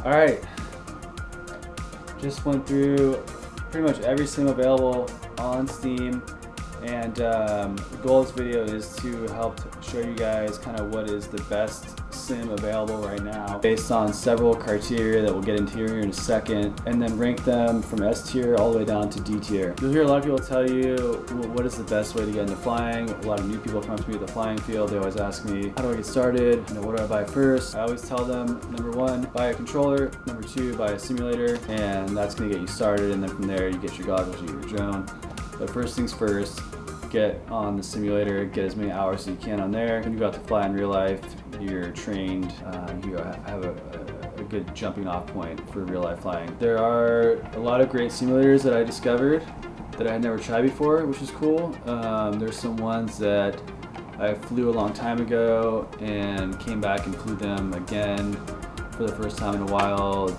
Alright, just went through pretty much every sim available on Steam, and the goal of this video is to help show you guys kind of what is the best sim available right now based on several criteria that we'll get into here in a second, and then rank them from S tier all the way down to D tier. You'll hear a lot of people tell you what is the best way to get into flying. A lot of new people come up to me at the flying field. They always ask me, how do I get started? What do I buy first? I always tell them, number one, buy a controller. Number two, buy a simulator, and that's going to get you started, and then from there you get your goggles, you get your drone. But first things first, get on the simulator, get as many hours as you can on there. When you go out to fly in real life, you're trained, you have a good jumping off point for real life flying. There are a lot of great simulators that I discovered that I had never tried before, which is cool. There's some ones that I flew a long time ago and came back and flew them again for the first time in a while.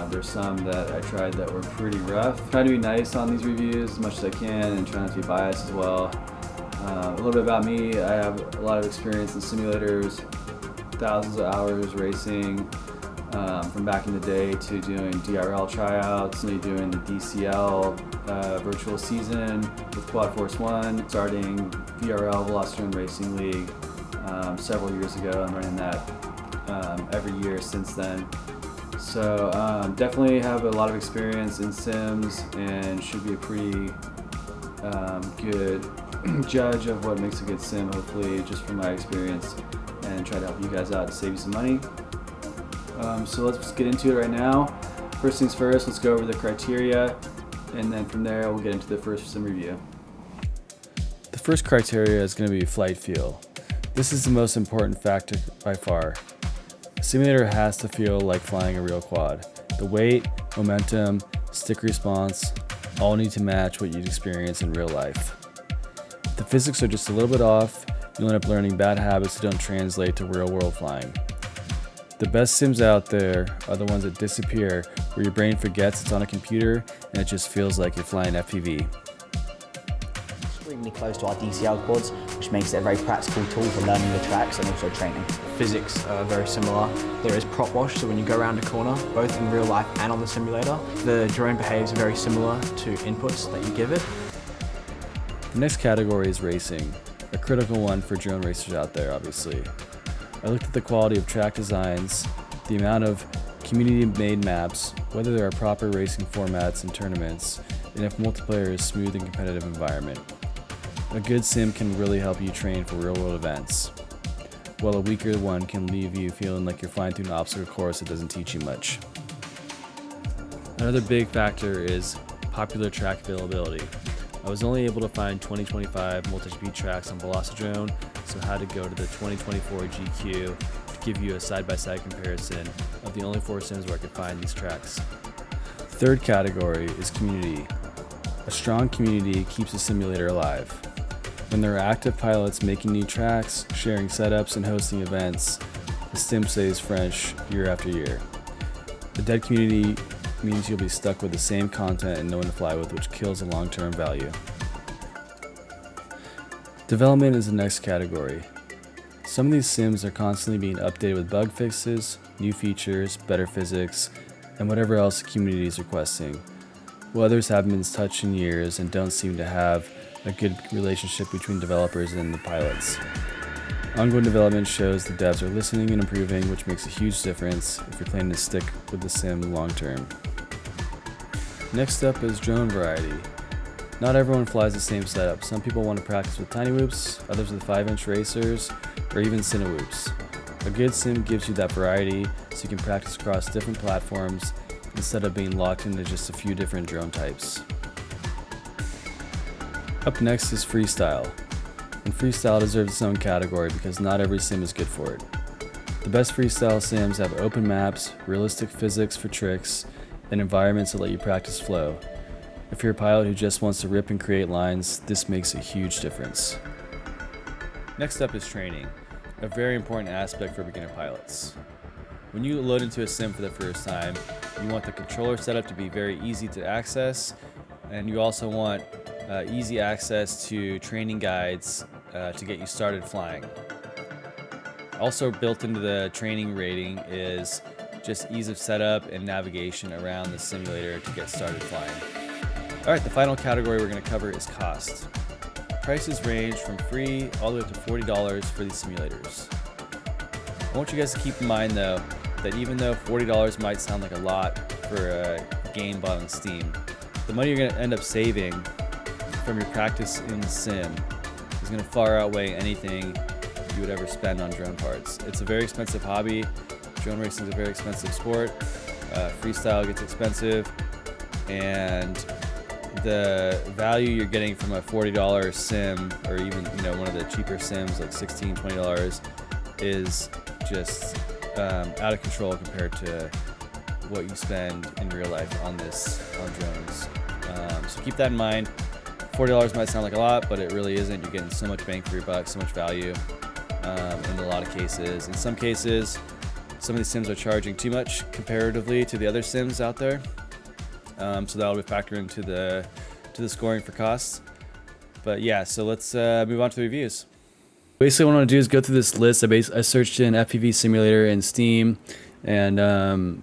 There's some that I tried that were pretty rough. Trying to be nice on these reviews as much as I can and try not to be biased as well. A little bit about me, I have a lot of experience in simulators, thousands of hours racing, from back in the day to doing DRL tryouts, doing the DCL virtual season with Quad Force 1, starting VRL Velocidrone Racing League several years ago. I'm running that every year since then. So definitely have a lot of experience in sims and should be a pretty good judge of what makes a good sim, hopefully, just from my experience, and try to help you guys out to save you some money. So let's just get into it right now. First things first, let's go over the criteria, and then from there we'll get into the first sim review. The first criteria is going to be flight feel. This is the most important factor by far. A simulator has to feel like flying a real quad. The weight, momentum, stick response all need to match what you'd experience in real life. If the physics are just a little bit off, you'll end up learning bad habits that don't translate to real world flying. The best sims out there are the ones that disappear, where your brain forgets it's on a computer and it just feels like you're flying FPV. Extremely close to our DCL quads, which makes it a very practical tool for learning the tracks and also training. Physics are very similar. There is prop wash, so when you go around a corner, both in real life and on the simulator, the drone behaves very similar to inputs that you give it. The next category is racing, a critical one for drone racers out there, obviously. I looked at the quality of track designs, the amount of community-made maps, whether there are proper racing formats and tournaments, and if multiplayer is a smooth and competitive environment. A good sim can really help you train for real-world events, while a weaker one can leave you feeling like you're flying through an obstacle course that doesn't teach you much. Another big factor is popular track availability. I was only able to find 2025 MultiGP tracks on Velocidrone, so I had to go to the 2024 GQ to give you a side-by-side comparison of the only 4 sims where I could find these tracks. Third category is community. A strong community keeps a simulator alive. When there are active pilots making new tracks, sharing setups, and hosting events, the sim stays fresh year after year. A dead community means you'll be stuck with the same content and no one to fly with, which kills the long-term value. Development is the next category. Some of these sims are constantly being updated with bug fixes, new features, better physics, and whatever else the community is requesting, while others haven't been touched in years and don't seem to have a good relationship between developers and the pilots. Ongoing development shows the devs are listening and improving, which makes a huge difference if you're planning to stick with the sim long term. Next up is drone variety. Not everyone flies the same setup. Some people want to practice with tiny whoops, others with 5-inch racers, or even Cinewhoops. A good sim gives you that variety so you can practice across different platforms instead of being locked into just a few different drone types. Up next is freestyle. And freestyle deserves its own category because not every sim is good for it. The best freestyle sims have open maps, realistic physics for tricks, and environments that let you practice flow. If you're a pilot who just wants to rip and create lines, this makes a huge difference. Next up is training, a very important aspect for beginner pilots. When you load into a sim for the first time, you want the controller setup to be very easy to access, and you also want easy access to training guides to get you started flying. Also built into the training rating is just ease of setup and navigation around the simulator to get started flying. All right, the final category we're going to cover is cost. Prices range from free all the way up to $40 for these simulators. I want you guys to keep in mind though that even though $40 might sound like a lot for a game bought on Steam, the money you're going to end up saving from your practice in the sim is going to far outweigh anything you would ever spend on drone parts. It's a very expensive hobby. Drone racing is a very expensive sport. Freestyle gets expensive, and the value you're getting from a $40 sim, or even one of the cheaper sims like $16, $20, is just out of control compared to what you spend in real life on drones. So keep that in mind. $40 might sound like a lot, but it really isn't. You're getting so much bang for your buck, so much value in a lot of cases. In some cases, some of these sims are charging too much comparatively to the other sims out there. So that'll be factored into the scoring for costs. But yeah, so let's move on to the reviews. Basically what I want to do is go through this list. I searched in FPV Simulator in Steam, and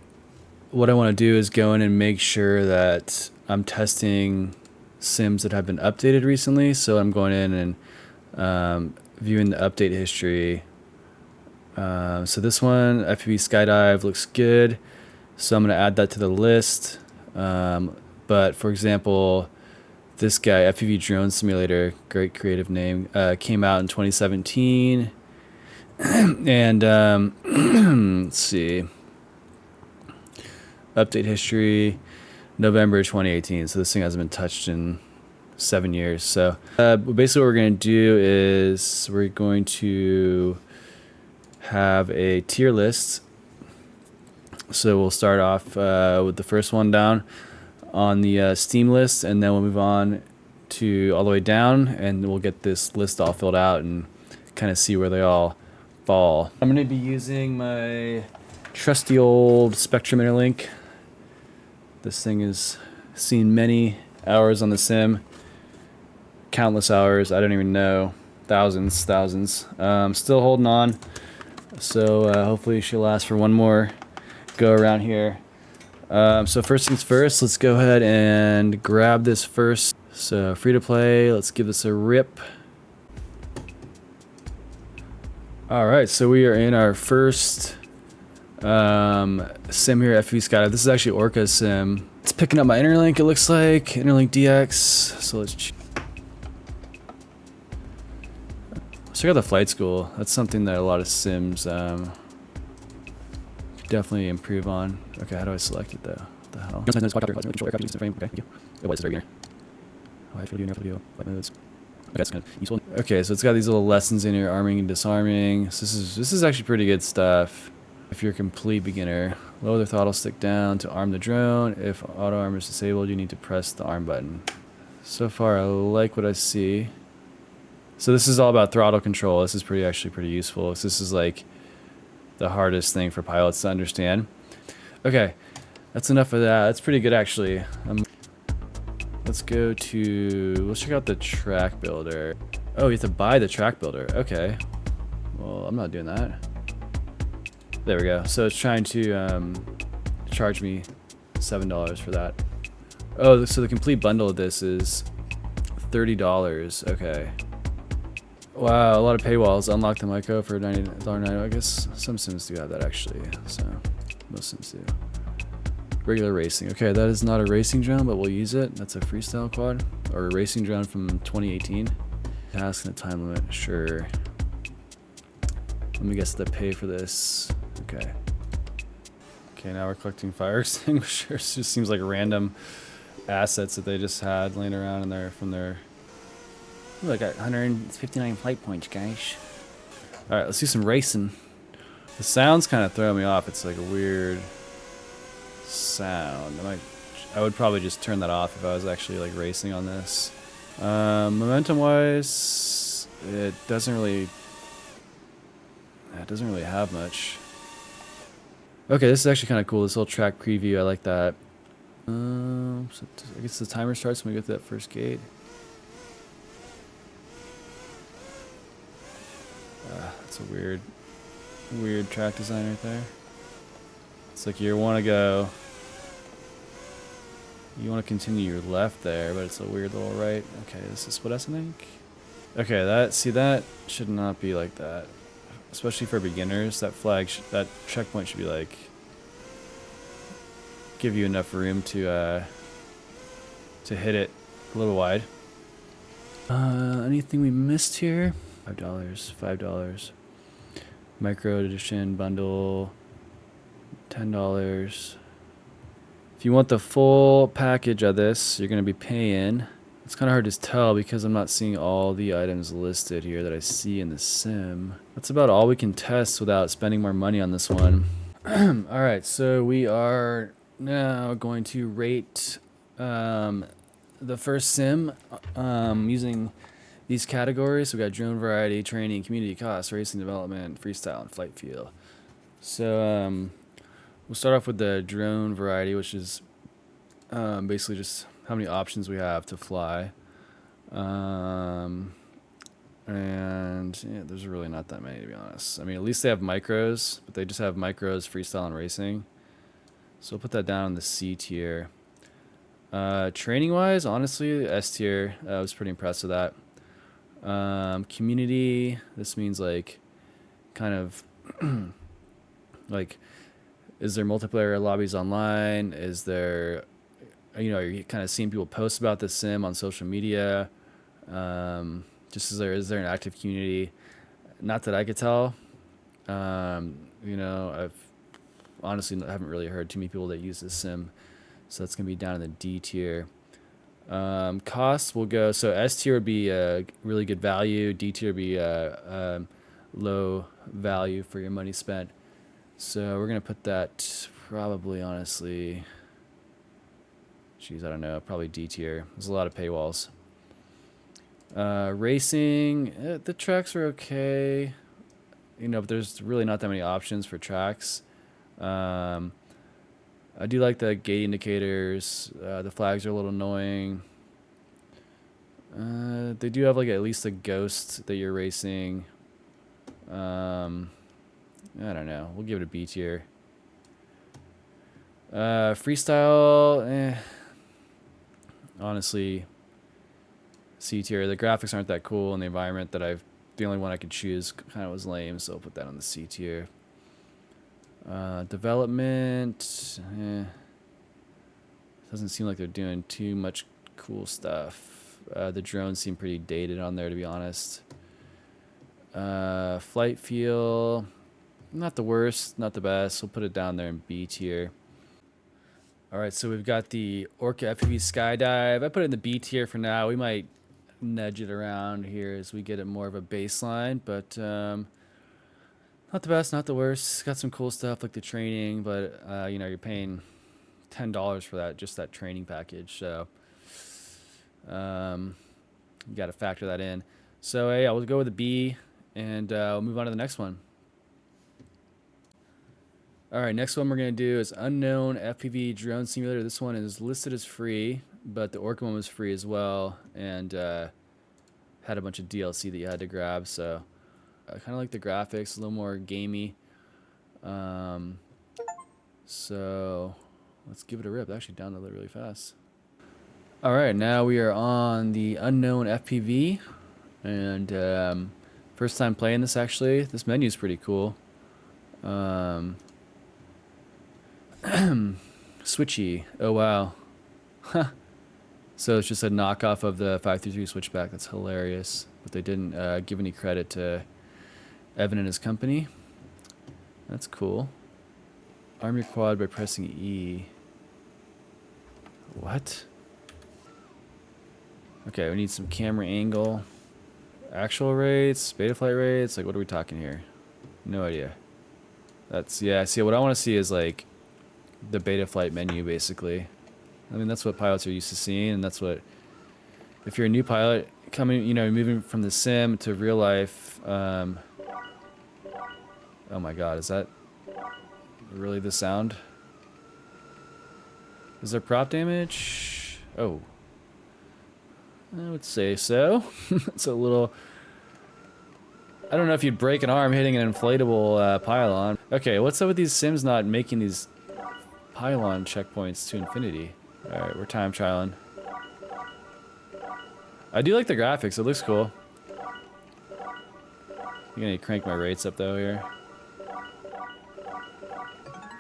what I want to do is go in and make sure that I'm testing sims that have been updated recently. So I'm going in and viewing the update history. So this one, FPV Sky Dive, looks good. So I'm going to add that to the list. But for example, this guy, FPV Drone Simulator, great creative name, came out in 2017. And let's see. Update history, November 2018. So this thing hasn't been touched in 7 years. So basically what we're going to do is we're going to have a tier list. So we'll start off with the first one down on the Steam list, and then we'll move on to all the way down, and we'll get this list all filled out and kind of see where they all fall. I'm going to be using my trusty old Spectrum Interlink. This thing has seen many hours on the sim, countless hours, I don't even know, thousands. Still holding on, so hopefully she'll last for one more go around here. So first things first, let's go ahead and grab this first. So free to play, let's give this a rip. Alright, so we are in our first sim here at FPV Sky Dive. This is actually Orca's sim. It's picking up my Interlink, it looks like. Interlink DX. So let's check out the flight school. That's something that a lot of sims could definitely improve on. Okay, how do I select it though? What the hell? Okay, that's kind of useful. Okay, so it's got these little lessons in here, arming and disarming. So this is actually pretty good stuff. If you're a complete beginner, lower the throttle stick down to arm the drone. If auto arm is disabled, you need to press the arm button. So far, I like what I see. So this is all about throttle control. This is actually pretty useful. This is like the hardest thing for pilots to understand. Okay, that's enough of that. That's pretty good actually. Let's check out the track builder. Oh, you have to buy the track builder. Okay. Well, I'm not doing that. There we go. So it's trying to charge me $7 for that. Oh, so the complete bundle of this is $30. Okay. Wow, a lot of paywalls. Unlock the micro for $90. I guess some sims do have that actually. So most sims do. Regular racing. Okay, that is not a racing drone, but we'll use it. That's a freestyle quad or a racing drone from 2018. Task and a time limit. Sure. Let me guess the pay for this. Okay. Okay, now we're collecting fire extinguishers. Just seems like random assets that they just had laying around in there from their. Ooh, I got 159 flight points, guys. All right, let's do some racing. The sounds kind of throw me off. It's like a weird sound. I would probably just turn that off if I was actually like racing on this. Momentum-wise, it doesn't really have much. Okay, this is actually kind of cool. This little track preview, I like that. So I guess the timer starts when we go to that first gate. That's a weird track design right there. It's like you want to go. You want to continue your left there, but it's a weird little right. Okay, this is split S, I think. Okay, that should not be like that, especially for beginners. That that checkpoint should be like give you enough room to hit it a little wide. Anything we missed here? $5. Micro edition bundle, $10. If you want the full package of this, you're gonna be paying. It's kind of hard to tell because I'm not seeing all the items listed here that I see in the sim. That's about all we can test without spending more money on this one. All right, so we are now going to rate the first sim using these categories. We got drone variety, training, community cost, racing development, freestyle, and flight feel. So we'll start off with the drone variety, which is basically just how many options we have to fly. And yeah, there's really not that many, to be honest. I mean, at least they have micros, but they just have micros, freestyle, and racing. So we'll put that down in the C tier. Training wise, honestly, S tier. I was pretty impressed with that. Community, this means like kind of like, is there multiplayer lobbies online? Is there, you know, you're kind of seeing people post about the sim on social media? Just is there an active community? Not that I could tell. You know, I've honestly haven't really heard too many people that use this sim, so that's gonna be down in the D tier. Costs will go, so S tier would be a really good value, D tier would be low value for your money spent. So we're gonna put that probably, honestly, geez, I don't know, probably D tier. There's a lot of paywalls. Racing, the tracks are okay, you know, but there's really not that many options for tracks. I do like the gate indicators. The flags are a little annoying. They do have like at least a ghost that you're racing. I don't know. We'll give it a B tier. Freestyle, honestly, C tier. The graphics aren't that cool, and the environment the only one I could choose kind of was lame, so I'll put that on the C tier. Development, doesn't seem like they're doing too much cool stuff. The drones seem pretty dated on there, to be honest. Flight feel, not the worst, not the best. We'll put it down there in B tier. All right, so we've got the Orca FPV Sky Dive. I put it in the B tier for now. We might nudge it around here as we get it more of a baseline, but not the best, not the worst. Got some cool stuff like the training, but you know, you're paying $10 for that, just that training package. So you got to factor that in. So yeah, we'll go with a B, and we'll move on to the next one. All right, next one we're gonna do is Unknown FPV Drone Simulator. This one is listed as free, but the Orca one was free as well, and had a bunch of DLC that you had to grab. So I kind of like the graphics, a little more gamey. So let's give it a rip. It actually downloaded really fast. All right, now we are on the Unknown FPV, and first time playing this actually. This menu is pretty cool. Switchy. Oh wow. So it's just a knockoff of the 533 switchback. That's hilarious. But they didn't give any credit to Evan and his company. That's cool. Arm your quad by pressing E. What? Okay, we need some camera angle. Actual rates, beta flight rates. Like, what are we talking here? No idea. That's, yeah, see, what I want to see is like the beta flight menu, basically. I mean, that's what pilots are used to seeing, and that's what, if you're a new pilot coming, you know, moving from the sim to real life. Oh my god, is that really the sound? Is there prop damage? Oh. I would say so. It's a little... I don't know if you'd break an arm hitting an inflatable pylon. Okay, what's up with these sims not making these pylon checkpoints to infinity. All right, we're time trialing. I do like the graphics. It looks cool. I'm gonna crank my rates up though here.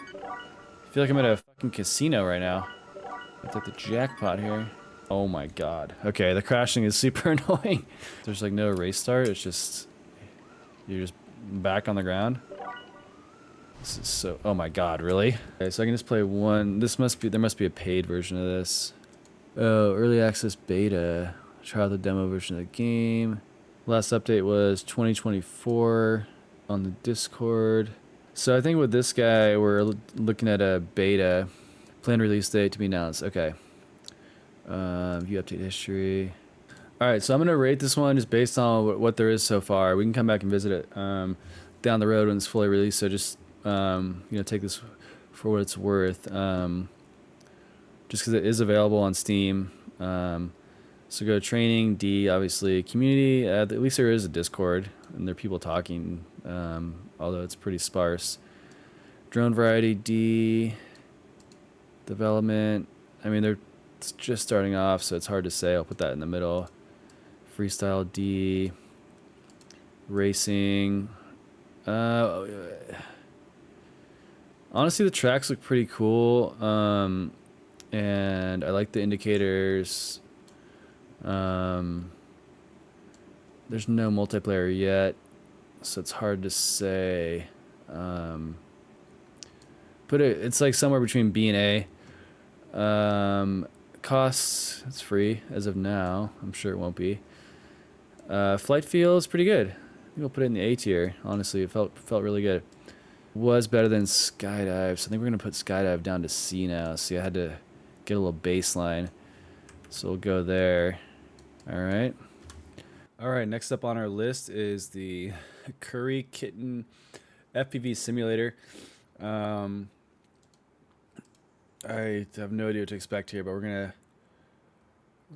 I feel like I'm at a fucking casino right now. It's at the jackpot here. Oh my god. Okay, the crashing is super annoying. There's like no race start. It's just you're just back on the ground. This is so. Oh my god, really? Okay, so I can just play one. This must be. There must be a paid version of this. Oh, early access beta. Try out the demo version of the game. Last update was 2024 on the Discord. So I think with this guy, we're looking at a beta. Planned release date to be announced. Okay. View update history. All right, so I'm gonna rate this one just based on what there is so far. We can come back and visit it down the road when it's fully released. So just take this for what it's worth. Just because it is available on Steam. So go to training, D, obviously community. At least there is a Discord and there are people talking, although it's pretty sparse. Drone variety, D. Development. I mean, they're just starting off, so it's hard to say. I'll put that in the middle. Freestyle, D. Racing. Honestly, the tracks look pretty cool, and I like the indicators. There's no multiplayer yet, so it's hard to say. But it's like somewhere between B and A. Costs, it's free as of now. I'm sure it won't be. Flight feel is pretty good. I think we'll put it in the A tier. Honestly, it felt really good. Was better than Sky Dive, so I think we're gonna put Sky Dive down to C now. See, I had to get a little baseline, so we'll go there. All right. All right. Next up on our list is the Curry Kitten FPV simulator. I have no idea what to expect here, but we're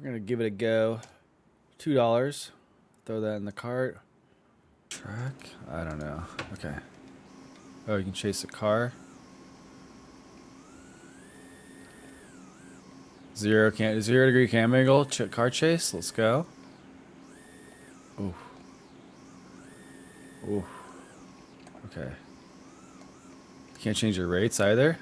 gonna give it a go. $2. Throw that in the cart. Track? I don't know. Okay. Oh, you can chase a car. Zero degree cam angle. Car chase. Let's go. Ooh. Ooh. Okay. Can't change your rates either.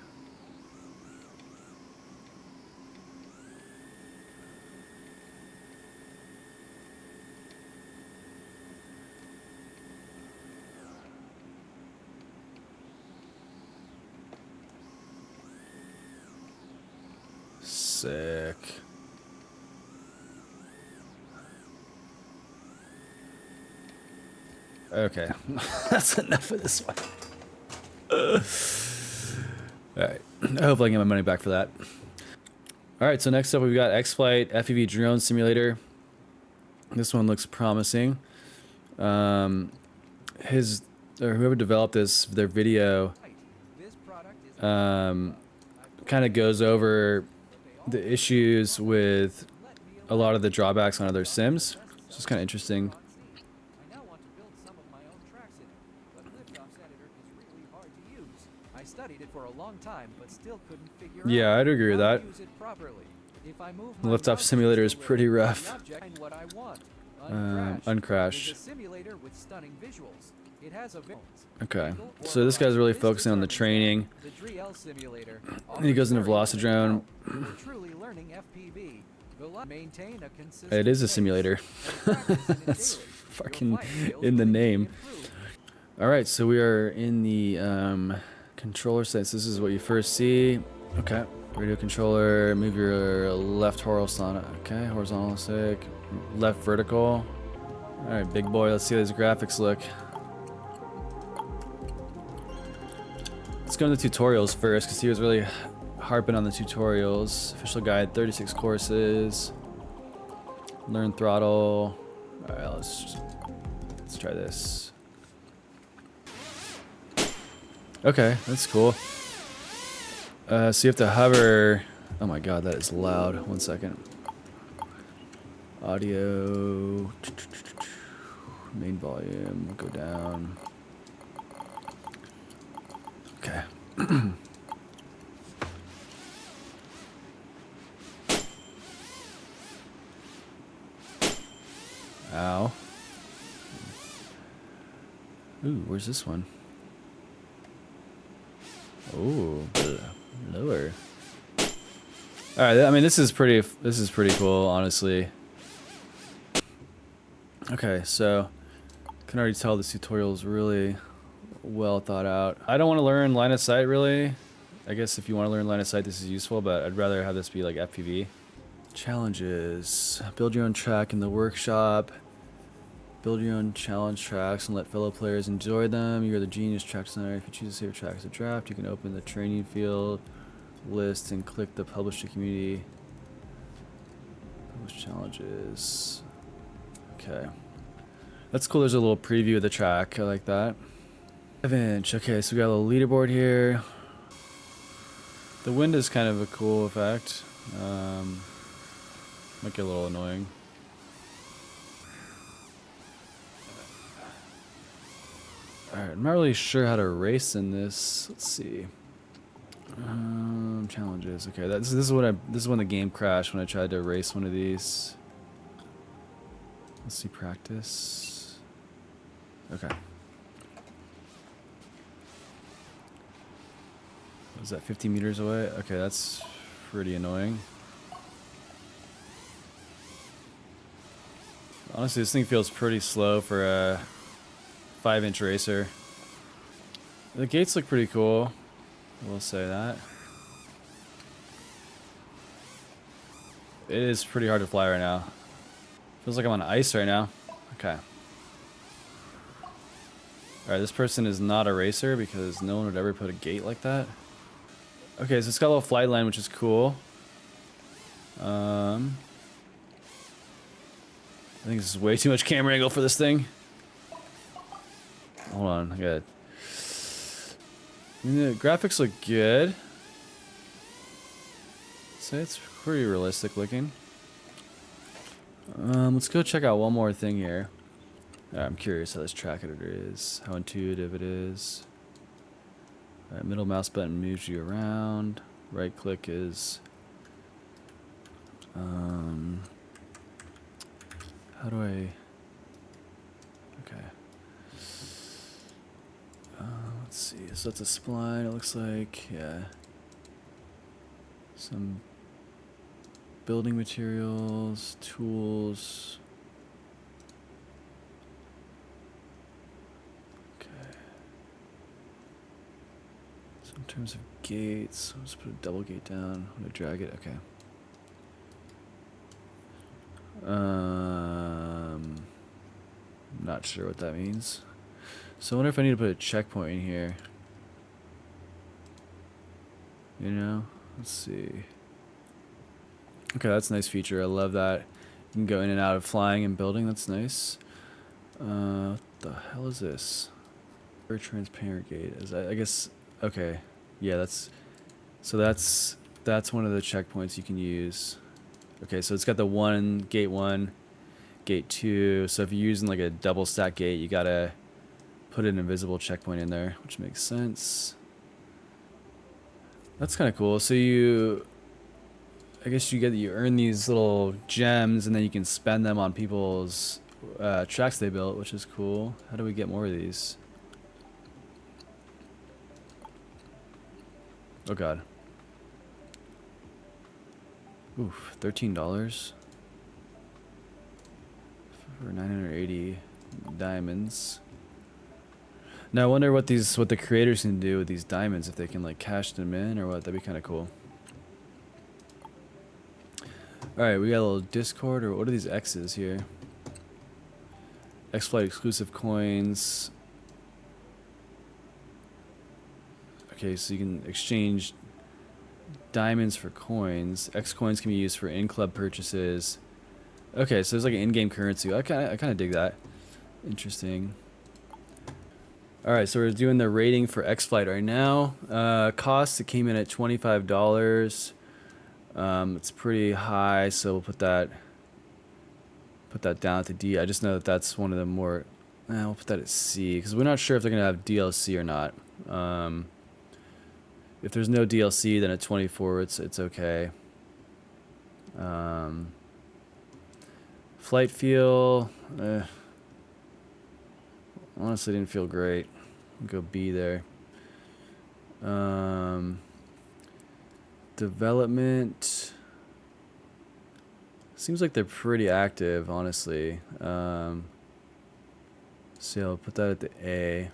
Sick. Okay, that's enough of this one. Alright, hopefully I can get my money back for that. Alright, so next up we've got Xflight FPV Drone Simulator. This one looks promising. Whoever developed this, their video kind of goes over the issues with a lot of the drawbacks on other sims. So it's kind of interesting. I now want to build some of my own tracks in it, but Liftoff's editor is really hard to use. I studied it for a long time, but still couldn't figure out I'd agree with how that. to use it properly. If I move The my Liftoff mouse simulator is cursor pretty will rough. the object find what I want. Uncrashed. is a simulator with stunning visuals. It has a Okay, so this guy's really focusing on the training. The DRL simulator. And he goes into Velocidrone. Truly learning FPV. Maintain a consistent It is a pace. simulator. That's Daily, fucking your flight skills in the will name. improve. Alright, so we are in the controller sense. This is what you first see. Okay. Radio controller, move your left horizontal. Okay, horizontal stick. Left vertical. Alright, big boy, let's see how these graphics look. Let's go into the tutorials first, because he was really harping on the tutorials. Official guide, 36 courses. Learn throttle. Alright, let's try this. Okay, that's cool. So you have to hover. Oh my god, that is loud. 1 second. Audio. Main volume. Go down. Okay. Ooh, where's this one? Ooh, lower. All right, I mean this is pretty cool, honestly. Okay, so can already tell this tutorial is really well thought out. I don't want to learn line of sight really. I guess if you want to learn line of sight, this is useful, but I'd rather have this be like FPV. Challenges. Build your own track in the workshop. Build your own challenge tracks and let fellow players enjoy them. You're the genius track designer. If you choose to save your track as a draft, you can open the training field list and click the publish to community. Publish challenges. Okay. That's cool. There's a little preview of the track. I like that. 5-inch. Okay, so we got a little leaderboard here. The wind is kind of a cool effect. Might get a little annoying. Alright, I'm not really sure how to race in this. Let's see. Challenges. Okay, this is when the game crashed when I tried to race one of these. Let's see, practice. Okay. Was that 50 meters away? Okay, that's pretty annoying. Honestly, this thing feels pretty slow for a 5-inch racer. The gates look pretty cool. I will say that. It is pretty hard to fly right now. Feels like I'm on ice right now. Okay. Alright, this person is not a racer because no one would ever put a gate like that. Okay, so it's got a little flight line, which is cool. I think this is way too much camera angle for this thing. Hold on, I got it. I mean, the graphics look good. Say it's pretty realistic looking. Let's go check out one more thing here. I'm curious how this track editor is, how intuitive it is. Alright, middle mouse button moves you around. Right click is how do I... Okay. Let's see. So that's a spline, it looks like. Yeah. Some building materials, tools. Okay. So in terms of gates, I'll just put a double gate down. I'm gonna drag it. Okay. Not sure what that means. So I wonder if I need to put a checkpoint in here. You know? Let's see. Okay, that's a nice feature. I love that. You can go in and out of flying and building. That's nice. What the hell is this? Very transparent gate. Is that, I guess, okay. Yeah, that's one of the checkpoints you can use. Okay, so it's got the gate 1, gate 2. So if you're using like a double stack gate, you gotta put an invisible checkpoint in there, which makes sense. That's kind of cool. So I guess you earn these little gems, and then you can spend them on people's tracks they built, which is cool. How do we get more of these? Oh god. Oof, $13 for 980 diamonds. Now I wonder what the creators can do with these diamonds, if they can like cash them in or what. That'd be kind of cool. All right, we got a little Discord, or what are these X's here? Xflight exclusive coins. Okay, so you can exchange diamonds for coins. X coins can be used for in-club purchases. Okay, so there's like an in-game currency. I kind of dig that. Interesting. All right, so we're doing the rating for Xflight right now. Cost, it came in at $25. It's pretty high, so we'll put that down at the D. I just know that that's one of the more. We'll put that at C because we're not sure if they're gonna have DLC or not. If there's no DLC, then at 24, it's okay. Flight feel. Honestly, didn't feel great. Go B there. Development. Seems like they're pretty active, honestly. So I'll put that at the A.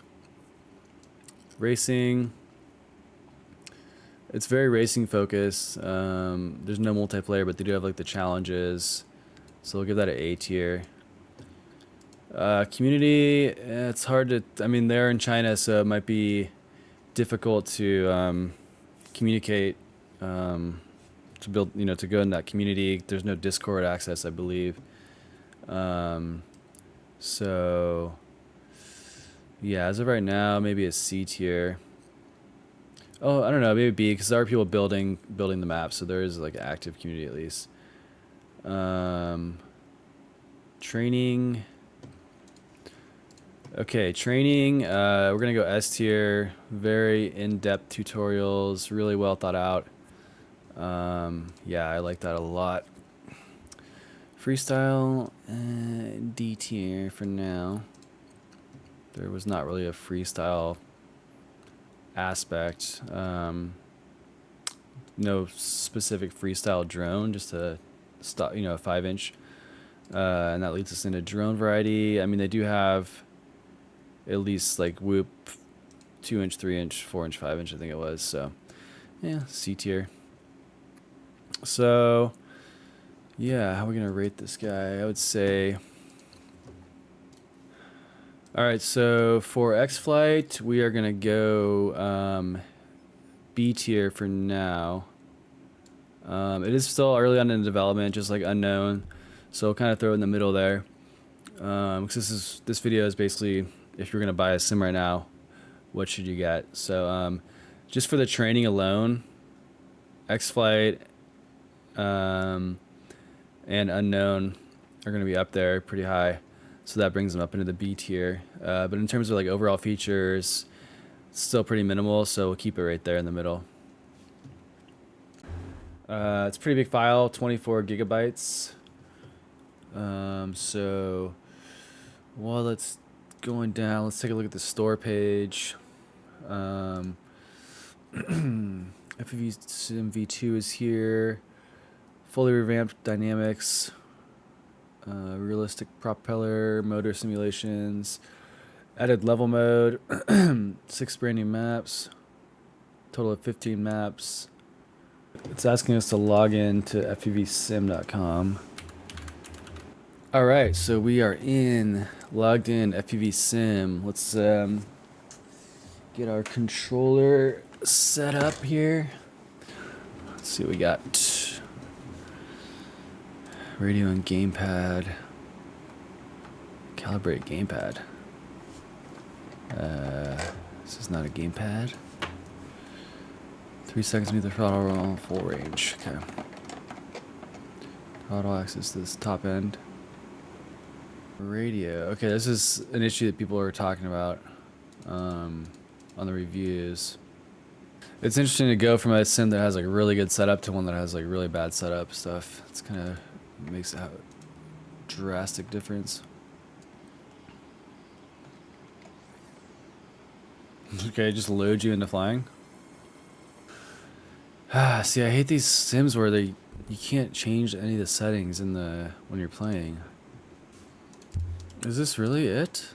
Racing. It's very racing focused. There's no multiplayer, but they do have like the challenges. So we'll give that an A tier. Community, it's hard to, I mean, they're in China, so it might be difficult to communicate, to build, you know, to go in that community. There's no Discord access, I believe. So yeah, as of right now, maybe a C tier. Oh, I don't know, maybe B, because there are people building the map, so there is like an active community at least. Training. Okay, training. We're gonna go S tier. Very in-depth tutorials, really well thought out. Yeah, I like that a lot. Freestyle, D tier for now. There was not really a freestyle aspect. No specific freestyle drone, just a stop, you know, a 5-inch, and that leads us into drone variety. I mean, they do have at least like Whoop, 2-inch, 3-inch, 4-inch, 5-inch, I think it was. So yeah, C tier. So yeah, how are we gonna rate this guy? I would say. All right, so for Xflight, we are gonna go B tier for now. It is still early on in development, just like unknown, so I'll kind of throw it in the middle there. Because this video is basically if you're gonna buy a sim right now, what should you get? So just for the training alone, Xflight and unknown are gonna be up there pretty high. So that brings them up into the B tier. But in terms of like overall features, it's still pretty minimal, so we'll keep it right there in the middle. It's a pretty big file, 24 gigabytes. So while it's going down, let's take a look at the store page. FPV Sim V2 is here. Fully revamped dynamics. Realistic propeller, motor simulations, added level mode, 6 brand new maps, total of 15 maps. It's asking us to log in to FPVSim.com. All right, so we are logged in FPV Sim. Let's get our controller set up here. Let's see what we got. Radio and gamepad. Calibrate gamepad. This is not a gamepad. 3 seconds to meet the throttle on full range. Okay. Throttle axis to this top end. Radio. Okay, this is an issue that people are talking about on the reviews. It's interesting to go from a sim that has like really good setup to one that has like really bad setup stuff. It's kind of makes a drastic difference. Okay, just load you into flying. See, I hate these sims where you can't change any of the settings when you're playing. Is this really it?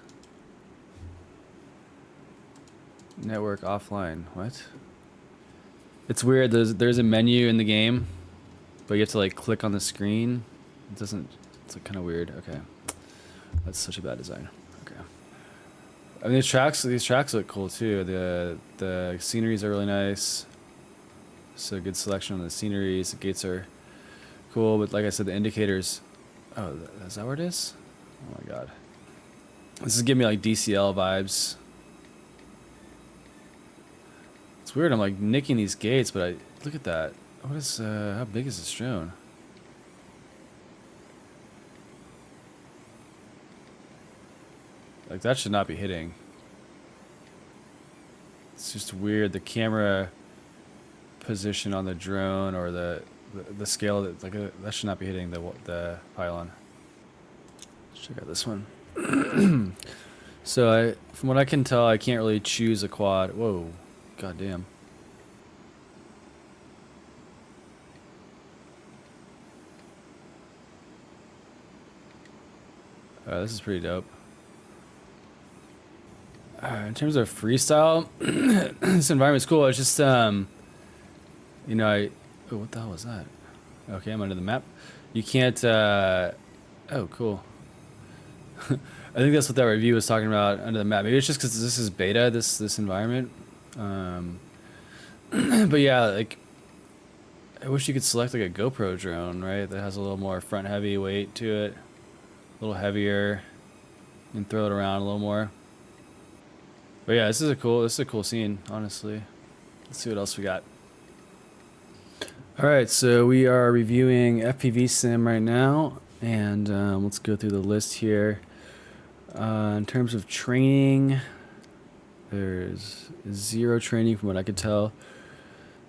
Network offline. What? It's weird. There's a menu in the game, but you have to like click on the screen. It doesn't. It's like kind of weird. Okay, that's such a bad design. Okay. I mean, these tracks look cool too. The sceneries are really nice. So good selection on the sceneries. The gates are cool, but like I said, the indicators. Oh, is that where it is? Oh my god. This is giving me like DCL vibes. It's weird. I'm like nicking these gates, but look at that. What is? How big is this drone? Like that should not be hitting. It's just weird. The camera position on the drone or the scale of it, like that should not be hitting the pylon. Let's check out this one. So from what I can tell, I can't really choose a quad. Whoa, goddamn. This is pretty dope. In terms of freestyle, this environment's cool. It's just, you know, oh, what the hell was that? Okay, I'm under the map. You can't, oh, cool. I think that's what that review was talking about, under the map. Maybe it's just because this is beta, this environment. But yeah, like, I wish you could select like a GoPro drone, right? That has a little more front heavy weight to it, a little heavier, and throw it around a little more. But yeah, this is a cool scene, honestly. Let's see what else we got. All right, so we are reviewing FPV Sim right now, and let's go through the list here. In terms of training, there's 0 training from what I could tell,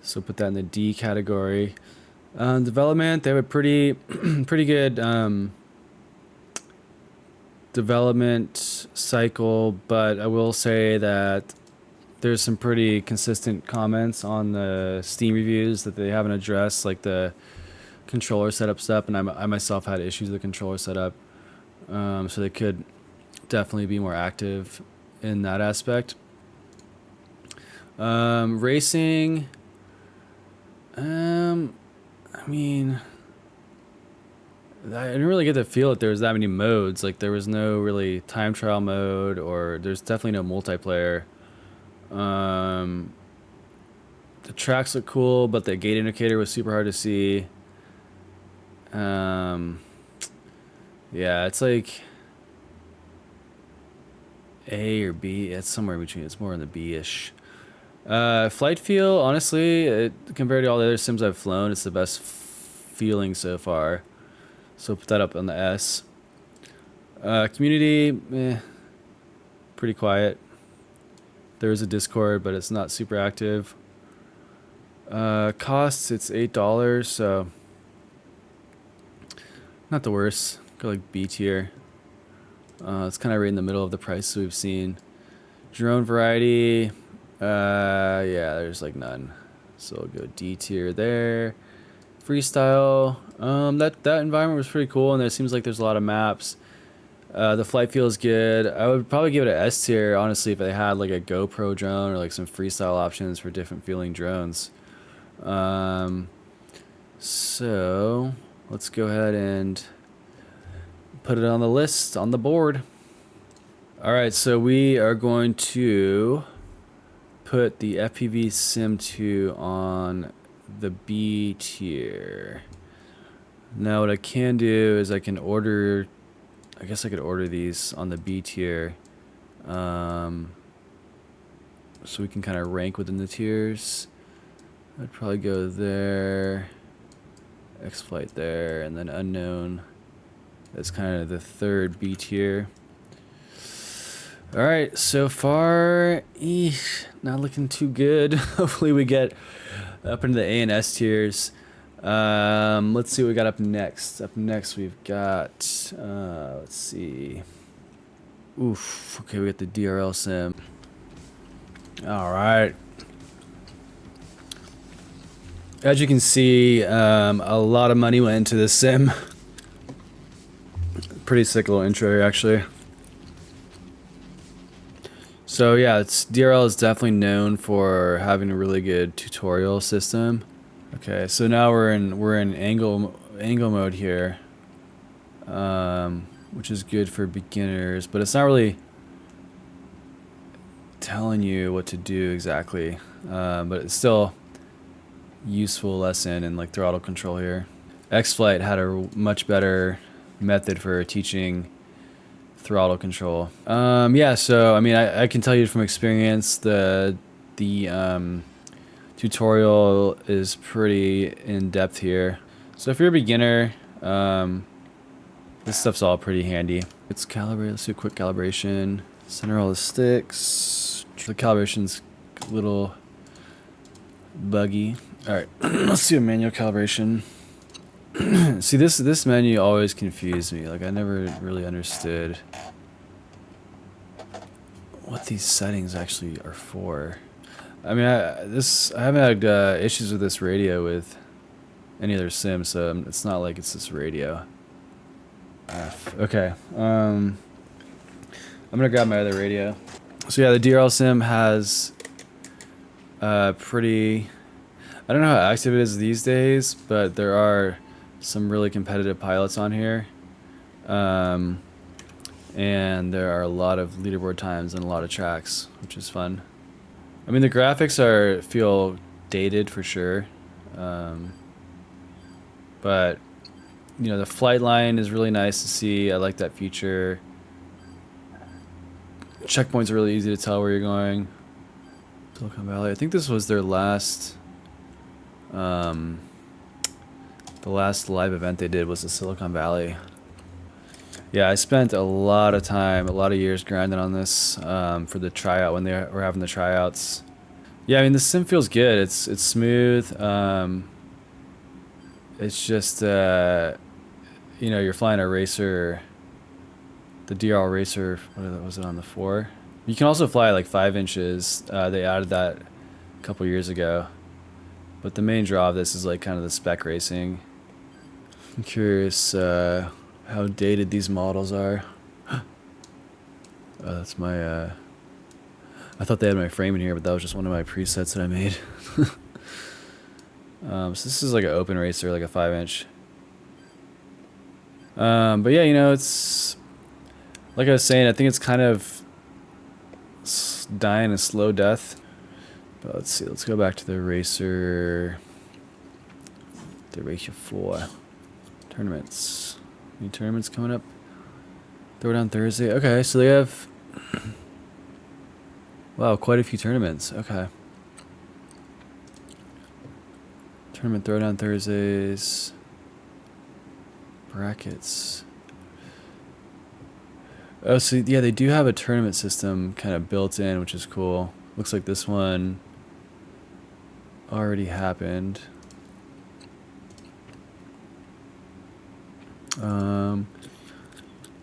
so put that in the D category. Development, they have a pretty good development cycle, but I will say that there's some pretty consistent comments on the Steam reviews that they haven't addressed, like the controller setup stuff, and I myself had issues with the controller setup, so they could definitely be more active in that aspect. Racing, I mean, I didn't really get the feel that there was that many modes. Like, there was no really time trial mode, or there's definitely no multiplayer. The tracks look cool, but the gate indicator was super hard to see. Yeah, it's like A or B. It's somewhere in between. It's more in the B-ish. Flight feel, honestly, compared to all the other sims I've flown, it's the best feeling so far. So put that up on the S. Community, pretty quiet. There is a Discord, but it's not super active. Costs, it's $8, so not the worst. Go like B tier. It's kind of right in the middle of the prices we've seen. Drone variety, yeah, there's like none. So I'll go D tier there. Freestyle, that environment was pretty cool, and there seems like there's a lot of maps. The flight feel is good. I would probably give it an S tier, honestly, if they had like a GoPro drone or like some freestyle options for different feeling drones. So let's go ahead and put it on the list, on the board. All right, so we are going to put the FPV Sim 2 on the B tier. Now what I can do is I can order, I guess I could order these on the B tier, so we can kind of rank within the tiers. I'd probably go there, Xflight there, and then unknown. That's kind of the third B tier. All right, so far, not looking too good. Hopefully we get up into the A and S tiers. Let's see what we got up next. Up next we've got, let's see. Oof, okay, we got the DRL Sim. All right. As you can see, a lot of money went into this sim. Pretty sick little intro here, actually. So yeah, DRL is definitely known for having a really good tutorial system. Okay, so now we're in angle mode here, which is good for beginners, but it's not really telling you what to do exactly, but it's still useful lesson in like throttle control here. Xflight had a much better method for teaching throttle control. Yeah, so I mean, I can tell you from experience, the tutorial is pretty in depth here. So if you're a beginner, this stuff's all pretty handy. It's calibrated. Let's do a quick calibration. Center all the sticks. The calibration's a little buggy. All right, let's do a manual calibration. See, this menu always confused me. Like, I never really understood what these settings actually are for. I mean, I haven't had issues with this radio with any other sim, so it's not like it's this radio. Okay, I'm gonna grab my other radio. So yeah, the DRL Sim has pretty. I don't know how active it is these days, but there are some really competitive pilots on here. And there are a lot of leaderboard times and a lot of tracks, which is fun. I mean, the graphics feel dated for sure. But, you know, the flight line is really nice to see. I like that feature. Checkpoints are really easy to tell where you're going. Silicon Valley. I think this was their last... the last live event they did was the Silicon Valley. Yeah, I spent a lot of time, a lot of years grinding on this for the tryout when they were having the tryouts. Yeah, I mean the sim feels good. It's smooth. It's just you know, you're flying a racer, the DRL racer. What was it on the 4? You can also fly like 5 inches. They added that a couple years ago. But the main draw of this is like kind of the spec racing. I'm curious how dated these models are. Oh, that's my... I thought they had my frame in here, but that was just one of my presets that I made. So this is like an open racer, like a 5-inch. But yeah, you know, it's... Like I was saying, I think it's kind of dying a slow death. But let's see, let's go back to the racer. The racer 4. Tournaments. Any tournaments coming up? Throwdown Thursday. Okay, so they have... Wow, quite a few tournaments. Okay. Tournament Throwdown Thursdays. Brackets. Oh, so yeah, they do have a tournament system kind of built in, which is cool. Looks like this one already happened.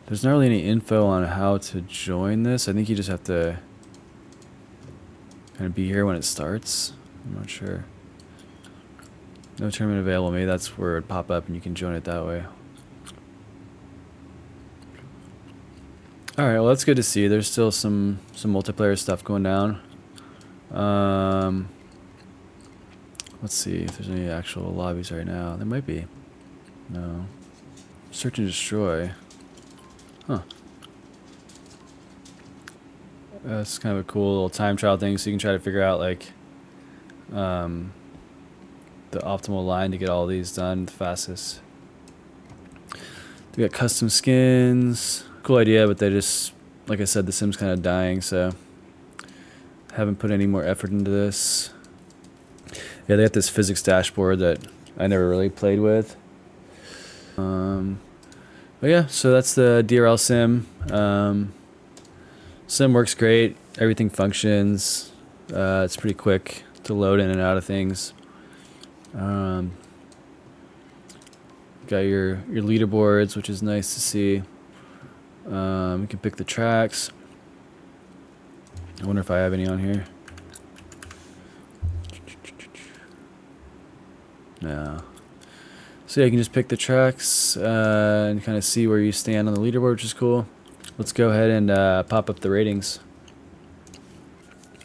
There's not really any info on how to join this. I think you just have to kind of be here when it starts. I'm not sure. No tournament available. Maybe that's where it would pop up and you can join it that way. Alright, well that's good to see. There's still some multiplayer stuff going down. Let's see if there's any actual lobbies right now. There might be. No. Search and destroy. Huh. That's kind of a cool little time trial thing, so you can try to figure out like the optimal line to get all these done the fastest. We got custom skins. Cool idea, but they just, like I said, the sim's kind of dying, so haven't put any more effort into this. Yeah, they got this physics dashboard that I never really played with. But yeah, so that's the DRL Sim. Sim works great. Everything functions. It's pretty quick to load in and out of things. Got your leaderboards, which is nice to see. You can pick the tracks. I wonder if I have any on here. No. So yeah, you can just pick the tracks and kind of see where you stand on the leaderboard, which is cool. Let's go ahead and pop up the ratings.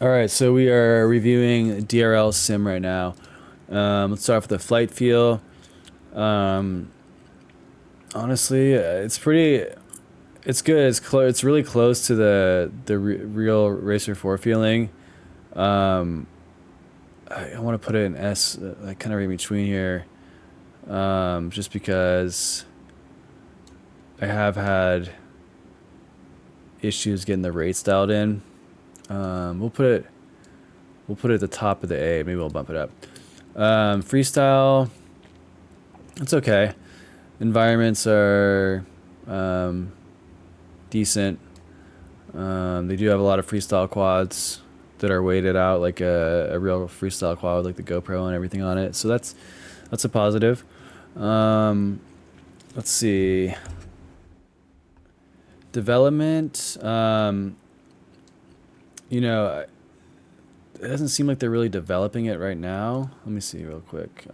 Alright, so we are reviewing DRL Sim right now. Let's start off with the flight feel. Honestly, it's good. It's really close to the real Racer 4 feeling. I want to put it in S, like kind of in between here, just because I have had issues getting the rates dialed in. We'll put it at the top of the A. Maybe we'll bump it up. Freestyle, it's okay. Environments are decent. They do have a lot of freestyle quads that are weighted out like a real freestyle quad with like the GoPro and everything on it. So that's a positive. Let's see. Development. you know, it doesn't seem like they're really developing it right now. Let me see real quick.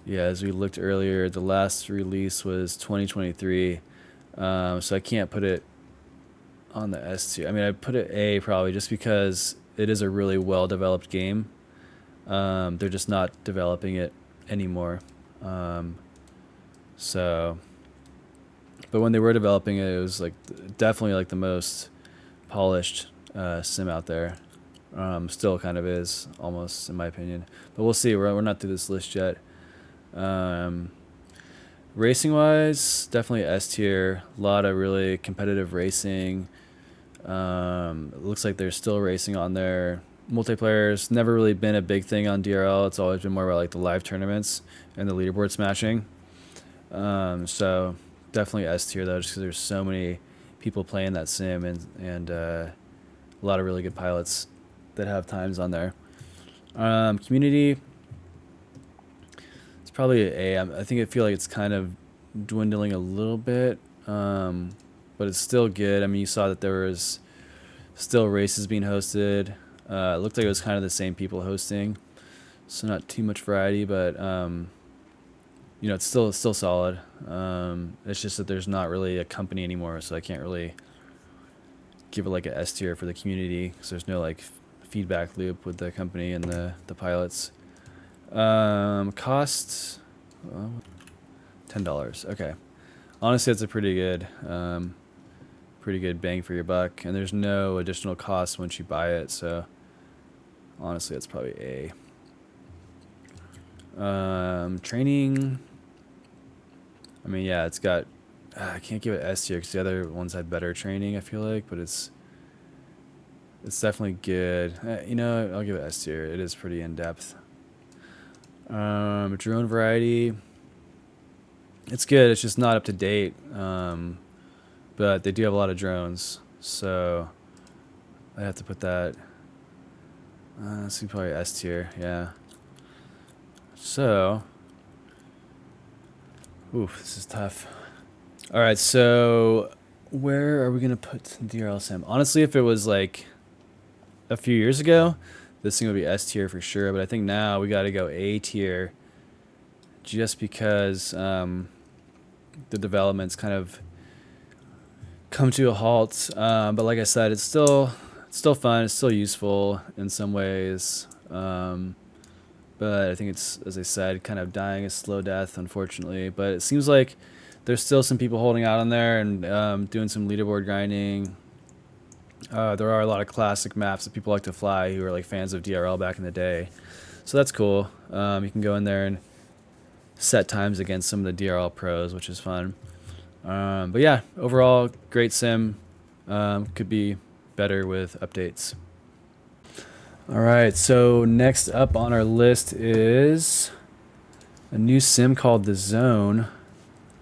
Yeah, as we looked earlier, the last release was 2023. So I can't put it on the S tier. I mean, I put it A probably just because it is a really well developed game. They're just not developing it anymore. So, but when they were developing it, it was like definitely like the most polished sim out there. Still kind of is almost in my opinion, but we'll see. We're not through this list yet. Racing wise, definitely S tier. A lot of really competitive racing. It looks like there's still racing on there. Multiplayer's never really been a big thing on DRL. It's always been more about like the live tournaments and the leaderboard smashing. So definitely S tier though, just because there's so many people playing that sim and a lot of really good pilots that have times on there. Community, it's probably an A. I think I feel like it's kind of dwindling a little bit, but it's still good. I mean, you saw that there was still races being hosted. It looked like it was kind of the same people hosting, so not too much variety, but you know, it's still solid. It's just that there's not really a company anymore, so I can't really give it like a S tier for the community because there's no like feedback loop with the company and the pilots. Cost $10. Okay, honestly, that's a pretty good bang for your buck, and there's no additional cost once you buy it. So honestly, that's probably A. Training. I mean, yeah, it's got. I can't give it S tier because the other ones had better training. I feel like, but it's definitely good. You know, I'll give it S tier. It is pretty in depth. Drone variety. It's good. It's just not up to date. But they do have a lot of drones, so I have to put that. Let's see, probably S tier. Yeah. So. Oof, this is tough. All right, so where are we gonna put DRL Sim? Honestly, if it was like a few years ago, this thing would be S tier for sure. But I think now we got to go A tier, just because the development's kind of come to a halt. But like I said, it's still fun. It's still useful in some ways. But I think it's, as I said, kind of dying a slow death, unfortunately. But it seems like there's still some people holding out on there and doing some leaderboard grinding. There are a lot of classic maps that people like to fly who are like fans of DRL back in the day. So that's cool. You can go in there and set times against some of the DRL pros, which is fun. But yeah, overall, great sim. Could be better with updates. All right, so next up on our list is a new sim called The Zone.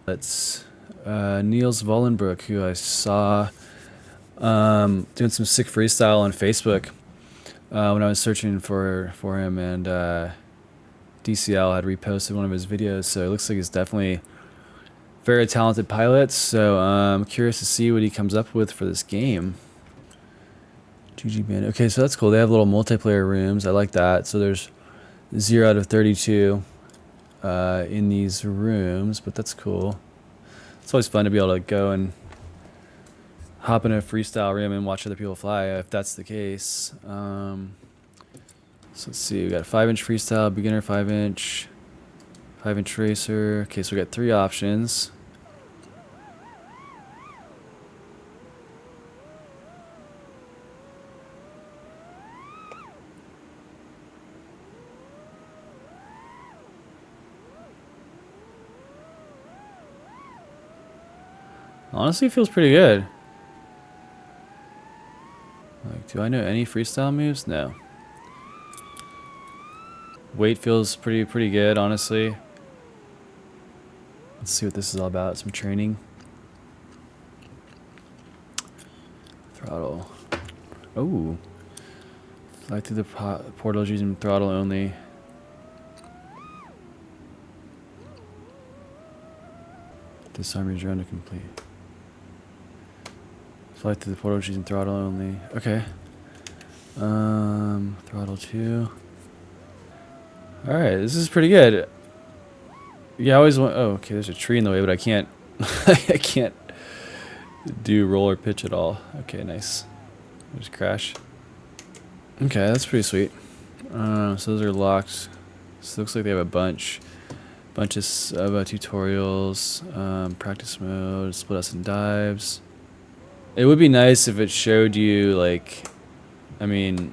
That's Niels Vollenbroek, who I saw doing some sick freestyle on Facebook when I was searching for him, and DCL had reposted one of his videos, so it looks like he's definitely very talented pilot. So I'm curious to see what he comes up with for this game. GG Band. Okay, so that's cool. They have little multiplayer rooms. I like that. So there's 0 out of 32 in these rooms, but that's cool. It's always fun to be able to go and hop in a freestyle room and watch other people fly, if that's the case. So let's see. We got 5-inch freestyle, beginner 5-inch, 5-inch racer. Okay, so we got 3 options. Honestly, it feels pretty good. Like, do I know any freestyle moves? No. Weight feels pretty good, honestly. Let's see what this is all about. Some training. Throttle. Oh. Fly through the portals using throttle only. Disarm your drone to complete. Fly through the portal using throttle only. Okay. Throttle 2. Alright, this is pretty good. Yeah, I always want... Oh, okay, there's a tree in the way, but I can't... I can't do roll or pitch at all. Okay, nice. Just crash. Okay, that's pretty sweet. So those are locked. So it looks like they have a bunch of tutorials, practice mode, split us and dives. It would be nice if it showed you, like, I mean,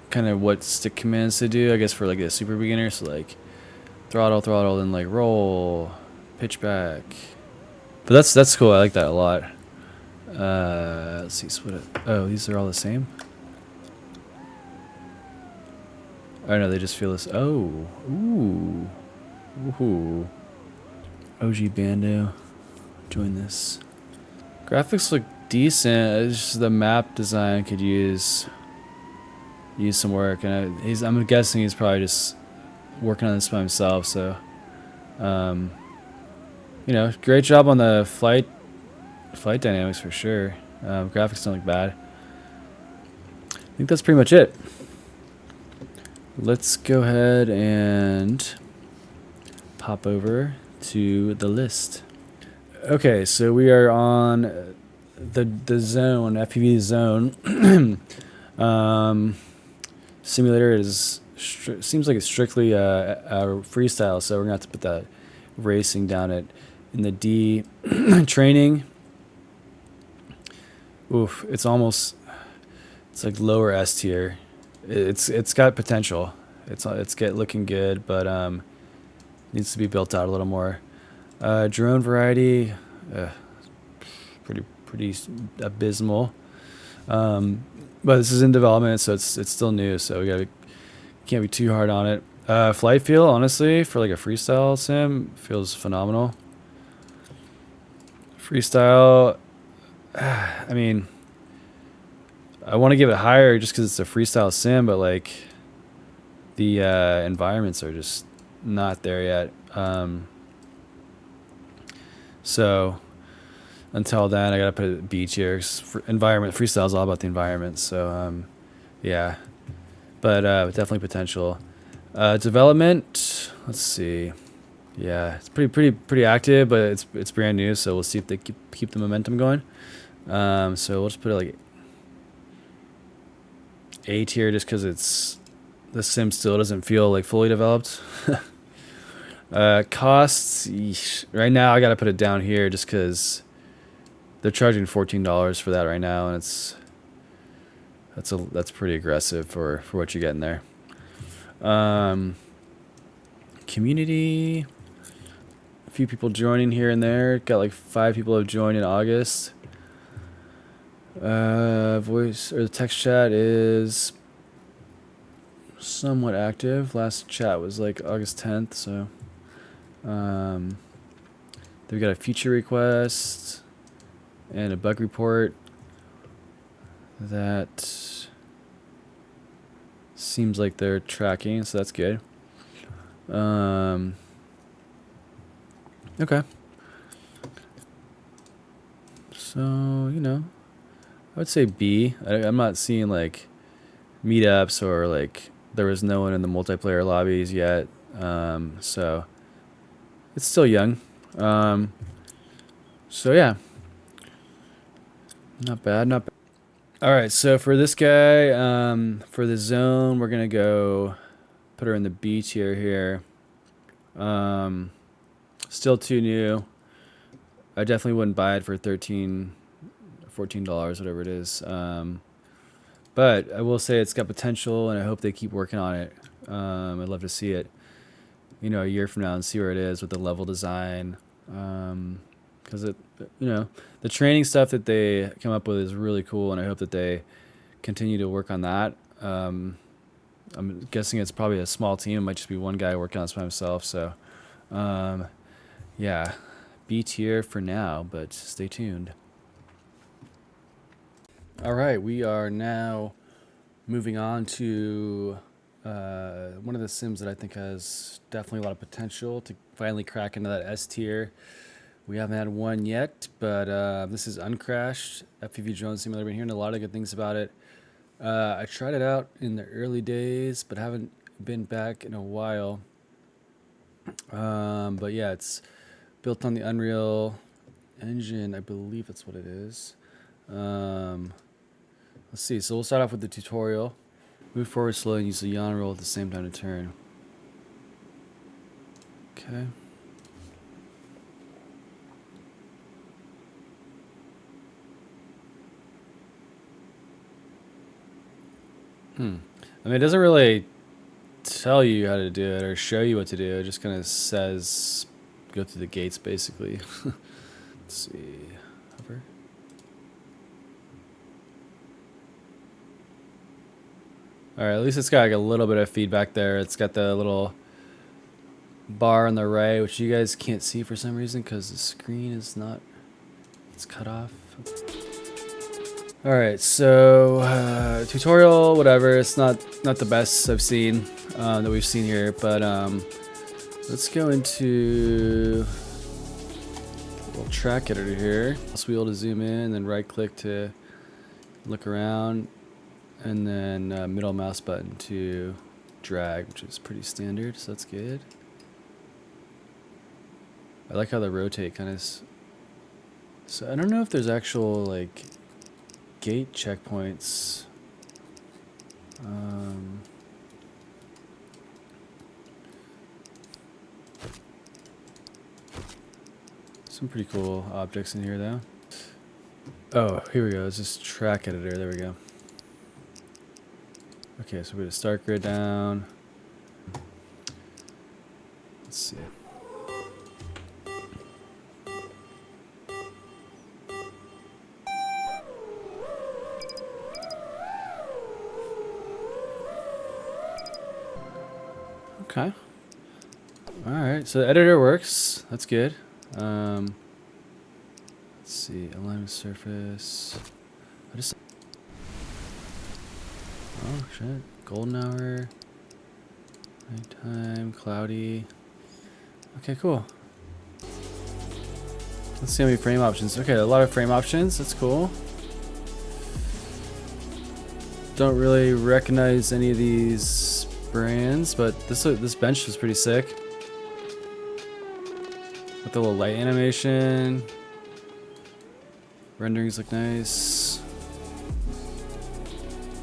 kind of what stick commands to do, I guess, for like a super beginner. So like throttle, then like roll, pitch back. But that's cool. I like that a lot. Let's see, split it. Oh, these are all the same. Oh no, they just feel this. Oh, ooh, ooh. OG Bando, join this. Graphics look decent. It's just the map design could use some work, and I'm guessing he's probably just working on this by himself. So, you know, great job on the flight dynamics for sure. Graphics don't look bad. I think that's pretty much it. Let's go ahead and pop over to the list. Okay, so we are on the zone, FPV zone. Simulator seems like it's strictly freestyle, so we're gonna have to put that racing down in the D. Training. Oof, it's like lower S tier. It's got potential. It's looking good, but needs to be built out a little more. Drone variety, pretty abysmal. But this is in development, so it's still new. So can't be too hard on it. Flight feel, honestly, for like a freestyle sim, feels phenomenal. Freestyle, I mean, I want to give it higher just because it's a freestyle sim, but like the environments are just not there yet. So until then, I gotta put it B tier. Environment freestyle is all about the environment. So yeah, but definitely potential. Development. Let's see. Yeah, it's pretty active, but it's brand new. So we'll see if they keep the momentum going. So we'll just put it like A tier just because the sim still doesn't feel like fully developed. Costs, yeesh. Right now I gotta put it down here just because they're charging $14 for that right now, and that's pretty aggressive for what you're getting there. Community, a few people joining here and there. Got like 5 people have joined in August. Voice or the text chat is somewhat active. Last chat was like August 10th, so they've got a feature request and a bug report that seems like they're tracking, so that's good. Okay. So, you know, I would say B. I'm not seeing like meetups or like there was no one in the multiplayer lobbies yet. So it's still young. So yeah, not bad. All right. So for this guy, for the zone, we're going to go put her in the B tier here. Still too new. I definitely wouldn't buy it for $14, whatever it is. But I will say it's got potential, and I hope they keep working on it. I'd love to see it, you know, a year from now and see where it is with the level design. Because the training stuff that they come up with is really cool, and I hope that they continue to work on that. I'm guessing it's probably a small team. It might just be one guy working on this by himself. So, yeah, B tier for now, but stay tuned. All right, we are now moving on to one of the sims that I think has definitely a lot of potential to finally crack into that S tier. We haven't had one yet, but this is Uncrashed, FPV drone simulator. I've been hearing a lot of good things about it. I tried it out in the early days, but haven't been back in a while. But yeah, it's built on the Unreal Engine. I believe that's what it is. Let's see. So we'll start off with the tutorial. Move forward slowly and use the yaw roll at the same time to turn. Okay. I mean, it doesn't really tell you how to do it or show you what to do. It just kind of says go through the gates, basically. Let's see. Hover. All right, at least it's got like a little bit of feedback there. It's got the little bar on the right, which you guys can't see for some reason because the screen is not, it's cut off. All right, so tutorial, whatever. It's not the best I've seen that we've seen here, but let's go into a little track editor here. Mouse wheel to zoom in, then right click to look around, and then middle mouse button to drag, which is pretty standard, so that's good. I like how the rotate kind of. So I don't know if there's actual like gate checkpoints. Some pretty cool objects in here though. Oh, here we go. It's just track editor. There we go. Okay, so we're gonna start grid down. Let's see. Okay. All right. So the editor works. That's good. Let's see. Align with surface. I just. Oh shit. Golden hour. Nighttime. Cloudy. Okay. Cool. Let's see how many frame options. Okay, a lot of frame options. That's cool. Don't really recognize any of these brands, but this bench is pretty sick. With the little light animation. Renderings look nice.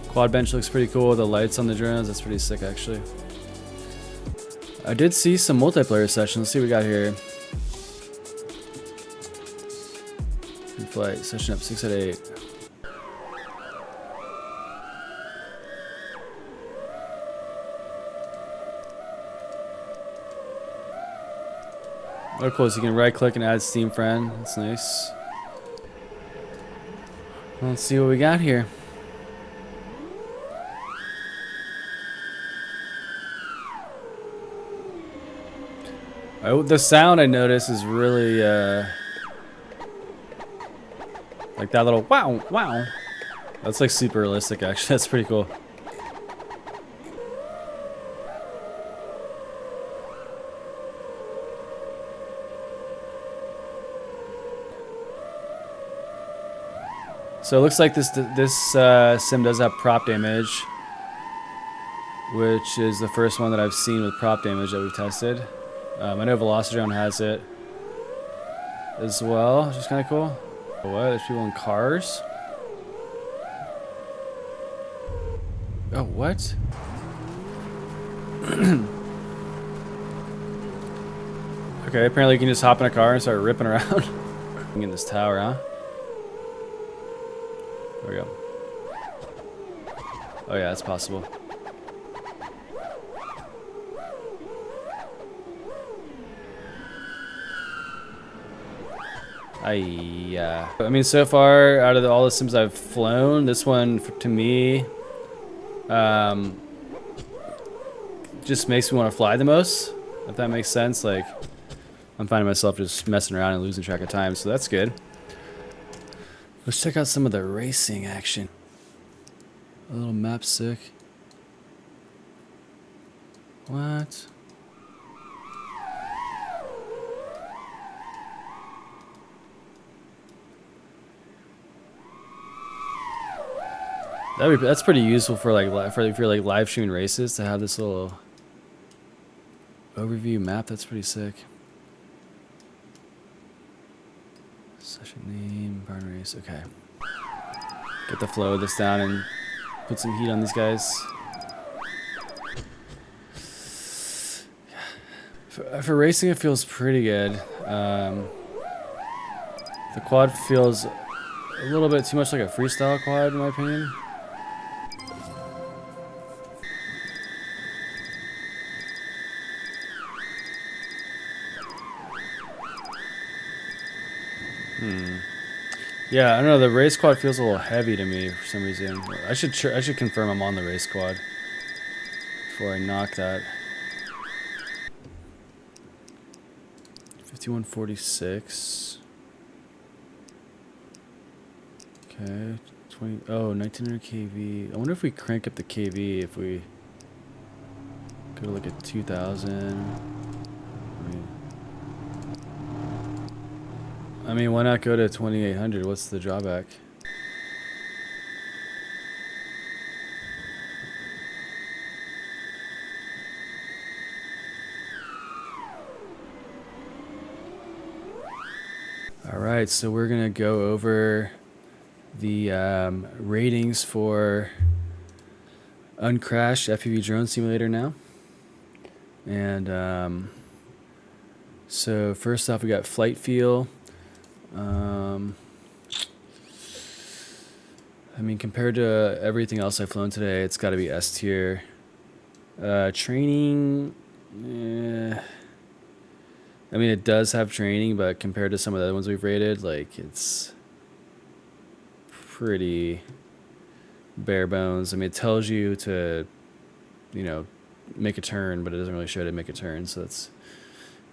Quad bench looks pretty cool. The lights on the drones, that's pretty sick actually. I did see some multiplayer sessions. Let's see what we got here. Xflight, session up 6 out of 8. Oh, cool. So you can right click and add Steam friend. That's nice. Let's see what we got here. Oh, the sound I notice is really like that little wow, wow. That's like super realistic actually. That's pretty cool. So it looks like this sim does have prop damage, which is the first one that I've seen with prop damage that we've tested. I know Velocidrone has it as well, which is kind of cool. What? There's people in cars? Oh, what? Okay, apparently you can just hop in a car and start ripping around. In this tower, huh? There we go. Oh yeah, that's possible. I mean, so far out of all the sims I've flown, this one to me just makes me want to fly the most, if that makes sense. Like, I'm finding myself just messing around and losing track of time, so that's good. Let's check out some of the racing action. A little map sick. What? That's pretty useful for like if you're like live streaming races to have this little overview map. That's pretty sick. Session name, barn race. Okay. Get the flow of this down and put some heat on these guys. For racing, it feels pretty good. The quad feels a little bit too much like a freestyle quad, in my opinion. Yeah, I don't know. The race quad feels a little heavy to me for some reason. I should confirm I'm on the race quad before I knock that. 5146. Okay, 20. Oh, 1900 kV. I wonder if we crank up the kV if we go to like a 2000. I mean, why not go to 2800? What's the drawback? All right, so we're gonna go over the ratings for Uncrashed FPV Drone Simulator now. And so first off, we got flight feel. I mean, compared to everything else I've flown today, it's got to be S tier. Training, I mean, it does have training, but compared to some of the other ones we've rated, like, it's pretty bare bones. I mean, it tells you to, you know, make a turn, but it doesn't really show you to make a turn, so that's,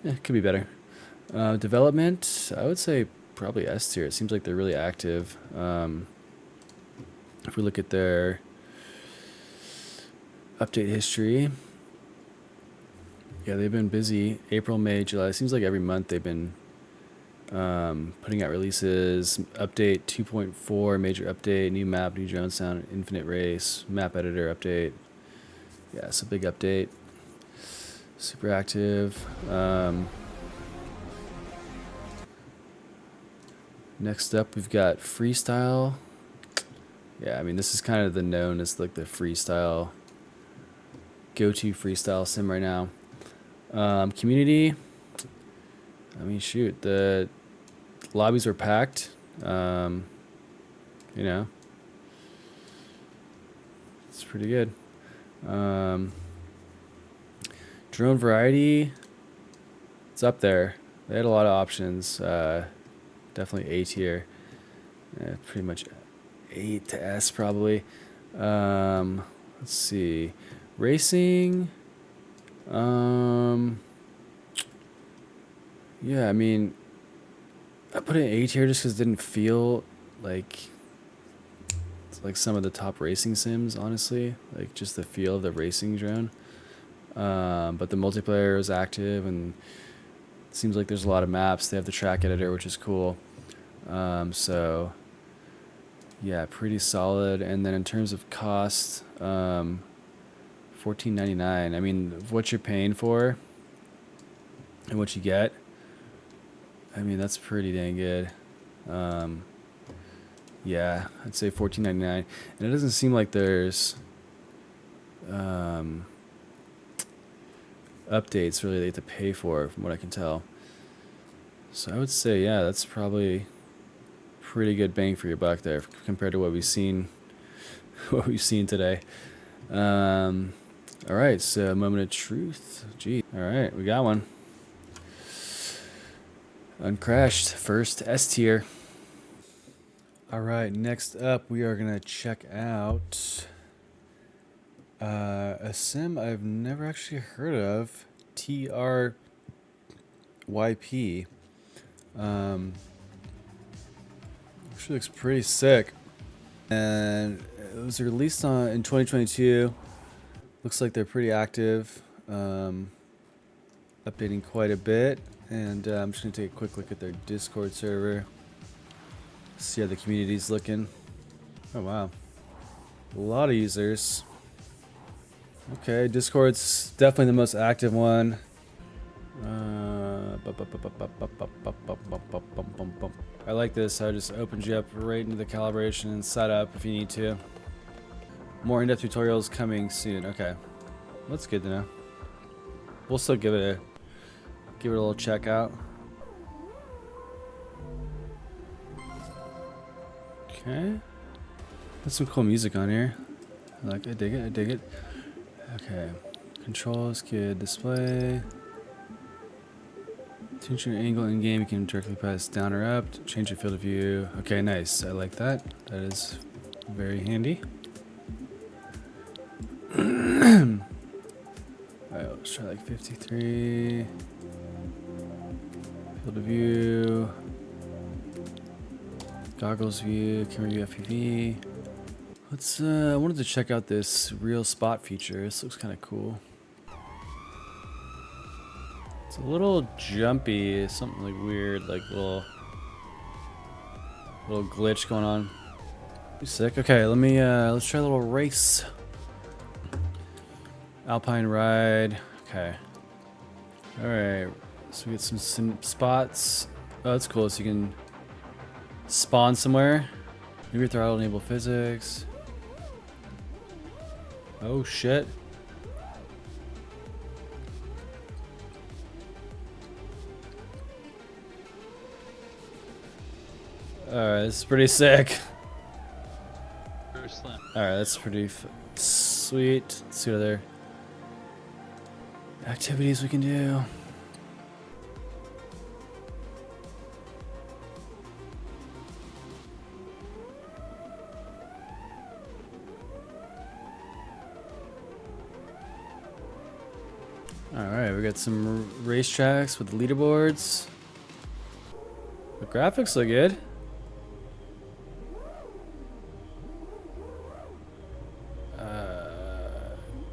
it could be better. Development, I would say probably S tier. It seems like they're really active. If we look at their update history, yeah, they've been busy. April, May, July. It seems like every month they've been putting out releases. Update 2.4, major update, new map, new drone sound, infinite race, map editor update. Yeah, it's a big update. Super active. Next up, we've got freestyle. Yeah, I mean, this is kind of known as like the freestyle, go-to freestyle sim right now. Community, I mean, shoot, the lobbies were packed. You know, it's pretty good. Drone variety, it's up there. They had a lot of options. Definitely A tier. Pretty much A to S probably. Let's see. Racing. Yeah, I mean, I put it in A tier just because it didn't feel like some of the top racing sims, honestly. Like just the feel of the racing drone. But the multiplayer is active and it seems like there's a lot of maps. They have the track editor, which is cool. So yeah, pretty solid. And then in terms of cost, $14.99. I mean, what you're paying for and what you get, I mean, that's pretty dang good. Yeah, I'd say $14.99. And it doesn't seem like there's updates really they have to pay for, from what I can tell. So I would say, yeah, that's probably pretty good bang for your buck there compared to what we've seen today. All right, so moment of truth. Gee, all right, we got one. Uncrashed, first S tier. All right, next up we are gonna check out a sim I've never actually heard of, TRYP. Which looks pretty sick. And it was released in 2022. Looks like they're pretty active, updating quite a bit. And I'm just gonna take a quick look at their Discord server. See how the community's looking. Oh wow, A lot of users. Okay, Discord's definitely the most active one. I like this. I just opened you up right into the calibration and setup if you need to. More in-depth tutorials coming soon. Okay, that's good to know. We'll still give it a little check out. Okay, there's some cool music on here. I dig it. I dig it. Okay, controls, good display. Change your angle in game. You can directly press down or up to change your field of view. Okay, nice. I like that. That is very handy. Alright, let's try like 53. Field of view. Goggles view. Camera view FPV. Let's. I wanted to check out this real spot feature. This looks kind of cool. It's a little jumpy. Something like weird, like little glitch going on. Sick. Okay, let me. Let's try a little race. Alpine ride. Okay. All right. So we get some spots. Oh, that's cool. So you can spawn somewhere. Maybe throttle enable physics. Oh shit. Alright, this is pretty sick. Alright, that's pretty sweet. Let's see what other activities we can do. Alright, we got some racetracks with leaderboards. The graphics look good.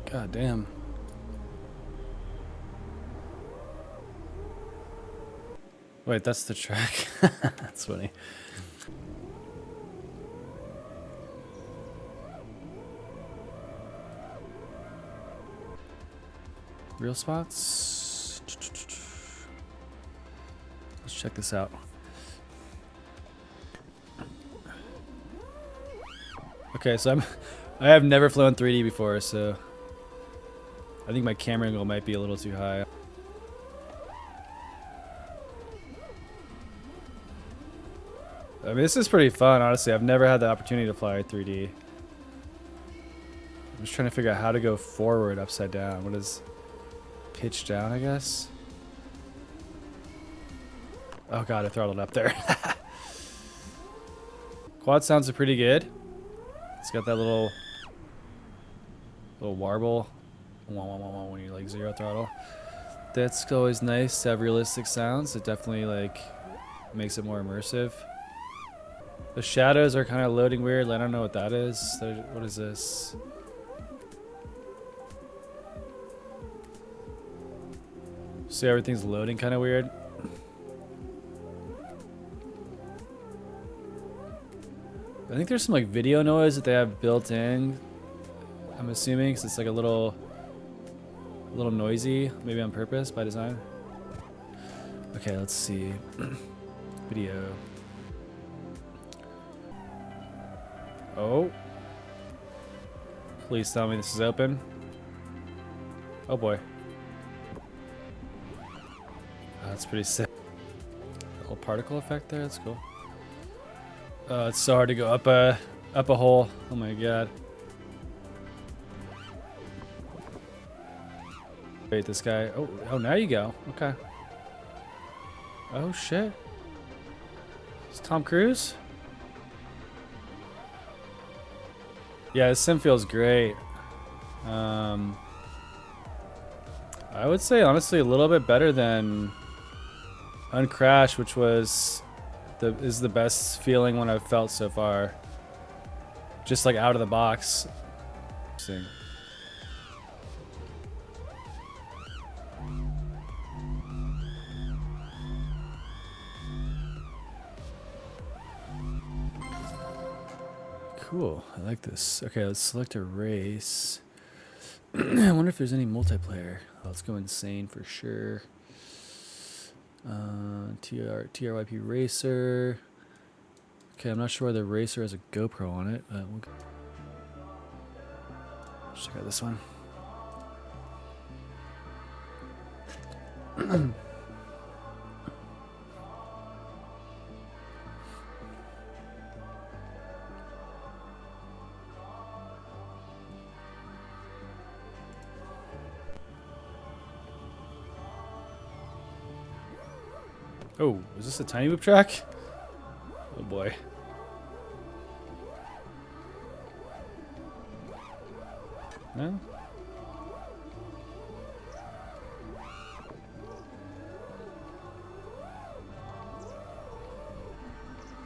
God damn. Wait, that's the track. That's funny. Real spots. Let's check this out. Okay, so I have never flown 3D before, so I think my camera angle might be a little too high. I mean, this is pretty fun, honestly. I've never had the opportunity to fly 3D. I'm just trying to figure out how to go forward upside down. What is pitch down, I guess? Oh god, I throttled up there. Quad sounds are pretty good. It's got that little warble when you like zero throttle. That's always nice to have realistic sounds. It definitely like makes it more immersive. The shadows are kind of loading weird. I don't know what that is. What is this? See, everything's loading kind of weird. I think there's some like video noise that they have built in. I'm assuming because it's like a little noisy, maybe on purpose by design. Okay, let's see. Video. Oh. Please tell me this is open. Oh boy. Oh, that's pretty sick. A little particle effect there, that's cool. It's so hard to go up a hole. Oh my god. Wait, this guy. Oh, now you go. Okay. Oh shit. It's Tom Cruise? Yeah, this sim feels great. I would say honestly a little bit better than Uncrashed, which is the best feeling one I've felt so far. Just like out of the box. Interesting. Cool. I like this. Okay, let's select a race. I wonder if there's any multiplayer. Oh, let's go insane for sure. TRYP Racer. Okay, I'm not sure why the Racer has a GoPro on it, but we'll check out this one. Oh, is this a tiny loop track? Oh boy. No?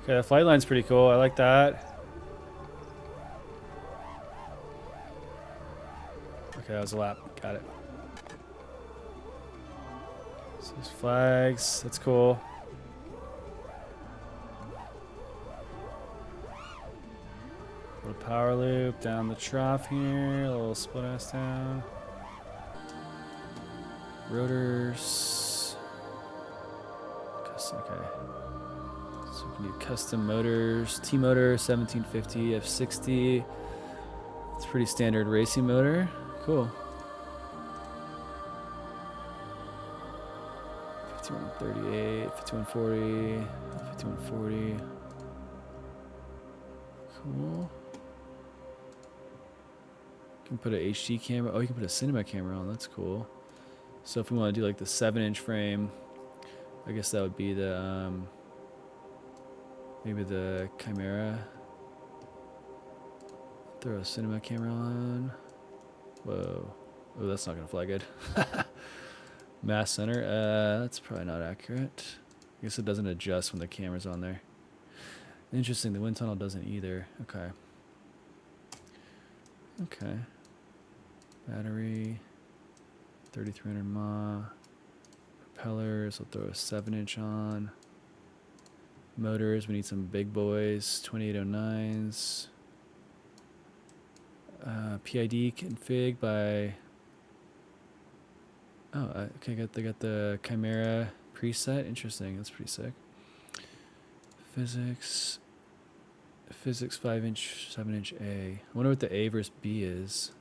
Okay, the flight line's pretty cool. I like that. Okay, that was a lap. Got it. So there's flags. That's cool. Little power loop down the trough here. A little split ass down. Rotors. Custom, okay. So we can do custom motors. T-motor 1750 F60. It's pretty standard racing motor. Cool. 5138, 5140, 5140. Cool. You can put an HD camera. Oh, you can put a cinema camera on. That's cool. So if we want to do like the 7-inch frame, I guess that would be the maybe the Chimera. Throw a cinema camera on. Whoa. Oh, that's not gonna fly good. Mass center. That's probably not accurate. I guess it doesn't adjust when the camera's on there. Interesting. The wind tunnel doesn't either. Okay. Okay. Battery. 3300 mAh. Propellers. We'll throw a 7-inch on. Motors. We need some big boys. 2809s. PID config by. Oh, okay. They got the Chimera preset. Interesting. That's pretty sick. Physics 5-inch, 7-inch A. I wonder what the A versus B is.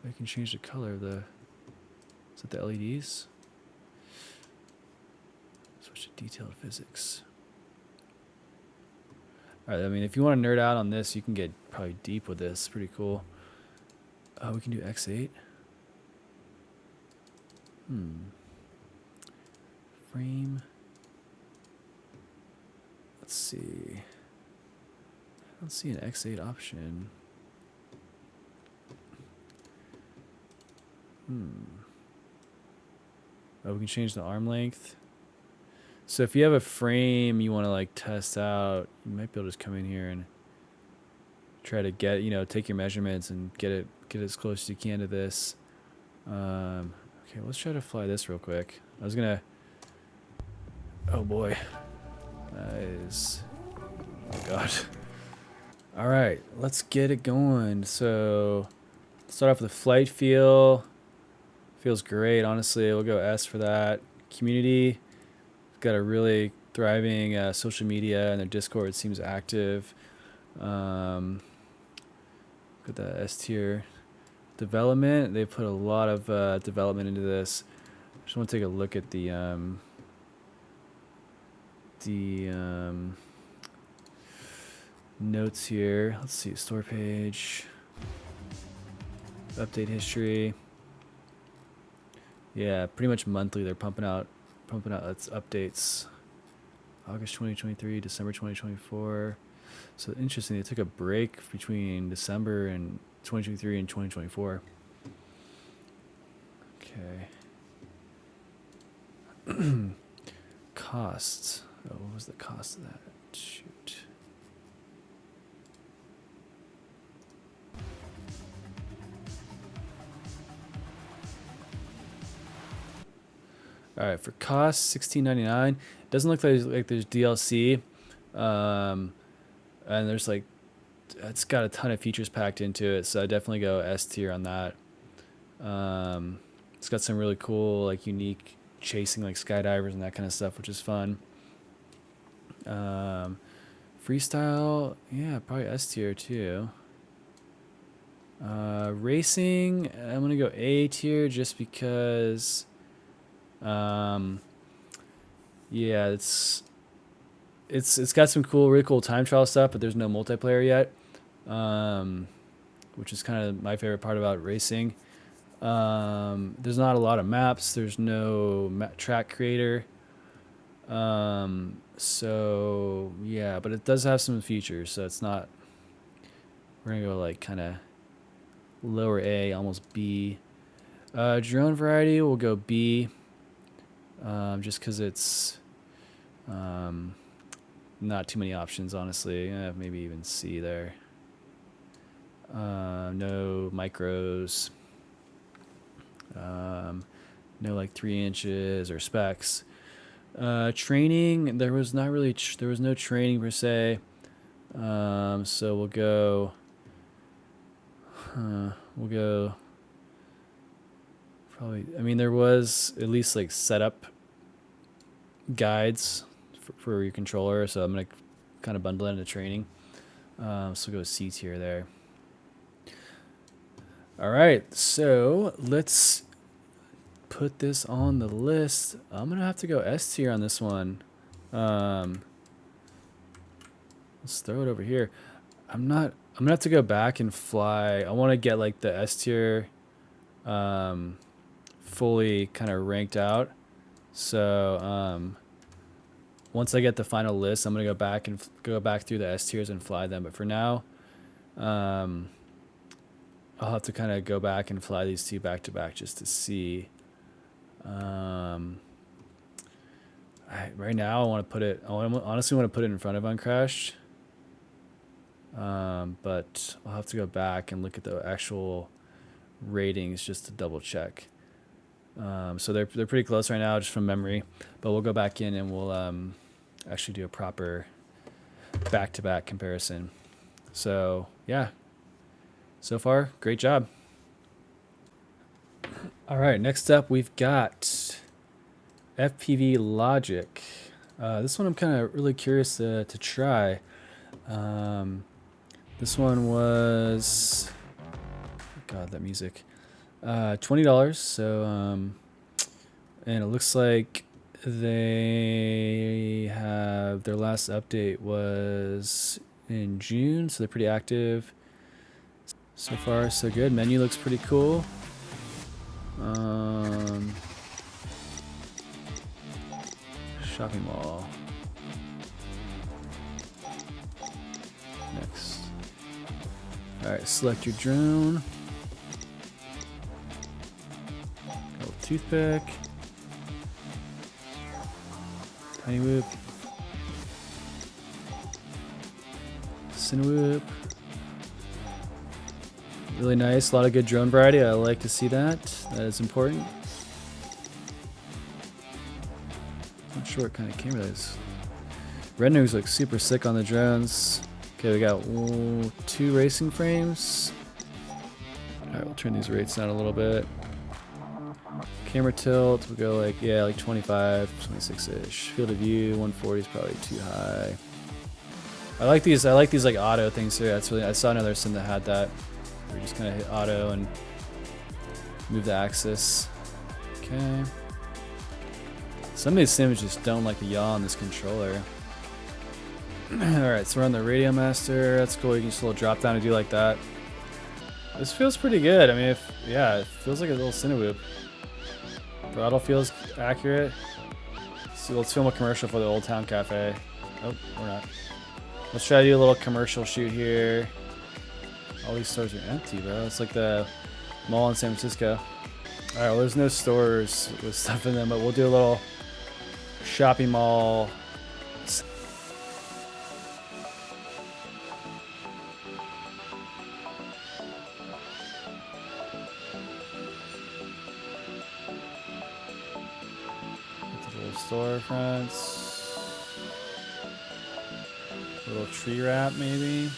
I can change the color of the. Is that the LEDs? Switch to detailed physics. Alright, I mean, if you want to nerd out on this, you can get probably deep with this. Pretty cool. We can do X8. Frame. Let's see. I don't see an X8 option. Oh, we can change the arm length. So if you have a frame you want to like test out, you might be able to just come in here and try to get, take your measurements and get as close as you can to this. Okay, let's try to fly this real quick. I was gonna. Oh boy, that is. Oh god. All right, let's get it going. So, start off with the flight feel. Feels great, honestly. We'll go S for that. Community. Got a really thriving social media, and their Discord seems active. Got the S tier. Development, they put a lot of development into this. Just want to take a look at the notes here. Let's see, store page, update history. Yeah, pretty much monthly they're pumping out its updates. August 2023, December 2024. So interesting, they took a break between December and 2023 and 2024. Okay. Costs. Oh, what was the cost of that? Shoot. All right, for cost, $16.99. Doesn't look like there's DLC, And there's like, it's got a ton of features packed into it, so I definitely go S tier on that. It's got some really cool, like, unique chasing, like skydivers and that kind of stuff, which is fun. Freestyle, yeah, probably S tier too. Racing, I'm gonna go A tier just because, yeah, it's got some really cool time trial stuff, but there's no multiplayer yet, which is kind of my favorite part about racing. There's not a lot of maps. There's no track creator. So yeah, but it does have some features. So it's not. We're gonna go like kind of lower A, almost B. Drone variety, we'll go B. Just because it's not too many options, honestly. Maybe even C there. No micros. No like 3 inches or specs. Training, there was not really there was no training per se. So we'll go probably, I mean, there was at least like setup guides for your controller, so I'm gonna kind of bundle it into training. So we'll go C tier there. All right, so let's put this on the list. I'm gonna have to go S tier on this one. Let's throw it over here. I'm gonna have to go back and fly. I want to get like the S tier fully kind of ranked out. So once I get the final list, I'm gonna go back through the S tiers and fly them. But for now, I'll have to kind of go back and fly these two back to back just to see. Right now, I want to put it. I honestly want to put it in front of Uncrashed. But I'll have to go back and look at the actual ratings just to double check. So they're pretty close right now, just from memory. But we'll go back in and we'll actually do a proper back-to-back comparison. So yeah, so far, great job. All right, next up we've got FPV Logic. This one I'm kind of really curious to try. This one was, God, that music. $20. So, and it looks like they have, their last update was in June, so they're pretty active. So far, so good. Menu looks pretty cool. Shopping mall. Next. All right, select your drone. Little toothpick. Tiny whoop. Cinewhoop. Really nice. A lot of good drone variety. I like to see that. That is important. Not sure what kind of camera that is. Renderings look super sick on the drones. Okay, we got 2 racing frames. Alright, we'll turn these rates down a little bit. Camera tilt, we'll go like, yeah, like 25, 26-ish. Field of view, 140 is probably too high. I like these like auto things here. That's really, I saw another sim that had that. We just kind of hit auto and move the axis. Okay. Some of these sims just don't like the yaw on this controller. Alright, so we're on the Radio Master. That's cool. You can just a little drop down and do like that. This feels pretty good. I mean, yeah, it feels like a little Cinewhoop. Throttle feels accurate. So let's film a commercial for the Old Town Cafe. Oh, we're not. Let's try to do a little commercial shoot here. All these stores are empty, bro. It's like the mall in San Francisco. Alright, well, there's no stores with stuff in them, but we'll do a little shopping mall. Storefronts. little tree wrap maybe.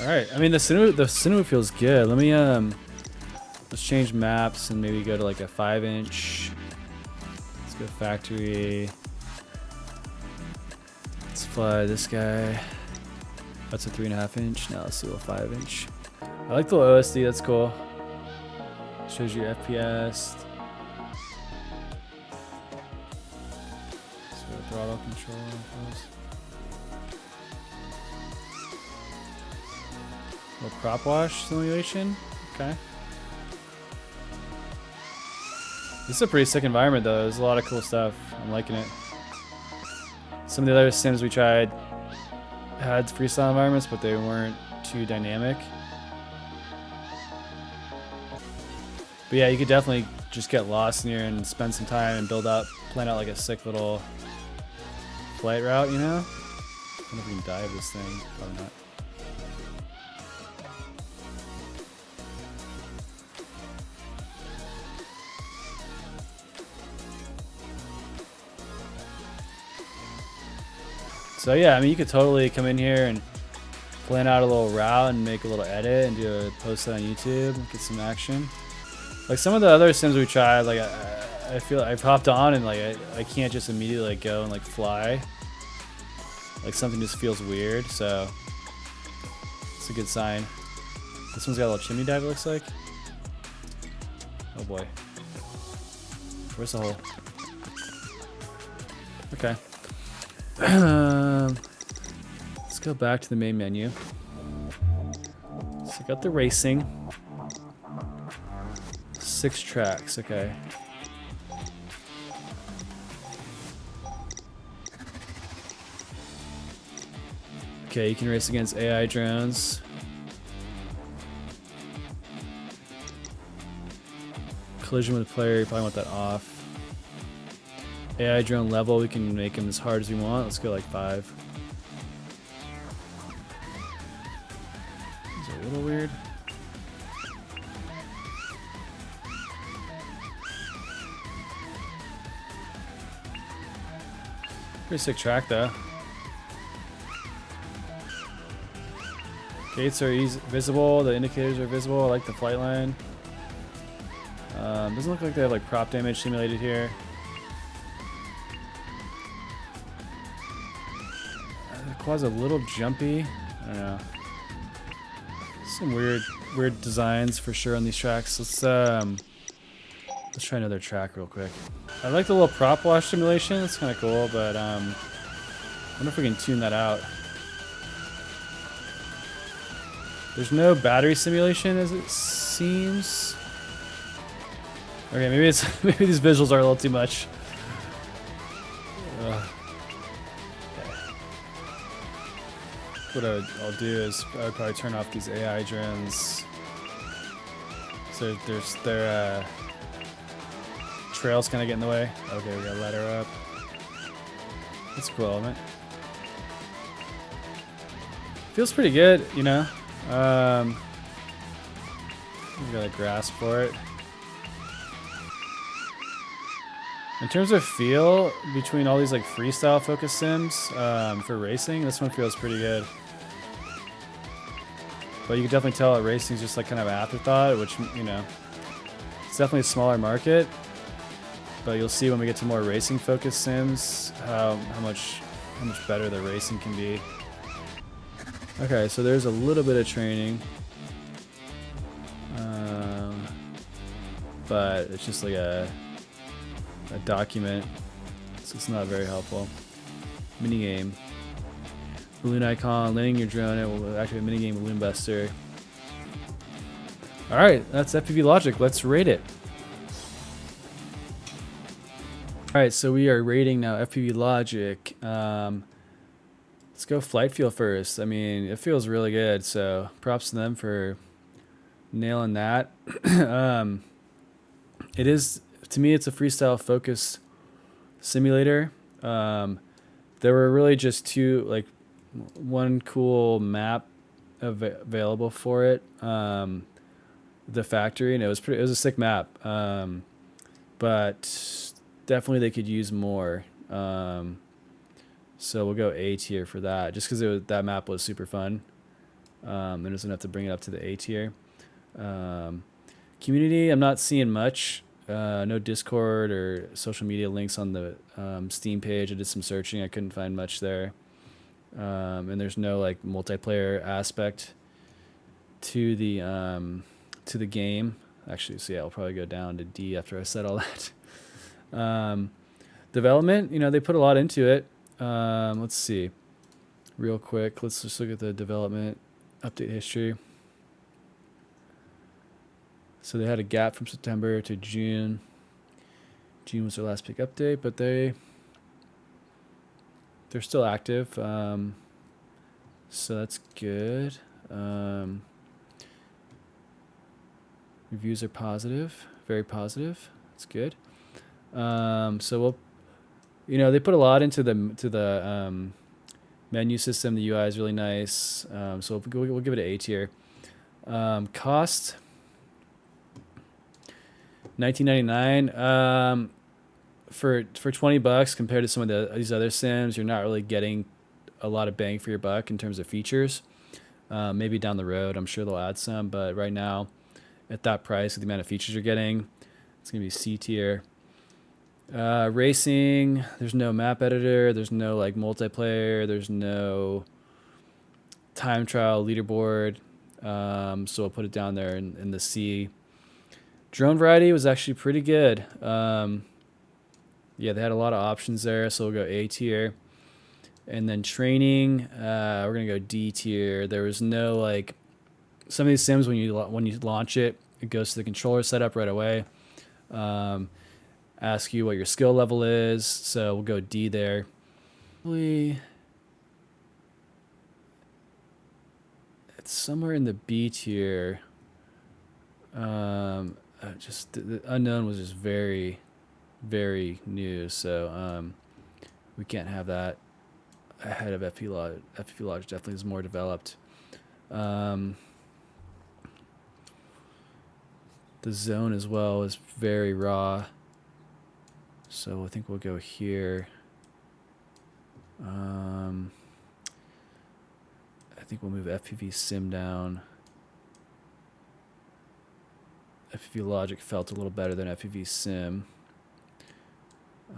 All right, I mean the cinema feels good. Let me let's change maps and maybe go to like a 5-inch. Let's go factory. Let's fly this guy. That's a 3.5-inch. Now let's do a 5-inch. I like the OSD. That's cool. Shows you FPS. So throttle control. Little prop wash simulation. Okay. This is a pretty sick environment though. There's a lot of cool stuff. I'm liking it. Some of the other sims we tried had freestyle environments, but they weren't too dynamic. But yeah, you could definitely just get lost in here and spend some time and plan out like a sick little flight route, you know? I don't know if we can dive this thing. Probably not. So yeah, I mean, you could totally come in here and plan out a little route and make a little edit and do a post it on YouTube, get some action. Like some of the other sims we tried, like I feel I've hopped on and like I can't just immediately like go and like fly. Like something just feels weird, so it's a good sign. This one's got a little chimney dive, it looks like. Oh boy. Where's the hole? Okay. Let's go back to the main menu. So I got the racing. 6 tracks, okay. Okay, you can race against AI drones. Collision with a player, you probably want that off. AI drone level, we can make them as hard as we want. Let's go like 5. These are a little weird. Pretty sick track though. Gates are visible, the indicators are visible. I like the flight line. Doesn't look like they have like prop damage simulated here. The quad's a little jumpy. I don't know. Some weird designs for sure on these tracks. Let's try another track real quick. I like the little prop wash simulation. It's kind of cool, but I wonder if we can tune that out. There's no battery simulation as it seems. Okay, maybe these visuals are a little too much. Okay. What I'll do is I would probably turn off these AI drones. So their trails kind of get in the way. Okay, we got a ladder up. That's a cool element. Feels pretty good, you know. We got a grasp for it. In terms of feel between all these like freestyle focus sims for racing, this one feels pretty good. But you can definitely tell that racing is just like kind of an afterthought, which, you know, it's definitely a smaller market. But you'll see when we get to more racing focused sims how much better the racing can be. Okay, so there's a little bit of training, but it's just like a document, so it's not very helpful. Minigame. Balloon icon, landing your drone, it will activate minigame Balloon Buster. Alright, that's FPV Logic, let's rate it. Alright, so we are rating now FPV Logic. Let's go flight feel first. I mean, it feels really good, so props to them for nailing that. It is, to me, it's a freestyle focused simulator. There were really just one cool map available for it, the factory, and it was a sick map. but definitely they could use more. So we'll go A tier for that, just because that map was super fun. And it's enough to bring it up to the A tier. Community, I'm not seeing much. No Discord or social media links on the Steam page. I did some searching. I couldn't find much there. And there's no like multiplayer aspect to the game. Actually, so yeah, I'll probably go down to D after I said all that. Development, they put a lot into it. Let's see, real quick. Let's just look at the development update history. So they had a gap from September to June. June was their last big update, but they're still active. So that's good. Reviews are positive, very positive. That's good. So they put a lot into the menu system. The UI is really nice. So we'll give it an A tier. Cost $19.99. For $20 compared to some of these other sims, you're not really getting a lot of bang for your buck in terms of features. Maybe down the road, I'm sure they'll add some, but right now, at that price, with the amount of features you're getting, it's gonna be C tier. Racing, there's no map editor, there's no like multiplayer, there's no time trial leaderboard, so I'll put it down there in the C. Drone variety was actually pretty good. Yeah, they had a lot of options there, so we'll go A tier. And then training, we're gonna go D tier. There was no like, some of these sims when you launch it, it goes to the controller setup right away. Ask you what your skill level is, so we'll go D there. It's somewhere in the B tier. Just the unknown was just very, very new, so we can't have that ahead of FPV Logic. FPV Logic definitely is more developed. The zone as well is very raw, so I think we'll go here. I think we'll move FPV Sim down. FPV Logic felt a little better than FPV Sim.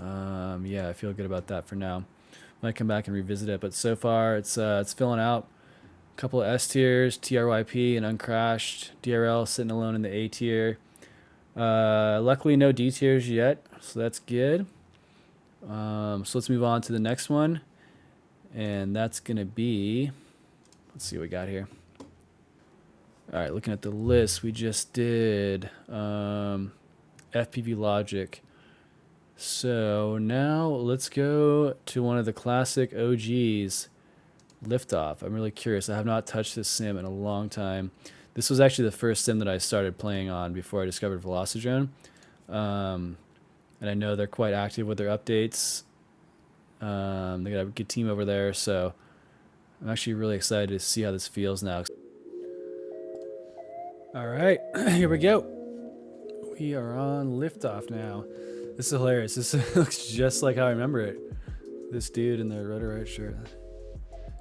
Yeah, I feel good about that for now. Might come back and revisit it, but so far it's filling out. A couple of S tiers, TRYP and Uncrashed. DRL sitting alone in the A tier. Luckily no D tiers yet, so that's good. So let's move on to the next one, and that's gonna be, let's see what we got here. All right, looking at the list, we just did FPV Logic. So now let's go to one of the classic OGs, Liftoff. I'm really curious. I have not touched this sim in a long time. This was actually the first sim that I started playing on before I discovered Velocidrone. And I know they're quite active with their updates. They got a good team over there, so I'm actually really excited to see how this feels now. All right, here we go. We are on Liftoff now. This is hilarious. This looks just like how I remember it. This dude in the rotor shirt.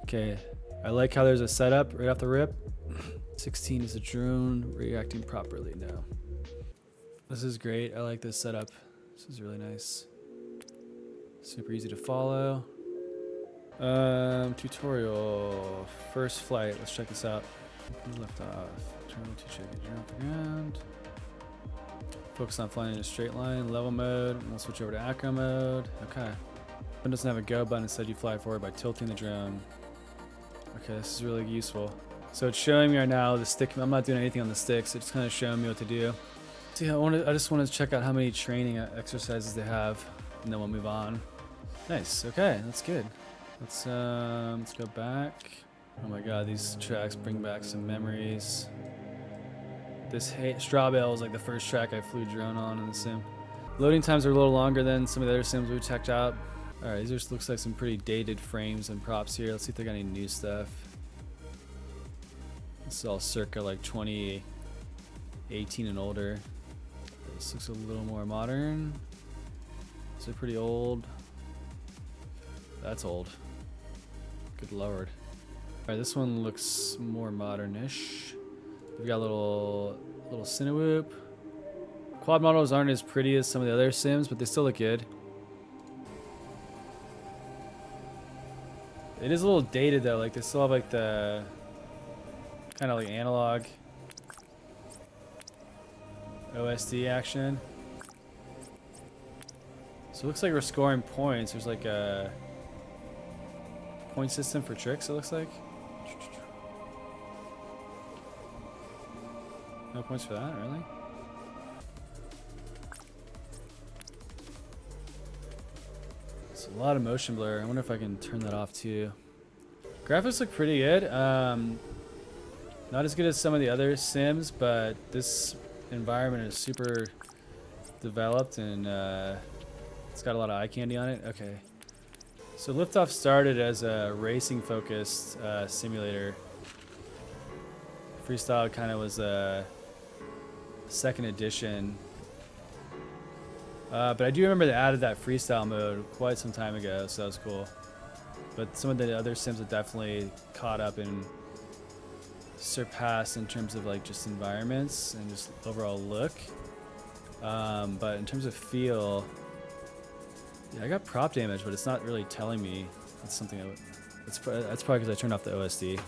Okay, I like how there's a setup right off the rip. 16 is a drone reacting properly now. This is great. I like this setup. This is really nice. Super easy to follow. Tutorial. First flight. Let's check this out. Lift off. Turn to check it off the ground. Focus on flying in a straight line. Level mode. And we'll switch over to acro mode. Okay. It doesn't have a go button. Instead, you fly forward by tilting the drone. Okay, this is really useful. So it's showing me right now the stick. I'm not doing anything on the sticks. It's kind of showing me what to do. See, I just want to check out how many training exercises they have, and then we'll move on. Nice. Okay, that's good. Let's go back. Oh my God, these tracks bring back some memories. This Straw Bale was like the first track I flew drone on in the sim. Loading times are a little longer than some of the other sims we checked out. All right, these just looks like some pretty dated frames and props here. Let's see if they got any new stuff. This is all circa like 2018 and older. This looks a little more modern. Is it pretty old? That's old. Good lord. Alright, this one looks more modern-ish. We've got a little Cinewhoop. Quad models aren't as pretty as some of the other Sims, but they still look good. It is a little dated though, like they still have like the kind of like analog OSD action. So it looks like we're scoring points. There's like a point system for tricks, it looks like. No points for that, really? It's a lot of motion blur. I wonder if I can turn that off too. Graphics look pretty good. Not as good as some of the other Sims, but this environment is super developed and it's got a lot of eye candy on it. Okay. So Liftoff started as a racing focused simulator. Freestyle kind of was a second edition. But I do remember they added that freestyle mode quite some time ago, so that was cool. But some of the other Sims have definitely caught up and surpassed in terms of like just environments and just overall look. But in terms of feel, yeah, I got prop damage, but it's not really telling me. That's something that's probably because I turned off the OSD.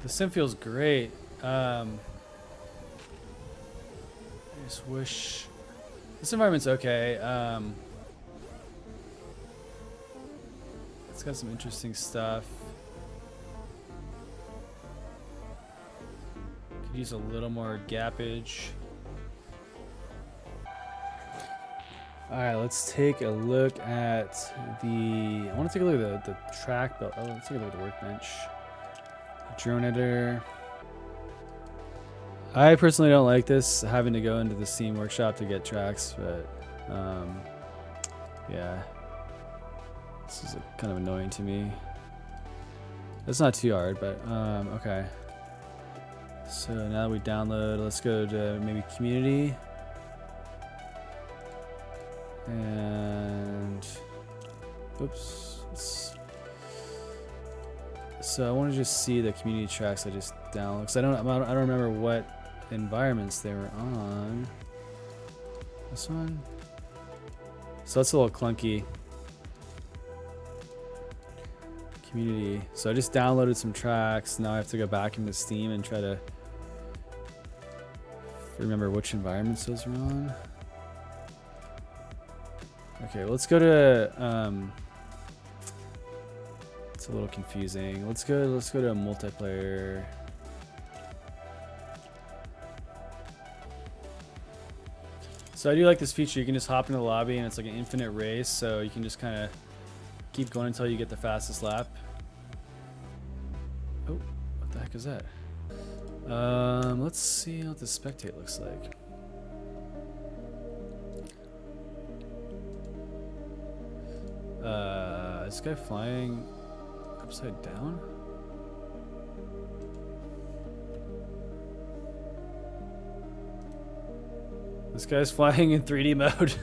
The sim feels great. I just wish this environment's okay. It's got some interesting stuff. Could use a little more gappage. All right, let's take a look at the. I want to take a look at the track belt. Oh, let's take a look at the workbench. Drone editor. I personally don't like this, having to go into the Steam workshop to get tracks, but yeah, this is kind of annoying to me. It's not too hard, but okay. So now that we download, let's go to maybe community. And oops. So I want to just see the community tracks I just downloaded, because I don't remember what environments they were on. This one. So that's a little clunky. Community. So I just downloaded some tracks. Now I have to go back into Steam and try to remember which environments those were on. Okay, let's go to it's a little confusing. Let's go to a multiplayer. So I do like this feature. You can just hop into the lobby and it's like an infinite race, so you can just kind of keep going until you get the fastest lap. Oh, what the heck is that? Let's see what the spectate looks like. Is this guy flying upside down? This guy's flying in 3D mode.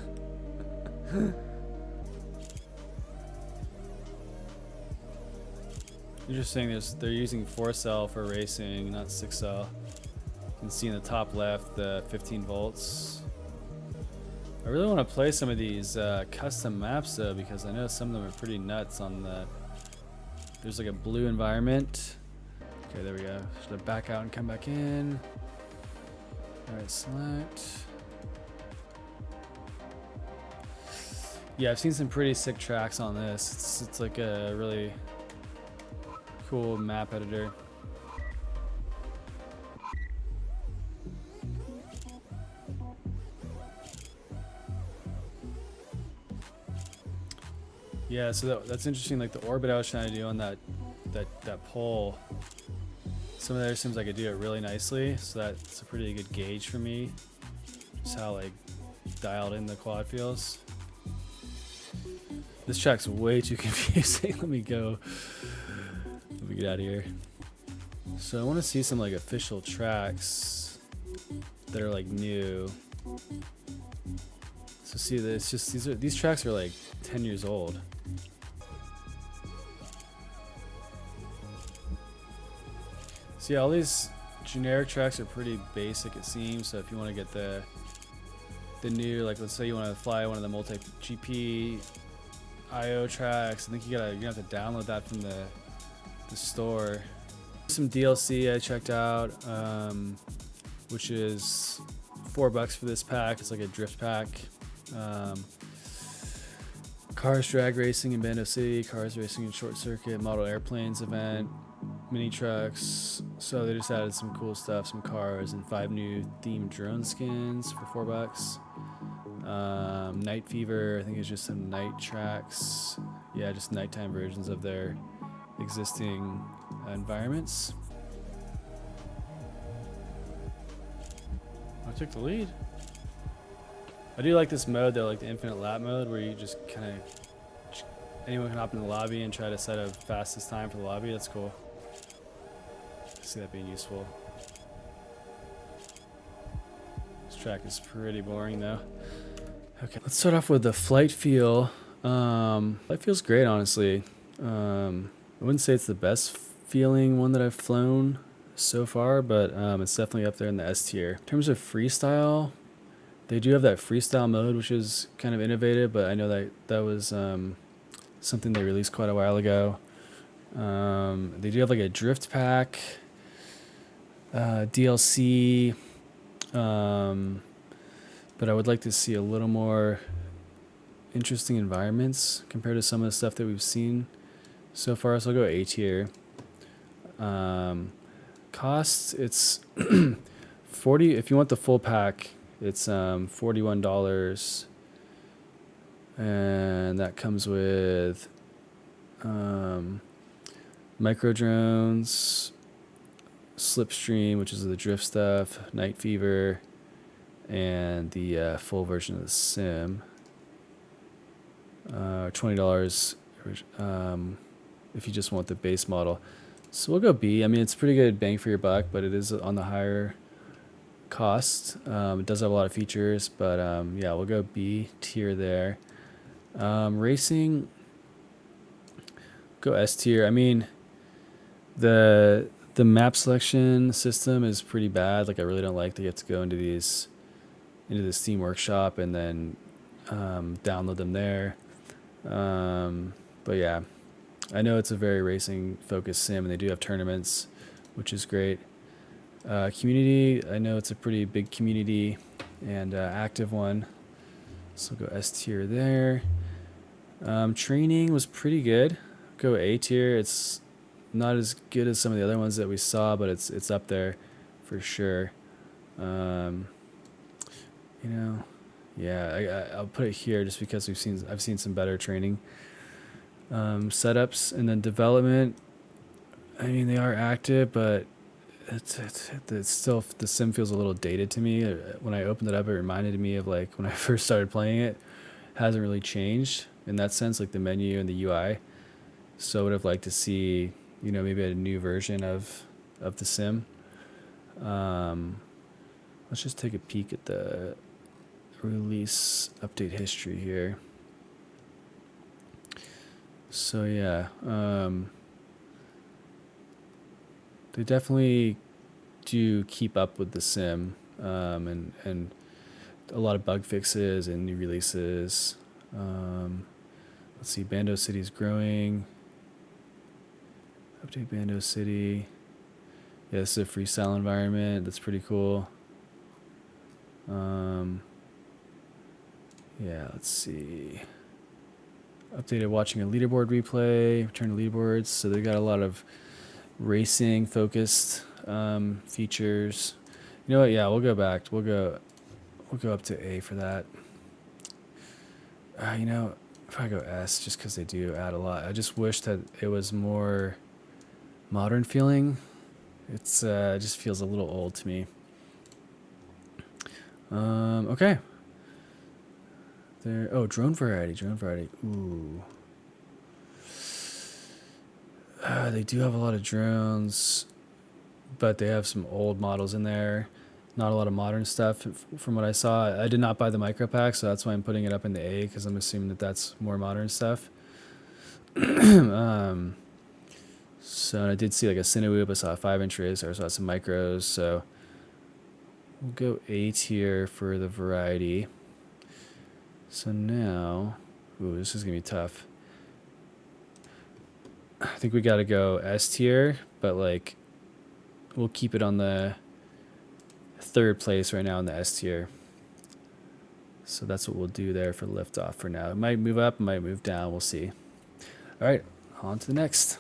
Interesting, they're using 4-cell for racing, not 6-cell. You can see in the top left the 15 volts. I really want to play some of these custom maps though, because I know some of them are pretty nuts on the... There's like a blue environment. Okay, there we go. Should I back out and come back in? Alright, select. Yeah, I've seen some pretty sick tracks on this. It's like a really cool map editor. Yeah, so that's interesting. Like the orbit I was trying to do on that pole. Some of the other sims I could do it really nicely, so that's a pretty good gauge for me. Just how like dialed in the quad feels. This track's way too confusing. Let me get out of here. So I want to see some like official tracks that are like new. So see, it's just these tracks are like 10 years old. So yeah, all these generic tracks are pretty basic, it seems. So if you want to get the new, like let's say you want to fly one of the multi GP IO tracks, I think you're gonna have to download that from the store. Some DLC I checked out, which is $4 for this pack. It's like a drift pack. Cars drag racing in Bando City, cars racing in Short Circuit, model airplanes event, mini trucks. So they just added some cool stuff, some cars, and 5 new themed drone skins for $4. Night Fever, I think it's just some night tracks. Yeah, just nighttime versions of their existing environments. I took the lead. I do like this mode though, like the infinite lap mode, where you just kind of anyone can hop in the lobby and try to set a fastest time for the lobby. That's cool. I see that being useful. This track is pretty boring though. Okay, let's start off with the flight feel. Flight feels great, honestly. I wouldn't say it's the best feeling one that I've flown so far, but it's definitely up there in the S tier. In terms of freestyle, they do have that freestyle mode, which is kind of innovative, but I know that was something they released quite a while ago. They do have like a drift pack, DLC, but I would like to see a little more interesting environments compared to some of the stuff that we've seen so far. So I'll go A tier. Costs, it's 40. If you want the full pack, it's $41, and that comes with micro drones, Slipstream, which is the drift stuff, Night Fever, and the full version of the sim. $20 if you just want the base model. So we'll go B. I mean, it's pretty good bang for your buck, but it is on the higher cost. It does have a lot of features, but yeah, we'll go B tier there. Racing, go S tier. I mean, the map selection system is pretty bad. Like, I really don't like that you have to go into the Steam Workshop and then download them there. But yeah, I know it's a very racing focused sim, and they do have tournaments, which is great. Community, I know it's a pretty big community and active one, so go S tier there. Training was pretty good. Go A tier. It's not as good as some of the other ones that we saw, but it's up there for sure. You know, yeah, I'll put it here just because I've seen some better training setups. And then development, I mean, they are active, but it's still, the sim feels a little dated to me. When I opened it up, it reminded me of like when I first started playing it. It hasn't really changed in that sense, like the menu and the UI. So I would have liked to see, you know, maybe a new version of the sim. Let's just take a peek at the release update history here. So yeah, they definitely do keep up with the sim, and a lot of bug fixes and new releases. Let's see, Bando City's growing. Update Bando City. Yeah, this is a freestyle environment. That's pretty cool. Yeah, let's see. Updated watching a leaderboard replay. Return to leaderboards. So they got a lot of racing focused features. You know what? Yeah, we'll go back. We'll go up to A for that. You know, if I go S, just because they do add a lot. I just wish that it was more modern feeling. It's it just feels a little old to me. Okay. There. Oh, drone variety. Ooh. They do have a lot of drones. but they have some old models in there. Not a lot of modern stuff from what I saw. I did not buy the micro pack, so that's why I'm putting it up in the A, because I'm assuming that that's more modern stuff. So I did see like a Cinewoop. I saw a 5-inch racer. I saw some micros. So we'll go A tier for the variety. So now, ooh, this is gonna be tough. I think we gotta go S tier, but like we'll keep it on the 3rd place right now in the S tier. So that's what we'll do there for Liftoff for now. It might move up, it might move down. We'll see. All right, on to the next.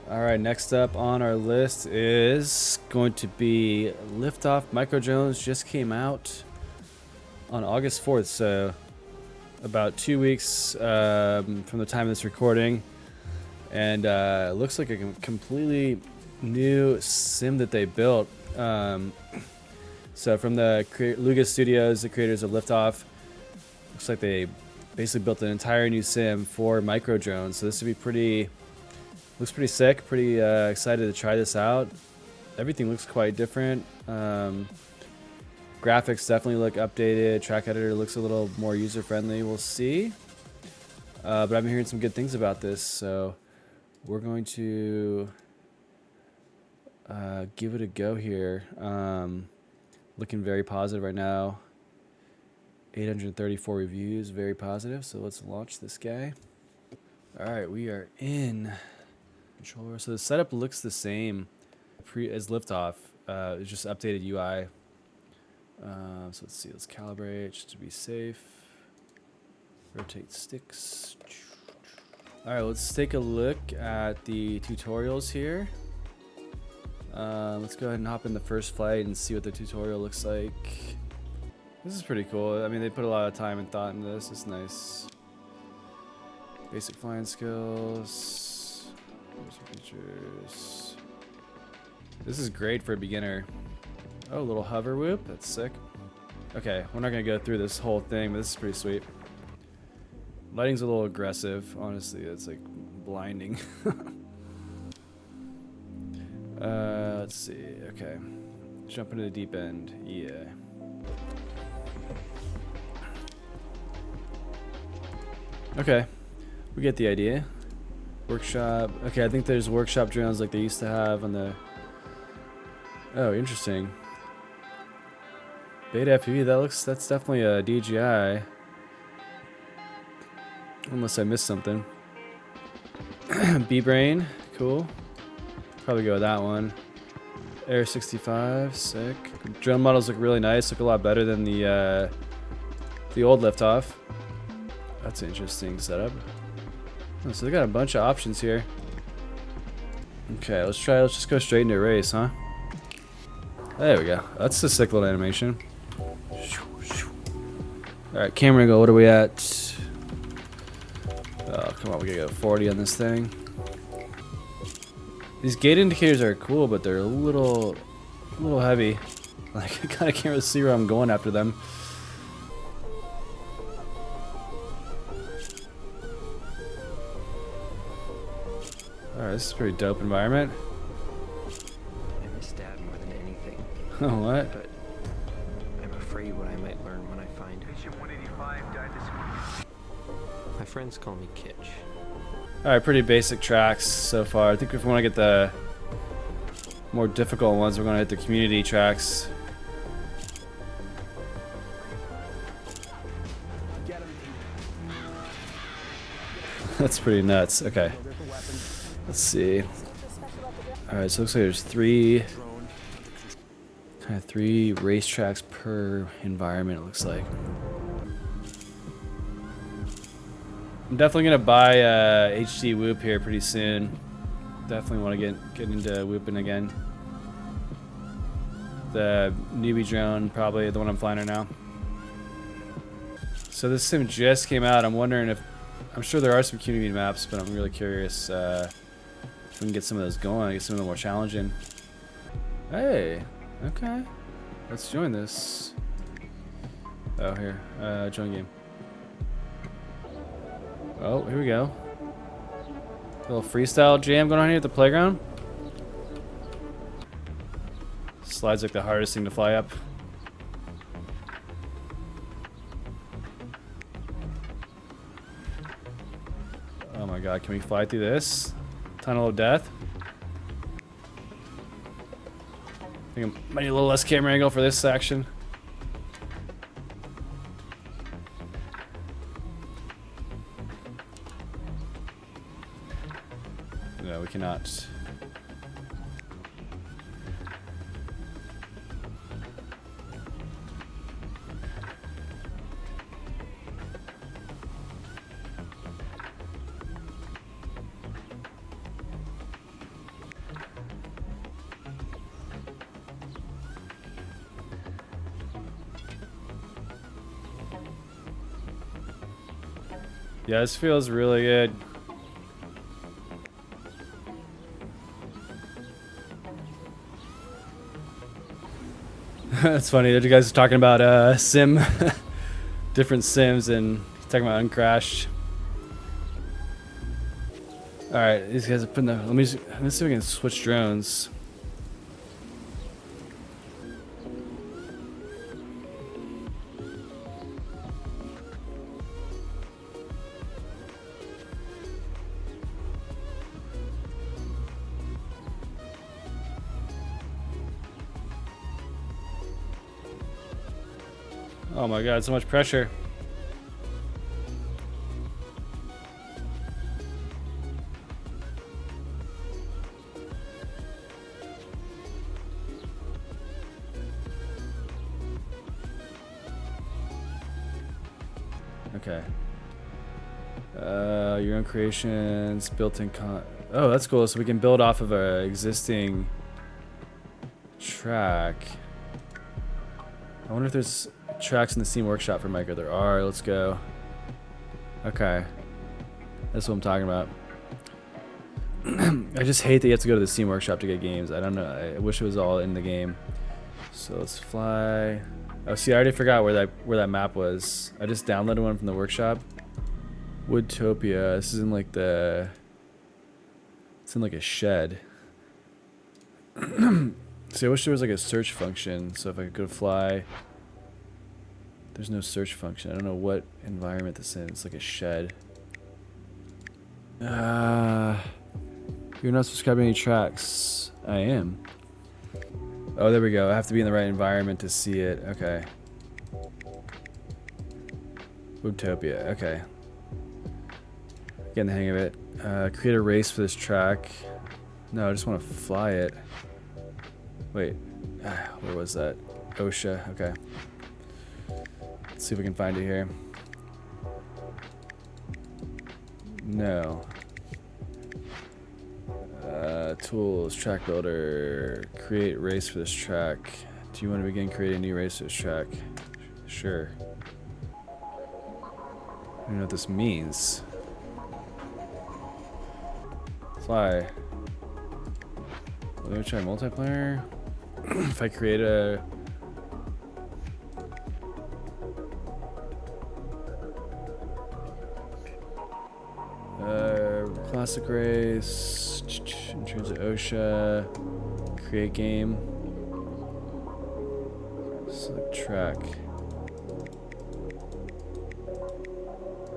All right, next up on our list is going to be Liftoff Micro Drones. Just came out on August 4th, so about 2 weeks from the time of this recording. And it looks like a completely new sim that they built. So from the Luga Studios, the creators of Liftoff, looks like they basically built an entire new sim for micro drones. So this would be pretty, looks pretty sick. Pretty excited to try this out. Everything looks quite different. Graphics definitely look updated. Track editor looks a little more user friendly. We'll see. But I've been hearing some good things about this, so we're going to give it a go here. Looking very positive right now. 834 reviews, very positive. So let's launch this guy. All right, we are in controller. So the setup looks the same as Liftoff. It's just updated UI. So let's see. Let's calibrate just to be safe. Rotate sticks. All right, let's take a look at the tutorials here. Let's go ahead and hop in the first flight and see what the tutorial looks like. This is pretty cool. I mean, they put a lot of time and thought into this. It's nice. Basic flying skills. Here's some features. This is great for a beginner. Oh, a little hover whoop. That's sick. Okay, we're not going to go through this whole thing, but this is pretty sweet. Lighting's a little aggressive. Honestly, it's like blinding. Let's see. Okay. Jump into the deep end. Yeah. Okay. We get the idea. Workshop. Okay, I think there's workshop drones like they used to have on the... Oh, interesting. Beta FPV, that's definitely a DJI. Unless I missed something. B-Brain, cool. Probably go with that one. Air 65, sick. Drone models look really nice, look a lot better than the old Liftoff. That's an interesting setup. Oh, so they got a bunch of options here. Okay, let's just go straight into a race, huh? There we go. That's a sick little animation. Alright, camera angle, what are we at? Oh, come on, we gotta go 40 on this thing. These gate indicators are cool, but they're a little heavy. Like, I kinda can't really see where I'm going after them. Alright, this is a pretty dope environment. I miss Dad more than anything. Oh, what? But I'm afraid what I might learn when I find him. My friends call me Kitch. Alright, pretty basic tracks so far. I think if we want to get the more difficult ones, we're going to hit the community tracks. That's pretty nuts. Okay. Let's see. Alright, so it looks like there's three racetracks per environment, it looks like. I'm definitely gonna buy HD Whoop here pretty soon. Definitely want to get into whooping again. The newbie drone, probably the one I'm flying right now. So this sim just came out. I'm wondering if, I'm sure there are some community maps, but I'm really curious if we can get some of those going, get some of them more challenging. Hey, okay, let's join this. Oh, here, join game. Oh, here we go. A little freestyle jam going on here at the playground. slide's like the hardest thing to fly up. Oh my god, can we fly through this? Tunnel of death? I think I might need a little less camera angle for this section. No, we cannot. Yeah, this feels really good. That's funny that you guys are talking about sim, different sims, and talking about Uncrashed. All right, these guys are putting the. Let's see if we can switch drones. Oh my god, so much pressure. Okay. Your own creations, built-in oh, that's cool. So we can build off of an existing track. I wonder if there's tracks in the Steam Workshop for Micro. There are. Let's go. Okay. That's what I'm talking about. I just hate that you have to go to the Steam Workshop to get games. I don't know. I wish it was all in the game. So let's fly. Oh, see, I already forgot where that map was. I just downloaded one from the workshop. Woodtopia. This is in like the. It's in like a shed. See, I wish there was like a search function. So if I could go fly. There's no search function. I don't know what environment this is in. It's like a shed. You're not subscribing to any tracks. I am. Oh, there we go. I have to be in the right environment to see it. Okay. Woodtopia. Okay. Getting the hang of it. Create a race for this track. No, I just want to fly it. Wait. Where was that? OSHA. Okay. Let's see if we can find it here. No. Tools, track builder, create race for this track. Do you want to begin creating a new race for this track? Sure. I don't know what this means. Fly. Let me try multiplayer. If I create a classic race, in terms of OSHA, create game, select track.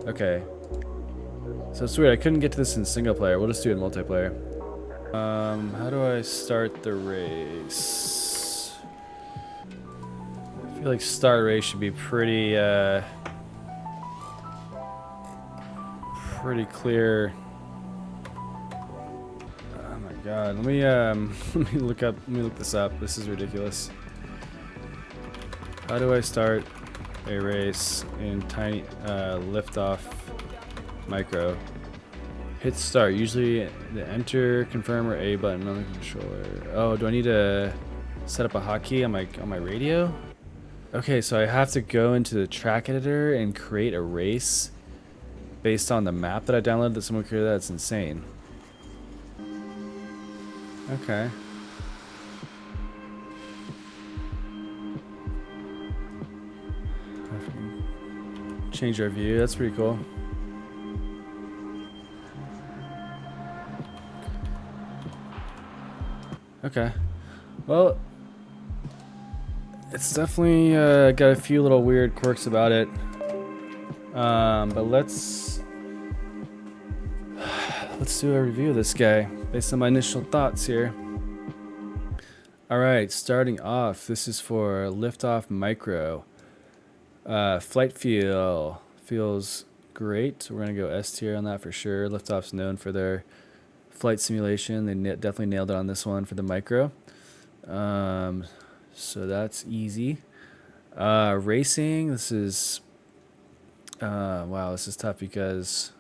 Okay. So it's weird, I couldn't get to this in single player. We'll just do it in multiplayer. How do I start the race? I feel like start race should be pretty clear. Oh my god, let me let me look this up. This is ridiculous. How do I start a race in tiny Liftoff micro? Hit start. Usually the enter, confirm, or A button on the controller. Oh, do I need to set up a hotkey on my radio? Okay, so I have to go into the track editor and create a race based on the map that I downloaded that someone created. That's insane. Okay. Change our view. That's pretty cool. Okay. Well, it's definitely got a few little weird quirks about it. But let's do a review of this guy based on my initial thoughts here. All right, starting off, this is for Liftoff Micro. Flight feel feels great. We're gonna go S tier on that for sure. Liftoff's known for their flight simulation. They definitely nailed it on this one for the Micro. So that's easy. Racing, this is wow, this is tough because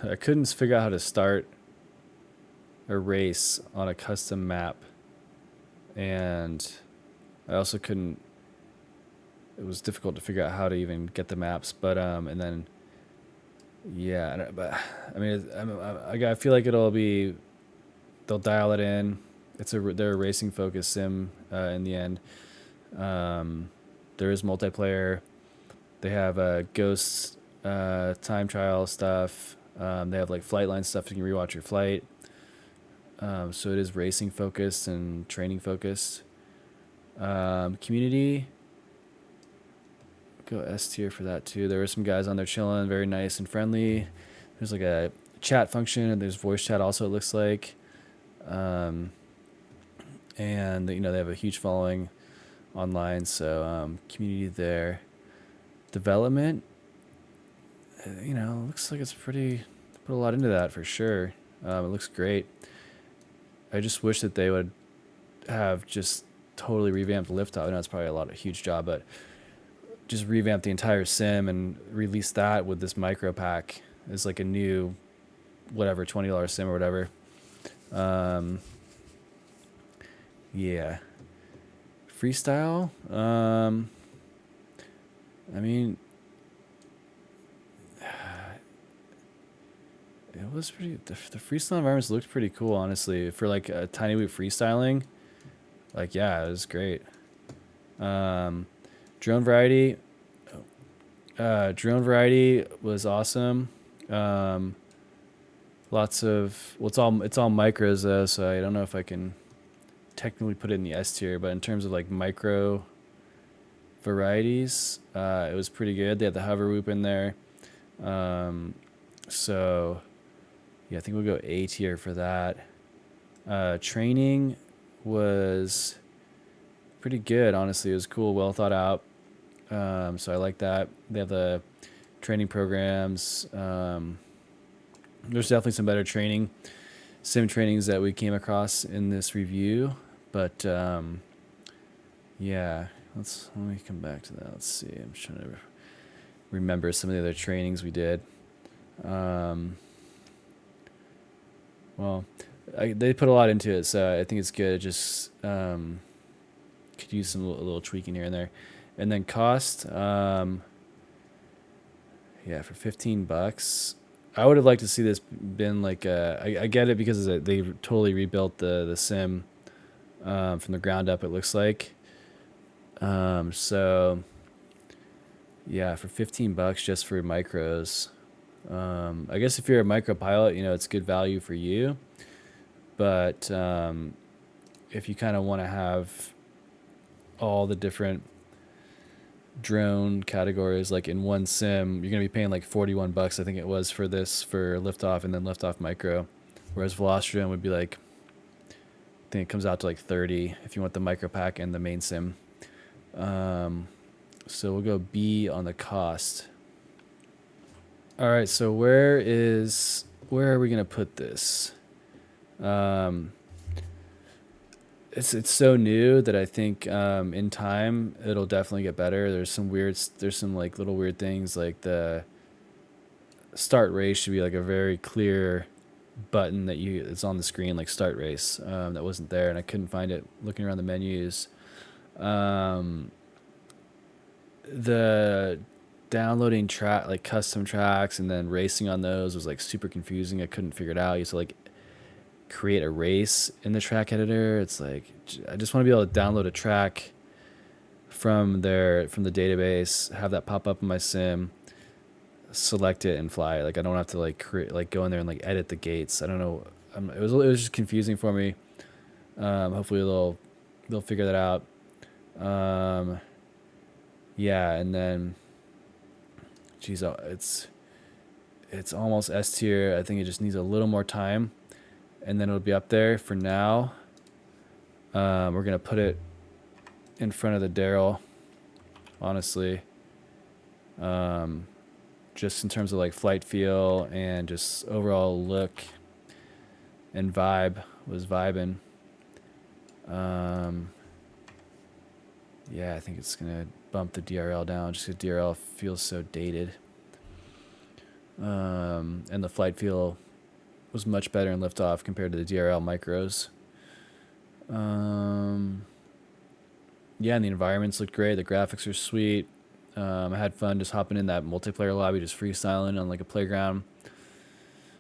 I couldn't figure out how to start a race on a custom map, and I also couldn't. It was difficult to figure out how to even get the maps, but and then yeah, but I mean, I feel like they'll dial it in. They're a racing focused sim in the end. There is multiplayer. They have ghosts, time trial stuff. They have like flight line stuff. You can rewatch your flight. So it is racing focused and training focused. Community, go S tier for that too. There were some guys on there chilling, very nice and friendly. There's like a chat function, and there's voice chat also, it looks like. And they have a huge following online, so community there. Development, looks like it's put a lot into that for sure. It looks great. I just wish that they would have just totally revamped Liftoff. I know it's probably a huge job, but just revamp the entire sim and release that with this micro pack as like a new, whatever, $20 sim or whatever. Yeah. Freestyle. I mean, it was pretty. The freestyle environments looked pretty cool, honestly, for like a tiny boot freestyling. Like, yeah, it was great. Drone variety. Drone variety was awesome. Lots of it's all micros though, so I don't know if I can technically put it in the S tier, but in terms of like micro varieties, it was pretty good. They had the hover whoop in there. So yeah, I think we'll go A tier for that. Training was pretty good, honestly. It was cool, well thought out. So I like that. They have the training programs. There's definitely some better sim trainings that we came across in this review, but yeah, let me come back to that. Let's see. I'm trying to remember some of the other trainings we did. Well, they put a lot into it, so I think it's good. It just could use a little tweaking here and there. And then cost, yeah, for $15. I would have liked to see this been like I get it because they totally rebuilt the sim from the ground up, it looks like. So yeah, for $15 just for micros. I guess if you're a micro pilot, it's good value for you. But if you kind of want to have all the different drone categories like in one sim, you're gonna be paying like $41, I think it was, for Liftoff and then Liftoff Micro, whereas Velocidrone would be like, I think it comes out to like 30 if you want the micro pack and the main sim. So we'll go B on the cost. All right, so where are we gonna put this? It's so new that I think in time it'll definitely get better. There's some like little weird things, like the start race should be like a very clear button it's on the screen, like start race. That wasn't there, and I couldn't find it looking around the menus. The downloading like custom tracks and then racing on those was like super confusing. I couldn't figure it out. You used to like create a race in the track editor. It's like, I just want to be able to download a track from the database, have that pop up in my sim, select it and fly. Like I don't have to like go in there and like edit the gates. I don't know. It was just confusing for me. Hopefully they'll figure that out. Yeah, and then, geez, it's almost S tier. I think it just needs a little more time, and then it'll be up there. For now, we're gonna put it in front of the DRL, honestly. Just in terms of like flight feel and just overall look and vibe, was vibing. Yeah, I think it's gonna bump the DRL down just because DRL feels so dated. And the flight feel was much better in Liftoff compared to the DRL micros. Yeah, and the environments looked great. The graphics are sweet. I had fun just hopping in that multiplayer lobby, just freestyling on like a playground.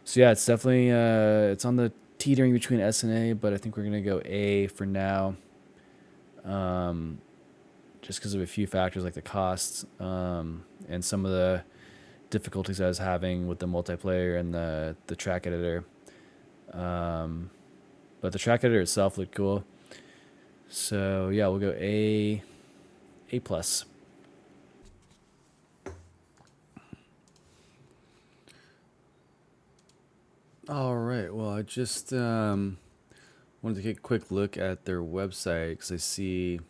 So yeah, it's definitely it's on the teetering between S and A, but I think we're gonna go A for now. Just because of a few factors like the costs and some of the difficulties I was having with the multiplayer and the track editor. But the track editor itself looked cool. So yeah, we'll go A plus. All right. Well, I just wanted to take a quick look at their website because I see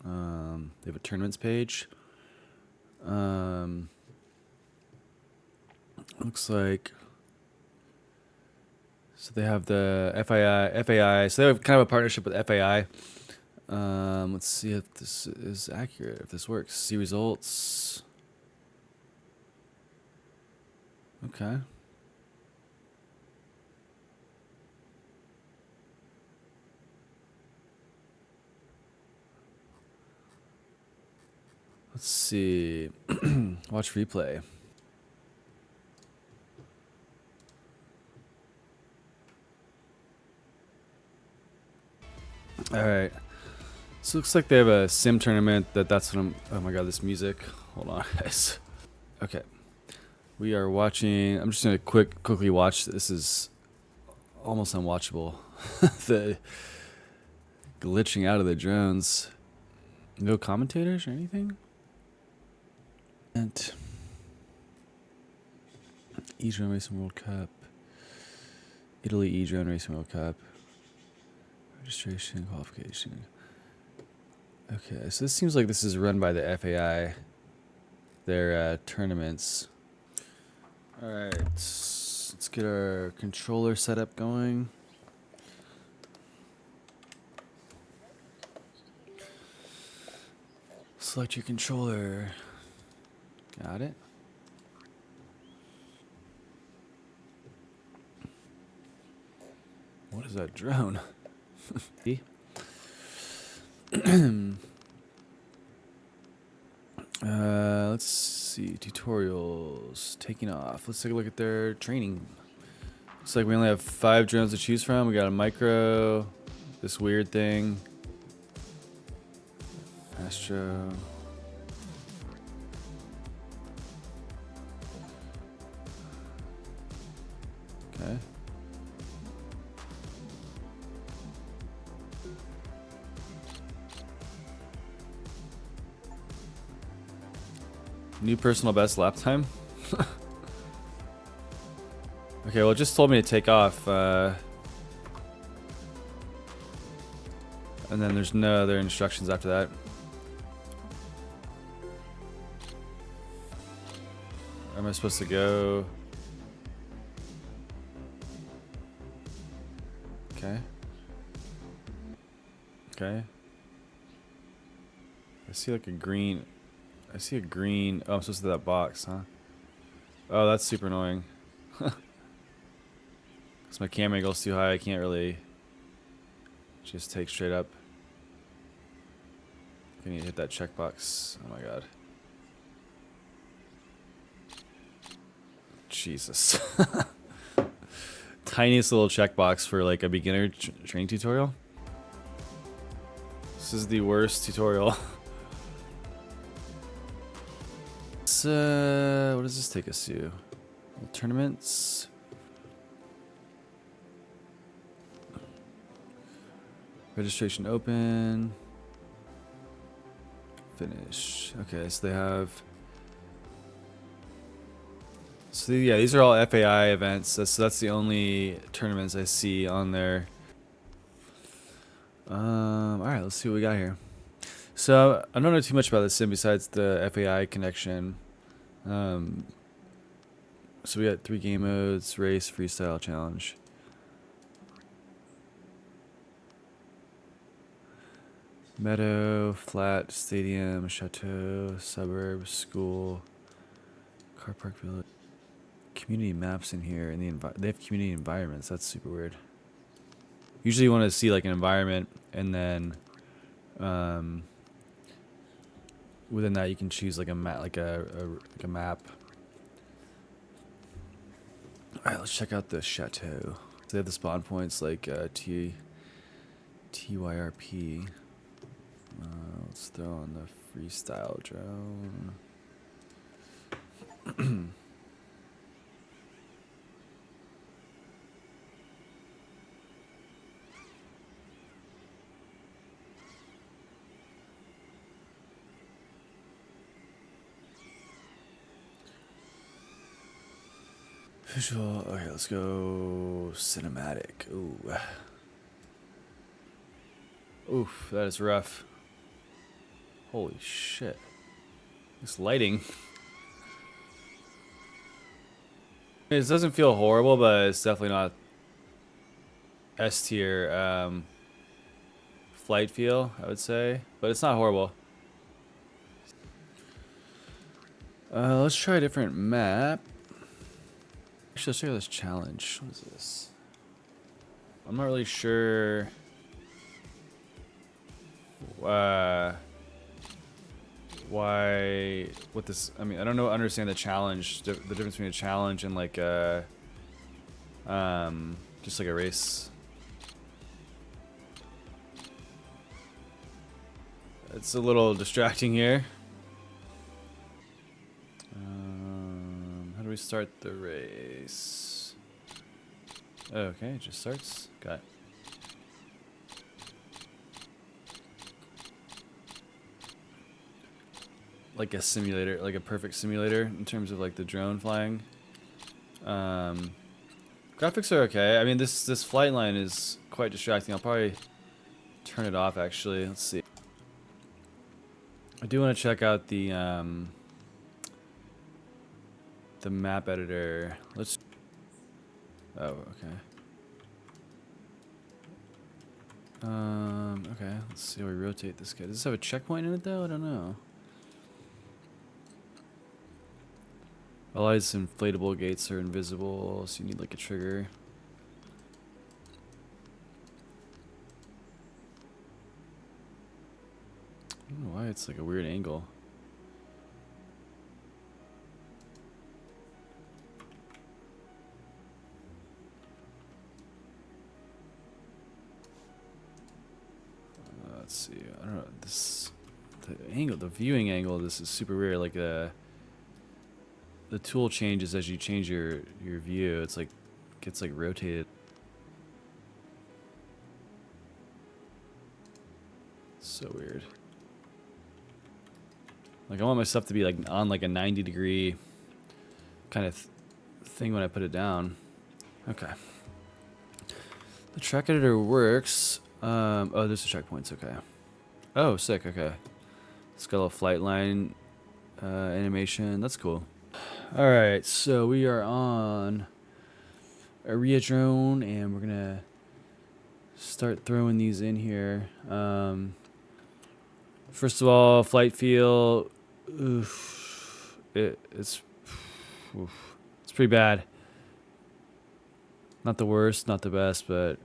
they have a tournaments page. Looks like so they have the FAI. So they have kind of a partnership with FAI. Let's see if this is accurate. If this works, see results. Okay. Let's see. Watch replay. All right. So it looks like they have a sim tournament. That's what I'm. Oh my god, this music. Hold on, guys. Okay. We are watching. I'm just gonna quickly watch. This is almost unwatchable. The glitching out of the drones. No commentators or anything. And Ereadrone Racing World Cup. Italy Ereadrone Racing World Cup. Registration, qualification. Okay, so this seems like this is run by the FAI. Their tournaments. All right, let's get our controller setup going. Select your controller. Got it. What is that drone? Let's see. Tutorials. Taking off. Let's take a look at their training. Looks like we only have 5 drones to choose from. We got a micro. This weird thing. Astro. Okay. New personal best lap time. Okay, well, it just told me to take off. And then there's no other instructions after that. Where am I supposed to go? Okay. Okay. I see like a green. I see a green. Oh, I'm supposed to do that box, huh? Oh, that's super annoying. Because my camera angle's too high, I can't really just take straight up. I need to hit that checkbox. Oh my god. Jesus. Tiniest little checkbox for like a beginner training tutorial. This is the worst tutorial. What does this take us to? Tournaments. Registration open. Finish. Okay, so they have. So yeah, these are all FAI events. So that's the only tournaments I see on there. All right, let's see what we got here. So I don't know too much about the sim besides the FAI connection. So we got 3 game modes: race, freestyle, challenge. Meadow, flat, stadium, chateau, suburb, school, car park, village. Community maps in here, and they have community environments. That's super weird. Usually you want to see like an environment, and then within that you can choose like a map, like a map. All right, let's check out the chateau. They have the spawn points like TYRP. Let's throw on the freestyle drone. Visual. Okay, let's go cinematic. Ooh. Oof, that is rough. Holy shit. This lighting. It doesn't feel horrible, but it's definitely not S tier flight feel, I would say. But it's not horrible. Let's try a different map. Actually, let's try this challenge. What is this? I'm not really sure. Why? What this? I mean, I don't know. Understand the challenge. The difference between a challenge and like a, just like a race. It's a little distracting here. How do we start the race? Okay, it just starts. Got it. Like a simulator, like a perfect simulator in terms of like the drone flying. Graphics are okay. I mean, this flight line is quite distracting. I'll probably turn it off actually. Let's see. I do want to check out the map editor. Let's. Oh, okay. Okay. Let's see how we rotate this guy. Does this have a checkpoint in it though? I don't know. A lot of these inflatable gates are invisible, so you need like a trigger. I don't know why it's like a weird angle. Let's see. I don't know. The viewing angle of this is super weird. Like the tool changes as you change your view. It's like gets like rotated. So weird. Like I want my stuff to be like on like a 90-degree kind of thing when I put it down. Okay. The track editor works. Oh, there's the checkpoints. Okay. Oh, sick. Okay. It's got a little flight line animation. That's cool. All right, so we are on Ereadrone, and we're gonna start throwing these in here. First of all, flight feel. Oof, it's pretty bad. Not the worst, not the best, but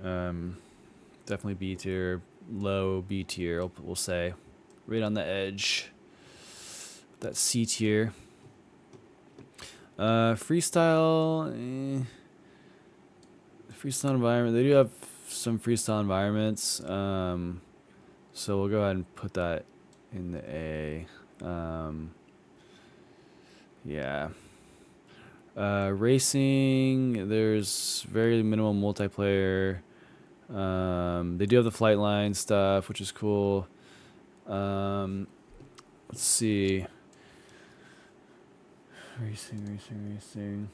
definitely B tier, low B tier. We'll say, right on the edge. That C tier. Freestyle. Freestyle environment. They do have some freestyle environments. So we'll go ahead and put that in the A. Yeah. Racing, there's very minimal multiplayer. They do have the flight line stuff, which is cool. let's see. Racing.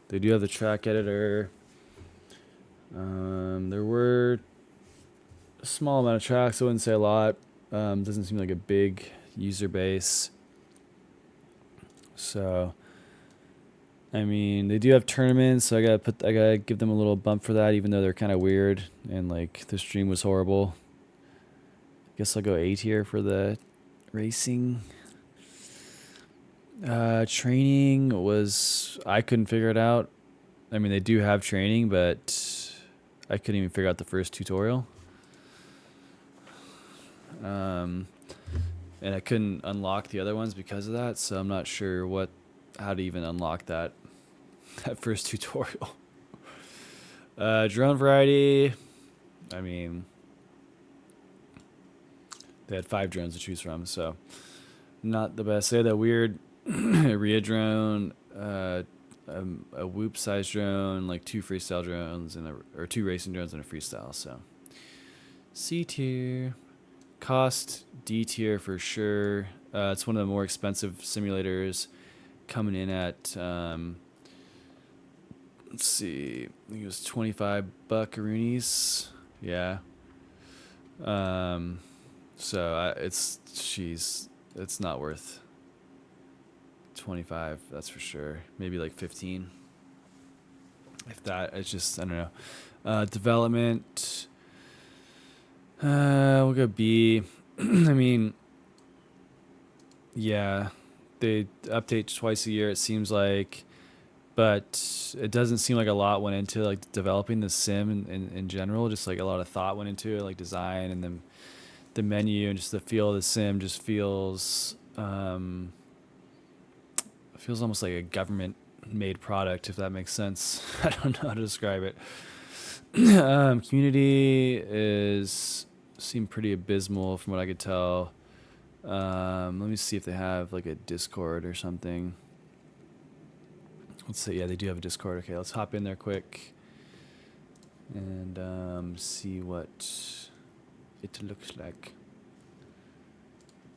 They do have the track editor. There were a small amount of tracks. I wouldn't say a lot. Doesn't seem like a big user base. So, I mean, they do have tournaments. So I gotta give them a little bump for that, even though they're kind of weird and like the stream was horrible. Guess I'll go A tier for the racing. Training was, I couldn't figure it out. I mean, they do have training, but I couldn't even figure out the first tutorial. And I couldn't unlock the other ones because of that, so I'm not sure how to even unlock that first tutorial. Drone variety, I mean, they had 5 drones to choose from, so not the best. They had that weird Ereadrone, a whoop size drone, like 2 freestyle drones or 2 racing drones and a freestyle. So C tier. Cost D tier for sure. It's one of the more expensive simulators, coming in at let's see, I think it was 25 buckaroonies. Yeah. So it's not worth 25, that's for sure. Maybe like 15. If that, it's just, I don't know. Development, we'll go B. I mean, yeah, they update twice a year, it seems like, but it doesn't seem like a lot went into like developing the sim in general. Just like a lot of thought went into it, like design, and then the menu and just the feel of the sim just feels almost like a government made product, if that makes sense. I don't know how to describe it. Community seemed pretty abysmal from what I could tell. Let me see if they have like a Discord or something. Let's see. Yeah, they do have a Discord. Okay, let's hop in there quick and see what it looks like.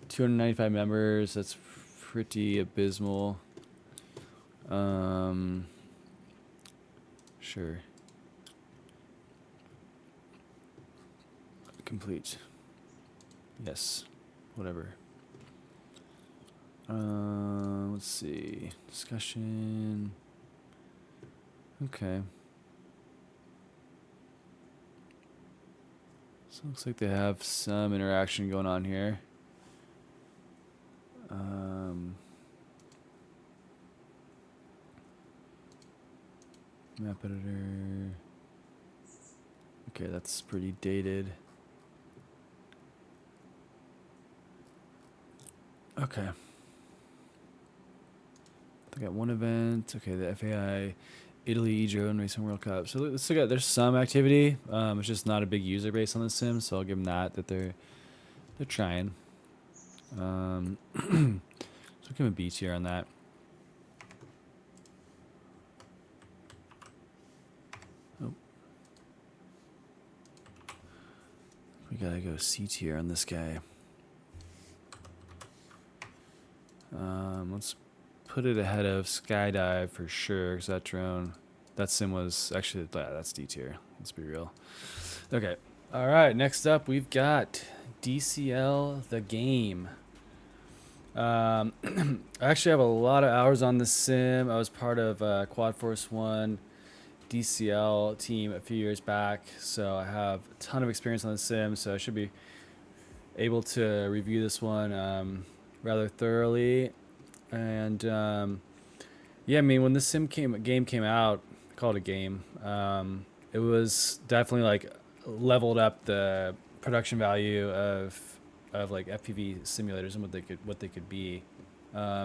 295 members. That's pretty abysmal. Sure. Complete. Yes. Whatever. Let's see. Discussion. Okay. So it looks like they have some interaction going on here. Map editor. Okay, that's pretty dated. Okay. They got one event. Okay, the FAI Italy Drone Racing World Cup. So let's look at, there's some activity. It's just not a big user base on the sim, so I'll give them that they're trying. So I'll give them a B tier on that. Oh. We gotta go C tier on this guy. Let's put it ahead of Sky Dive for sure, because that sim was actually, that's D tier. Let's be real. Okay. All right. Next up, we've got DCL The Game. I actually have a lot of hours on this sim. I was part of Quad Force 1 DCL team a few years back, so I have a ton of experience on the sim, so I should be able to review this one rather thoroughly. And yeah, I mean, when this game came out, I call it a game. It was definitely like leveled up the production value of like FPV simulators and what they could be.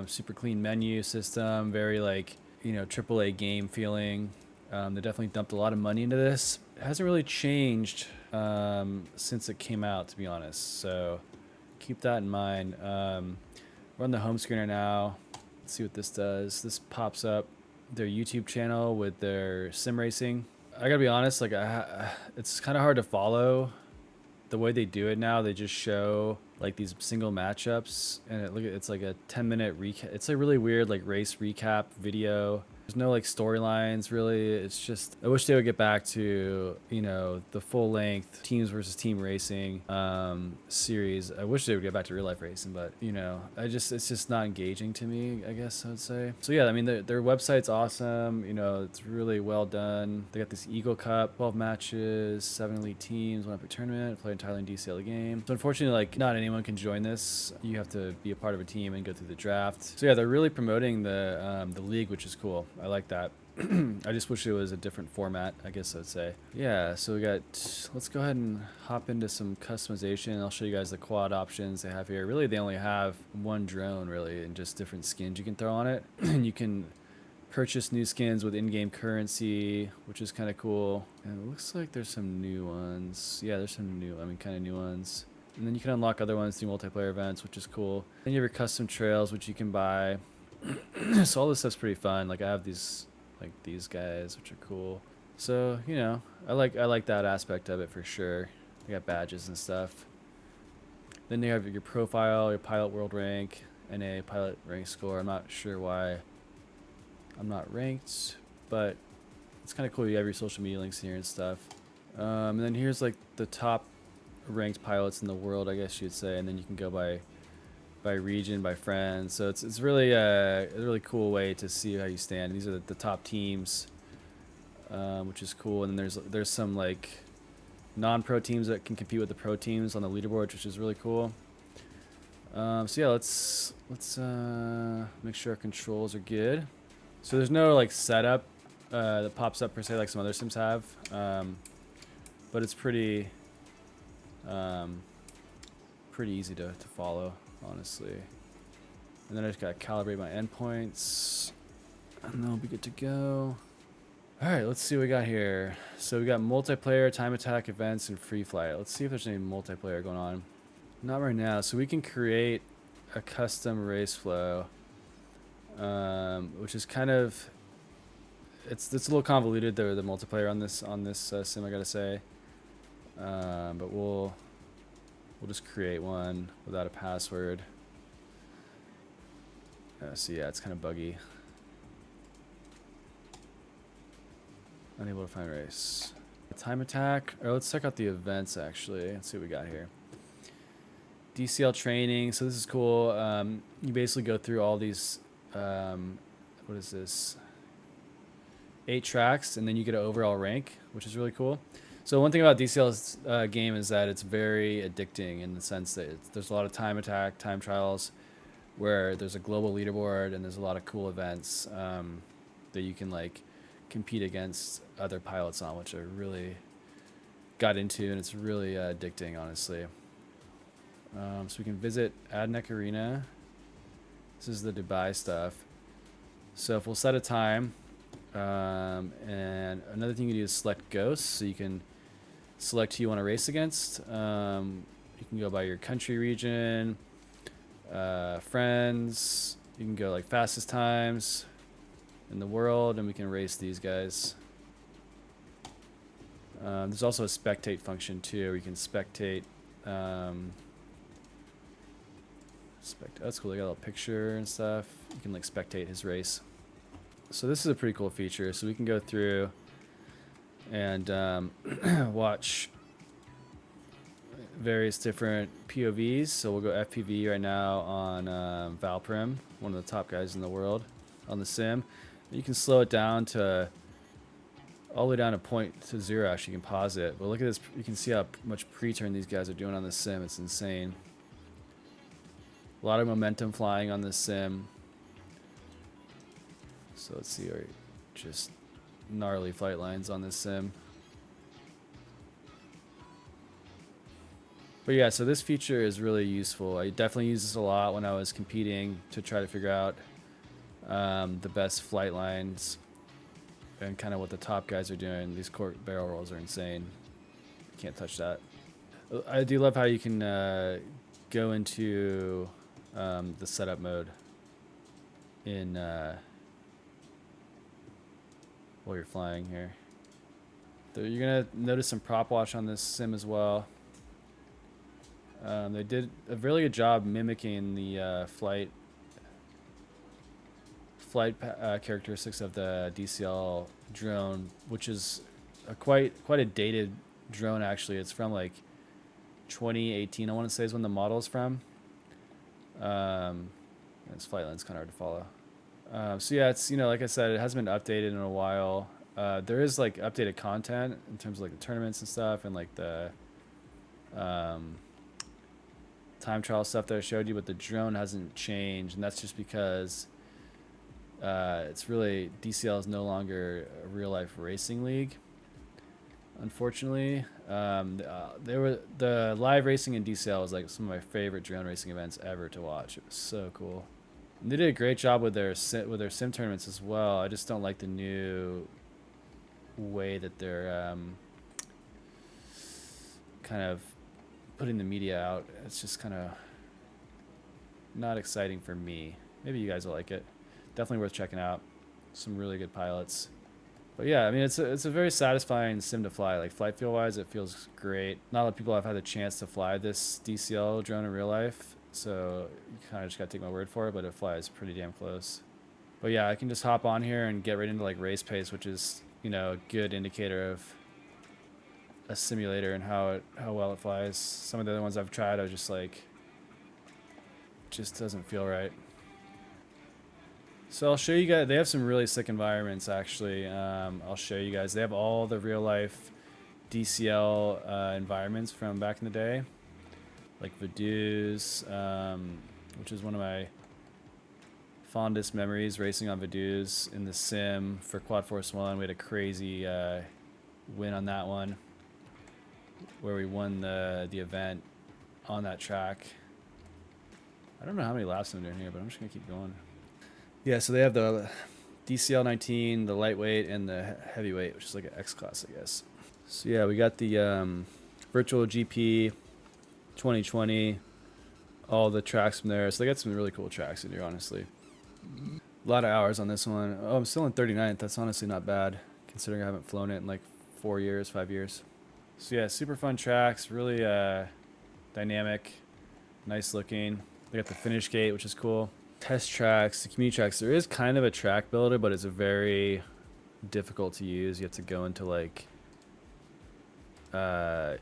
Super clean menu system, very like, you know, AAA game feeling. They definitely dumped a lot of money into this. It hasn't really changed since it came out, to be honest. So keep that in mind. We're on the home screen right now. Let's see what this does. This pops up their YouTube channel with their sim racing. I gotta be honest, like it's kind of hard to follow the way they do it now, they just show like these single matchups, and it's like a 10-minute recap. It's a really weird like race recap video. There's no like storylines really. It's just, I wish they would get back to, you know, the full length teams versus team racing series. I wish they would get back to real life racing, but you know, it's just not engaging to me, I guess I would say. So yeah, I mean, their website's awesome. You know, it's really well done. They got this Eagle Cup, 12 matches, 7 elite teams, 1 epic tournament, play entirely in DCL The Game. So unfortunately, like not anyone can join this. You have to be a part of a team and go through the draft. So yeah, they're really promoting the league, which is cool. I like that. I just wish it was a different format, I guess I'd say. Yeah, so let's go ahead and hop into some customization. I'll show you guys the quad options they have here. Really, they only have one drone, really, and just different skins you can throw on it. You can purchase new skins with in-game currency, which is kind of cool. And it looks like there's some new ones. Yeah, there's some kind of new ones. And then you can unlock other ones through multiplayer events, which is cool. Then you have your custom trails, which you can buy. So all this stuff's pretty fun. Like I have these guys, which are cool. So, you know, I like that aspect of it for sure. I got badges and stuff. Then you have your profile, your pilot world rank, and a pilot rank score. I'm not sure why I'm not ranked, but it's kind of cool. You have your social media links here and stuff. And then here's like the top ranked pilots in the world, I guess you'd say, and then you can go by region, by friends. So it's really a really cool way to see how you stand. These are the top teams, which is cool. And then there's some like non-pro teams that can compete with the pro teams on the leaderboard, which is really cool. So yeah, let's make sure our controls are good. So there's no like setup that pops up per se like some other sims have, but it's pretty easy to follow, honestly. And then I just gotta calibrate my endpoints, and then we'll be good to go. All right, let's see what we got here. So we got multiplayer, time attack, events, and free flight. Let's see if there's any multiplayer going on. Not right now. So we can create a custom race flow, which is kind of, it's a little convoluted, the multiplayer on this sim, I gotta say. But we'll just create one without a password. So yeah, it's kind of buggy. Unable to find race. Time attack. Or let's check out the events actually. Let's see what we got here. DCL training. So this is cool. You basically go through all these. What is this? 8 tracks, and then you get an overall rank, which is really cool. So one thing about DCL's game is that it's very addicting in the sense that there's a lot of time attack, time trials, where there's a global leaderboard and there's a lot of cool events that you can like compete against other pilots on, which I really got into, and it's really addicting, honestly. So we can visit Adnec Arena. This is the Dubai stuff. So if we'll set a time, and another thing you can do is select ghosts, so you can select who you want to race against. You can go by your country, region, friends. You can go like fastest times in the world, and we can race these guys. There's also a spectate function too, where you can spectate. That's cool. They got a little picture and stuff. You can like spectate his race. So this is a pretty cool feature. So we can go through and watch various different POVs. So we'll go FPV right now on Valprim, one of the top guys in the world on the sim. You can slow it down to all the way down to 0. Actually, you can pause it. But look at this. You can see how much pre-turn these guys are doing on the sim. It's insane. A lot of momentum flying on this sim. So let's see, just gnarly flight lines on this sim. But yeah, so this feature is really useful. I definitely use this a lot when I was competing to try to figure out the best flight lines and kind of what the top guys are doing. These cork barrel rolls are insane. Can't touch that. I do love how you can go into the setup mode in while you're flying here. You're gonna notice some prop wash on this sim as well. They did a really good job mimicking the flight characteristics of the DCL drone, which is a quite a dated drone actually. It's from like 2018, I want to say, is when the model is from. Its flight line's kind of hard to follow. So yeah, it's, you know, like I said, it hasn't been updated in a while. There is like updated content in terms of like the tournaments and stuff, and like the time trial stuff that I showed you, but the drone hasn't changed, and that's just because it's really, DCL is no longer a real life racing league, unfortunately. The live racing in DCL was like some of my favorite drone racing events ever to watch. It was so cool. And they did a great job with their sim tournaments as well. I just don't like the new way that they're kind of putting the media out. It's just kind of not exciting for me. Maybe you guys will like it. Definitely worth checking out. Some really good pilots. But yeah, I mean, it's a very satisfying sim to fly. Like flight feel wise, it feels great. Not a lot of people have had the chance to fly this DCL drone in real life, so you kind of just gotta take my word for it. But it flies pretty damn close. But yeah, I can just hop on here and get right into like race pace, which is, you know, a good indicator of a simulator and how well it flies. Some of the other ones I've tried, I was just like, just doesn't feel right. So I'll show you guys, they have some really sick environments actually. I'll show you guys. They have all the real life DCL environments from back in the day. Like Vaduz, which is one of my fondest memories, racing on Vaduz in the sim for Quad Force 1. We had a crazy win on that one, where we won the event on that track. I don't know how many laps I'm doing here, but I'm just gonna keep going. Yeah, so they have the DCL 19, the lightweight, and the heavyweight, which is like an X class, I guess. So yeah, we got the virtual GP 2020, all the tracks from there. So they got some really cool tracks in here, honestly. A lot of hours on this one. Oh, I'm still in 39th. That's honestly not bad, considering I haven't flown it in like 4 years, 5 years. So yeah, super fun tracks, really dynamic, nice looking. They got the finish gate, which is cool. Test tracks, the community tracks. There is kind of a track builder, but it's a very difficult to use. You have to go into like I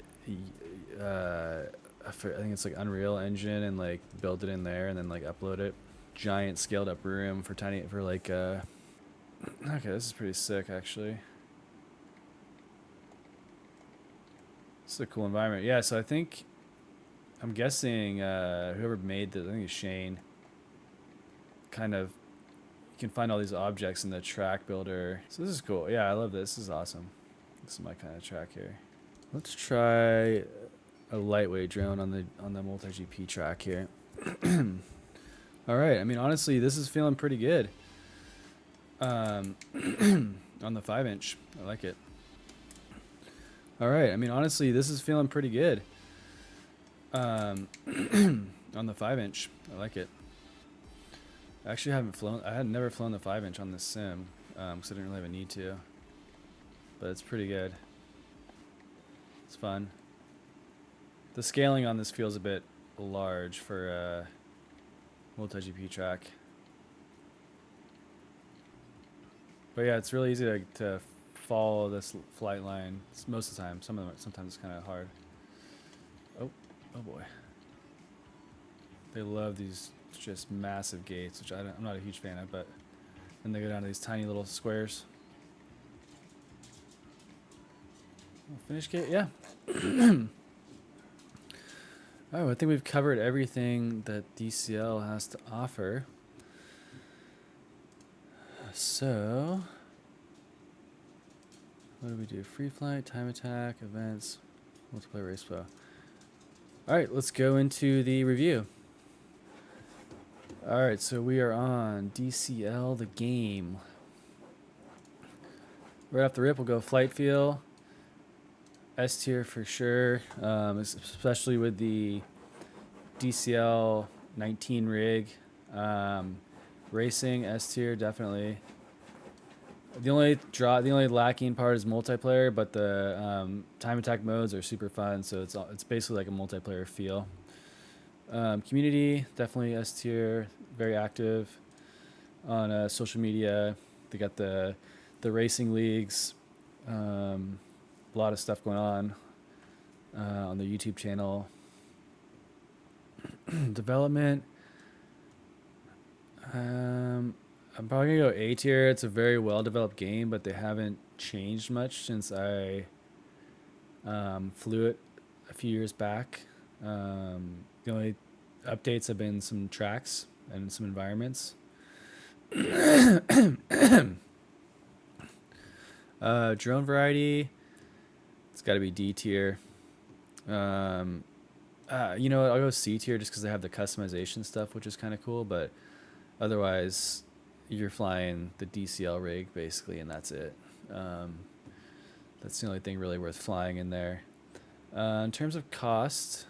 think it's like Unreal Engine and like build it in there and then like upload it. Giant scaled up room for like okay, this is pretty sick actually. This is a cool environment. Yeah, so I'm guessing whoever made this, I think it's Shane, kind of, you can find all these objects in the track builder. So this is cool. Yeah, I love this. This is awesome. This is my kind of track here. Let's try a lightweight drone on the multi GP track here. All right. I mean, honestly, this is feeling pretty good. On the 5-inch, I like it. All right. I mean, honestly, this is feeling pretty good. On the 5-inch, I like it. I actually haven't flown. I had never flown the 5-inch on this sim because I didn't really have a need to. But it's pretty good. It's fun. The scaling on this feels a bit large for a multi-GP track. But yeah, it's really easy to follow this flight line most of the time. Sometimes it's kind of hard. Oh boy. They love these just massive gates, which I'm not a huge fan of, but then they go down to these tiny little squares. Finish gate, yeah. Alright, well, I think we've covered everything that DCL has to offer. So, what do we do? Free flight, time attack, events, multiplayer race flow. Alright, let's go into the review. Alright, so we are on DCL The Game. Right off the rip, we'll go flight feel. S tier for sure, especially with the DCL 19 rig. Racing, S tier, definitely. The only lacking part is multiplayer, but the time attack modes are super fun, so it's basically like a multiplayer feel. Community, definitely S tier, very active on social media. They got the racing leagues, a lot of stuff going on their YouTube channel. Development, I'm probably gonna go A tier. It's a very well developed game, but they haven't changed much since I flew it a few years back. The only updates have been some tracks and some environments. Drone variety, it's got to be D tier. You know what? I'll go C tier just because they have the customization stuff, which is kind of cool. But otherwise, you're flying the DCL rig basically, and that's it. That's the only thing really worth flying in there. In terms of cost,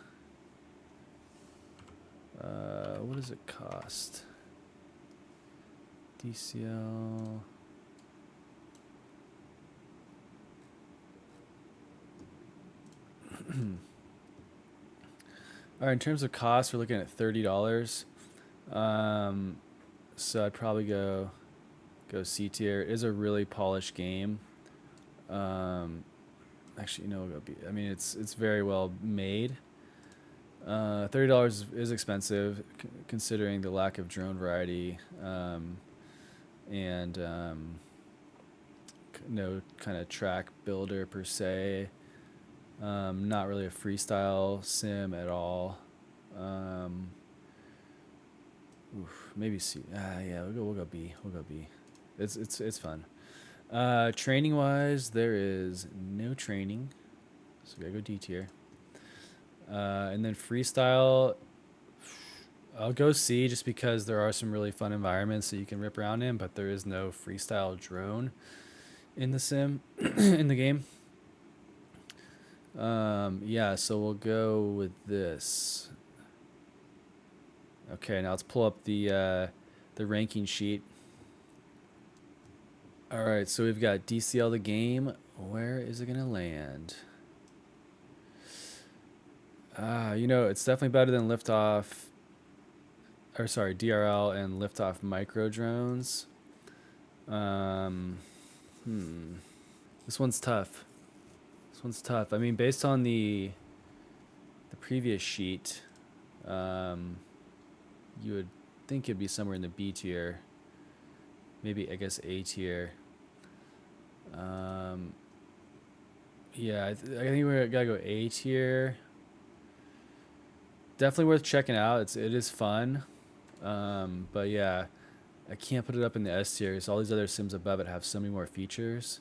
what does it cost? DCL. All right, in terms of cost, we're looking at $30. So I'd probably go C tier. It is a really polished game. Actually, we'll go B. I mean, it's very well made. $30 is expensive considering the lack of drone variety, and no kind of track builder per se. Not really a freestyle sim at all. Maybe C. Yeah, we'll go B. We'll go B. It's fun. Training wise, there is no training, so we gotta go D tier. And then freestyle, I'll go C just because there are some really fun environments that you can rip around in, but there is no freestyle drone in the sim in the game. Yeah, so we'll go with this. Okay, now let's pull up the ranking sheet. All right, so we've got DCL The Game. Where is it gonna land? It's definitely better than Liftoff. Or sorry, DRL and Liftoff micro drones. This one's tough. I mean, based on the previous sheet, you would think it'd be somewhere in the B tier. Maybe, I guess, A tier. Yeah, I think we gotta go A tier. Definitely worth checking out. It is fun. But yeah, I can't put it up in the S tier because all these other sims above it have so many more features.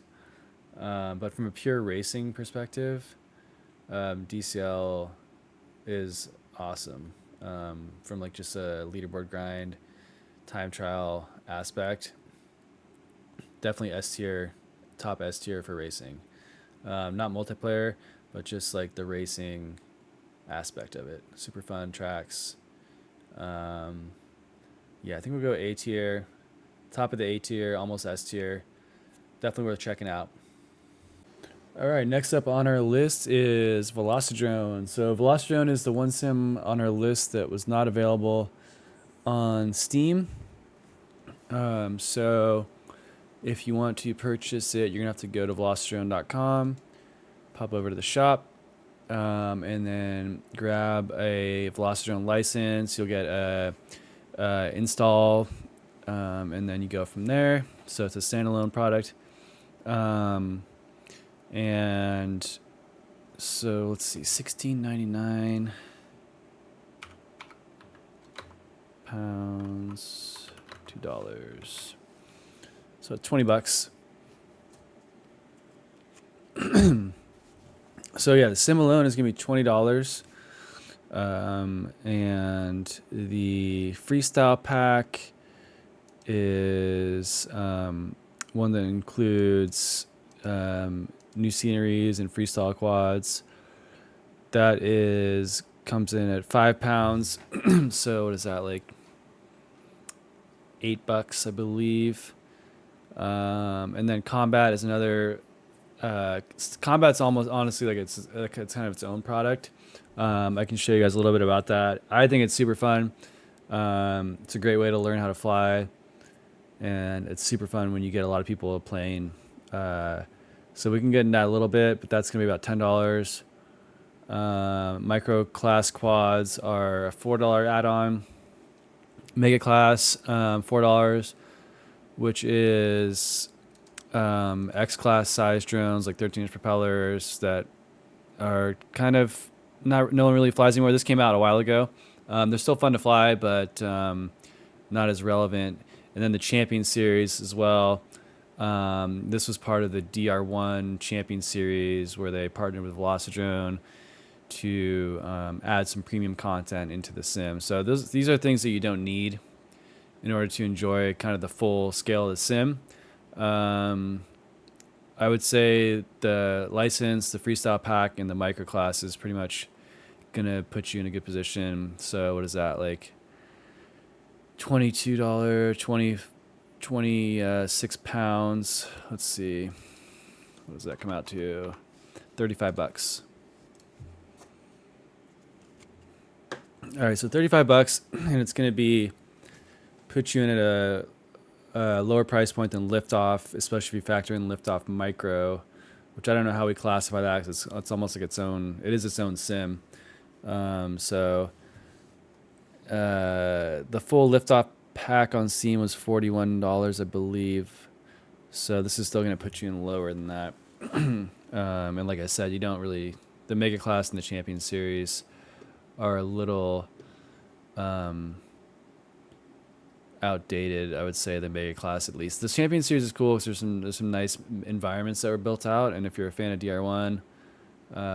But from a pure racing perspective, DCL is awesome. From like just a leaderboard grind, time trial aspect, definitely S tier, top S tier for racing. Not multiplayer, but just like the racing aspect of it. Super fun tracks. Yeah, I think we'll go A tier, top of the A tier, almost S tier. Definitely worth checking out. All right, next up on our list is Velocidrone. So Velocidrone is the one sim on our list that was not available on Steam. So if you want to purchase it, you're gonna have to go to velocidrone.com, pop over to the shop, and then grab a Velocidrone license. You'll get a install, and then you go from there. So it's a standalone product. And so let's see, £16.99 pounds, $2. So $20. So yeah, the sim alone is gonna be $20. And the freestyle pack is one that includes new sceneries and freestyle quads. That comes in at £5. So what is that, like $8, I believe. And then combat is another. Combat's almost honestly like it's kind of its own product. I can show you guys a little bit about that. I think it's super fun. It's a great way to learn how to fly, and it's super fun when you get a lot of people playing. So we can get into that a little bit, but that's gonna be about $10. Micro class quads are a $4 add-on. Mega class, $4, which is X class size drones, like 13-inch propellers that are kind of no one really flies anymore. This came out a while ago. They're still fun to fly, but not as relevant. And then the Champion series as well. This was part of the DR1 Champion series where they partnered with Velocidrone to add some premium content into the sim. So these are things that you don't need in order to enjoy kind of the full scale of the sim. I would say the license, the freestyle pack, and the micro class is pretty much gonna put you in a good position. So what is that, like $22, 26 pounds. Let's see, what does that come out to? $35. All right, so $35, and it's gonna be put you in at a lower price point than Liftoff, especially if you factor in Liftoff Micro, which I don't know how we classify that, 'cause it's almost like its own. It is its own sim. So the full Liftoff pack on Steam was $41, I believe. So this is still going to put you in lower than that. And like I said, you don't really. The Mega Class and the Champion Series are a little outdated, I would say. The Mega Class, at least. The Champion Series is cool because there's some nice environments that were built out, and if you're a fan of DR1,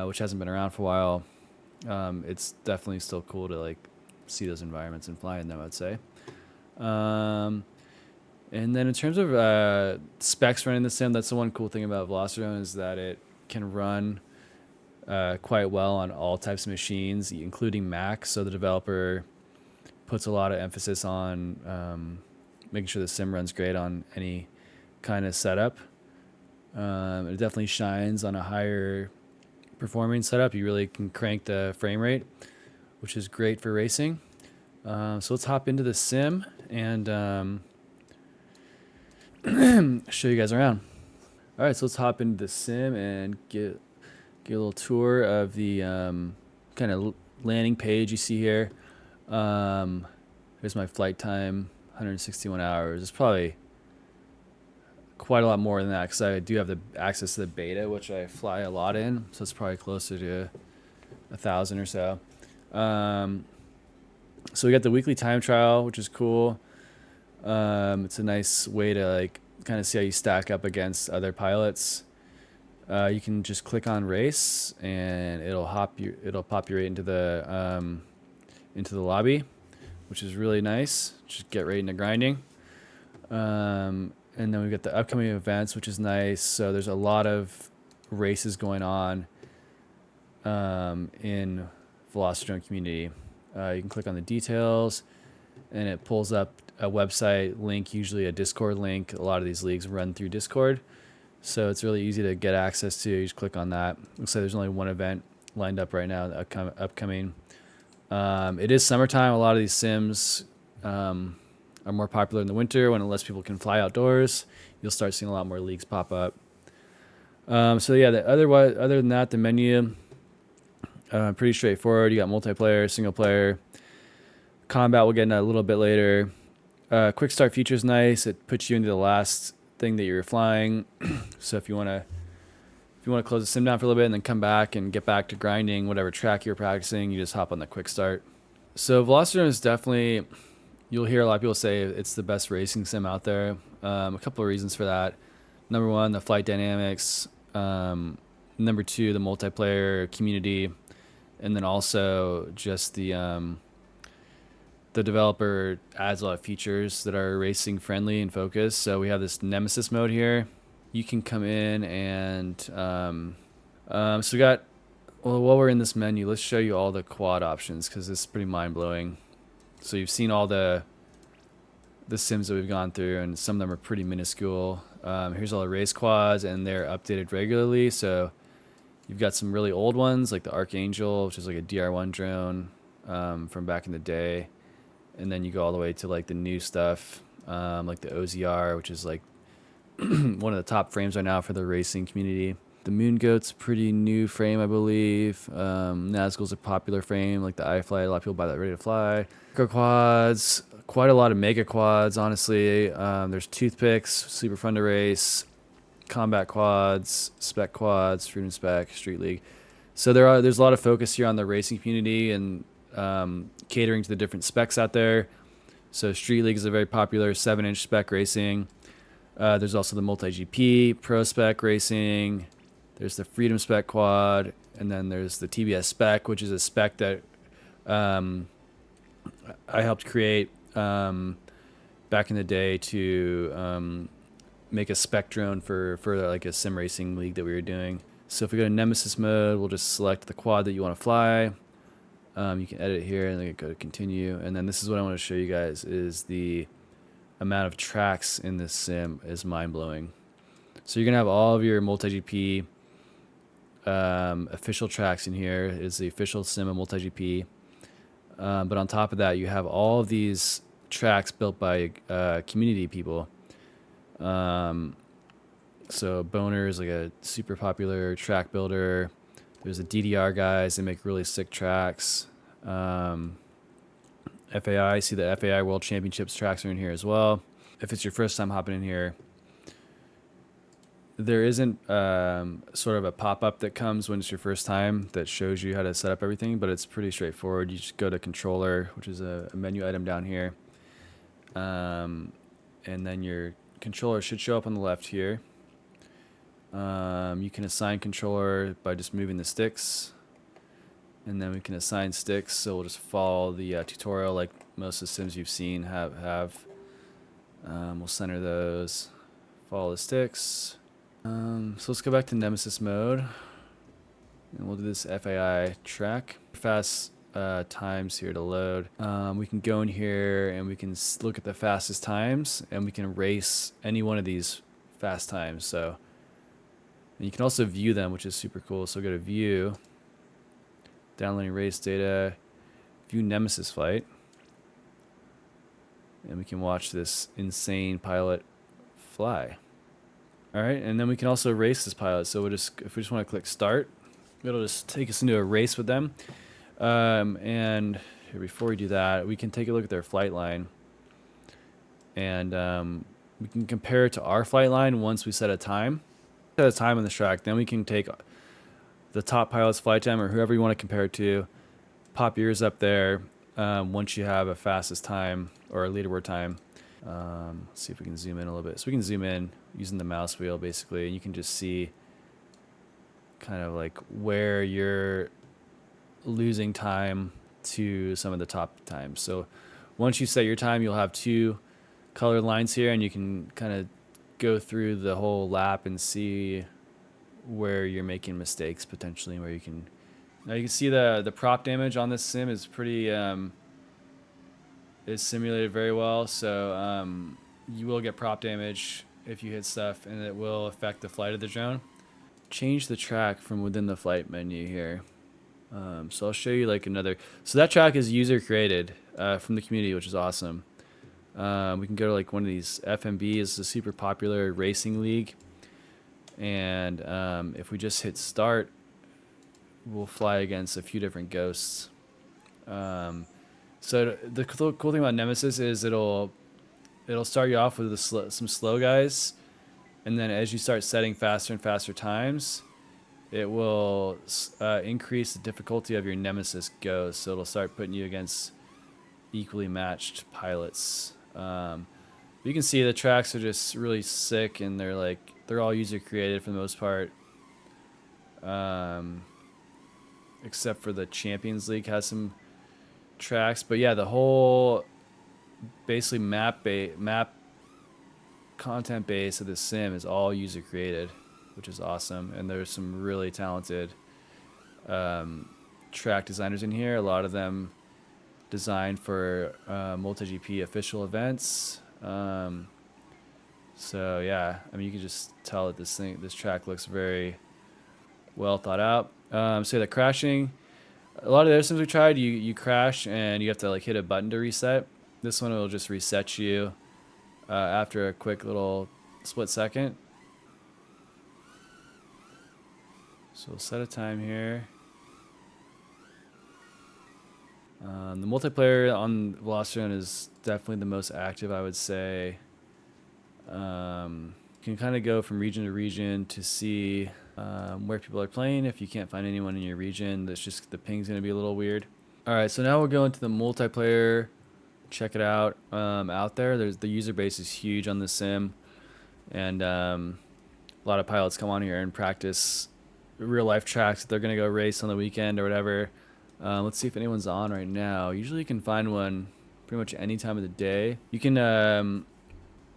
which hasn't been around for a while, it's definitely still cool to like see those environments and fly in them, I'd say. And then in terms of specs running the sim, that's the one cool thing about Velocidrone, is that it can run quite well on all types of machines, including Mac. So the developer puts a lot of emphasis on making sure the sim runs great on any kind of setup. It definitely shines on a higher performing setup. You really can crank the frame rate, which is great for racing. So let's hop into the sim and show you guys around. All right, so let's hop into the sim and get a little tour of the kind of landing page you see here. Here's my flight time, 161 hours. It's probably quite a lot more than that because I do have the access to the beta, which I fly a lot in, so it's probably closer to 1,000 or so. So we got the weekly time trial, which is cool. It's a nice way to like kind of see how you stack up against other pilots. You can just click on race and it'll pop you right into the lobby, which is really nice. Just get right into grinding. And then we've got the upcoming events, which is nice. So there's a lot of races going on in Velocidrone community. You can click on the details and it pulls up a website link, usually a Discord link. A lot of these leagues run through Discord, so it's really easy to get access to. You just click on that. Looks like there's only one event lined up right now, upcoming. It is summertime. A lot of these sims are more popular in the winter when less people can fly outdoors. You'll start seeing a lot more leagues pop up. So yeah, other than that, the menu pretty straightforward. You got multiplayer, single player, combat. We'll get into a little bit later. Quick start feature is nice. It puts you into the last thing that you're flying. So if you want to close the sim down for a little bit and then come back and get back to grinding whatever track you're practicing, you just hop on the quick start. So Velocidrone is definitely, you'll hear a lot of people say it's the best racing sim out there. A couple of reasons for that. Number one, the flight dynamics. Number two, the multiplayer community. And then also just the developer adds a lot of features that are racing friendly and focused. So we have this Nemesis mode here. You can come in and so we got, well, while we're in this menu, let's show you all the quad options because it's pretty mind-blowing. So you've seen all the sims that we've gone through, and some of them are pretty minuscule. Here's all the race quads, and they're updated regularly. So You've got some really old ones like the Archangel, which is like a DR1 drone from back in the day. And then you go all the way to like the new stuff, like the OZR, which is like one of the top frames right now for the racing community. The Moon Goat's a pretty new frame, I believe. Nazgul's a popular frame, like the iFlight. A lot of people buy that ready to fly. Micro quads, quite a lot of mega quads, honestly. There's toothpicks, super fun to race. Combat quads, spec quads, Freedom Spec, Street League. So there's a lot of focus here on the racing community and catering to the different specs out there. So Street League is a very popular 7-inch spec racing. There's also the multi-GP Pro Spec racing. There's the Freedom Spec quad, and then there's the TBS Spec, which is a spec that I helped create back in the day to make a spec drone for like a sim racing league that we were doing. So if we go to Nemesis mode, we'll just select the quad that you want to fly. You can edit here and then go to continue. And then this is what I want to show you guys is the amount of tracks in this sim is mind-blowing. So you're going to have all of your multi-GP official tracks in here. Is the official sim of multi-GP. But on top of that, you have all of these tracks built by community people. So Boner is like a super popular track builder. There's the DDR guys. They make really sick tracks. FAI, see the FAI World Championships tracks are in here as well. If it's your first time hopping in here, there isn't sort of a pop-up that comes when it's your first time that shows you how to set up everything, but it's pretty straightforward. You just go to controller, which is a menu item down here. And then your controller should show up on the left here. You can assign controller by just moving the sticks, and then we can assign sticks. So we'll just follow the tutorial like most of the sims you've seen have. We'll center those, follow the sticks. So let's go back to Nemesis mode, and we'll do this FAI track. Fast times here to load. We can go in here and we can look at the fastest times, and we can race any one of these fast times. So and you can also view them, which is super cool. So go to view, downloading race data, view Nemesis flight, and we can watch this insane pilot fly. All right, and then we can also race this pilot. So if we just want to click start, it'll just take us into a race with them. And here, before we do that, we can take a look at their flight line, and we can compare it to our flight line once we set a time. Set a time on this track, then we can take the top pilot's flight time or whoever you want to compare it to, pop yours up there once you have a fastest time or a leaderboard time. Let's see if we can zoom in a little bit. So we can zoom in using the mouse wheel basically, and you can just see kind of like where you're losing time to some of the top times. So once you set your time, you'll have two colored lines here, and you can kind of go through the whole lap and see where you're making mistakes potentially, where you can. Now you can see the prop damage on this sim is pretty is simulated very well. So you will get prop damage if you hit stuff, and it will affect the flight of the drone. Change the track from within the flight menu here. So I'll show you like another. So that track is user created from the community, which is awesome. We can go to like one of these FMB is a super popular racing league, and if we just hit start, we'll fly against a few different ghosts. So the cool thing about Nemesis is it'll start you off with some slow guys, and then as you start setting faster and faster times, it will increase the difficulty of your Nemesis ghosts. So it'll start putting you against equally matched pilots. You can see the tracks are just really sick, and they're all user created for the most part, except for the Champions League has some tracks. But yeah, the whole basically map content base of the sim is all user created, which is awesome. And there's some really talented track designers in here. A lot of them designed for multi-GP official events. So yeah, I mean, you can just tell that this track looks very well thought out. So the crashing, a lot of the other sims we tried, you crash and you have to like hit a button to reset. This one will just reset you after a quick little split second. So we'll set a time here. The multiplayer on Velocidrone is definitely the most active, I would say. You can kind of go from region to region to see where people are playing. If you can't find anyone in your region, that's just the ping's going to be a little weird. All right, so now we'll go into the multiplayer. Check it out. Out there, the user base is huge on the sim, and a lot of pilots come on here and practice real life tracks that they're going to go race on the weekend or whatever. Let's see if anyone's on right now. Usually you can find one pretty much any time of the day. You can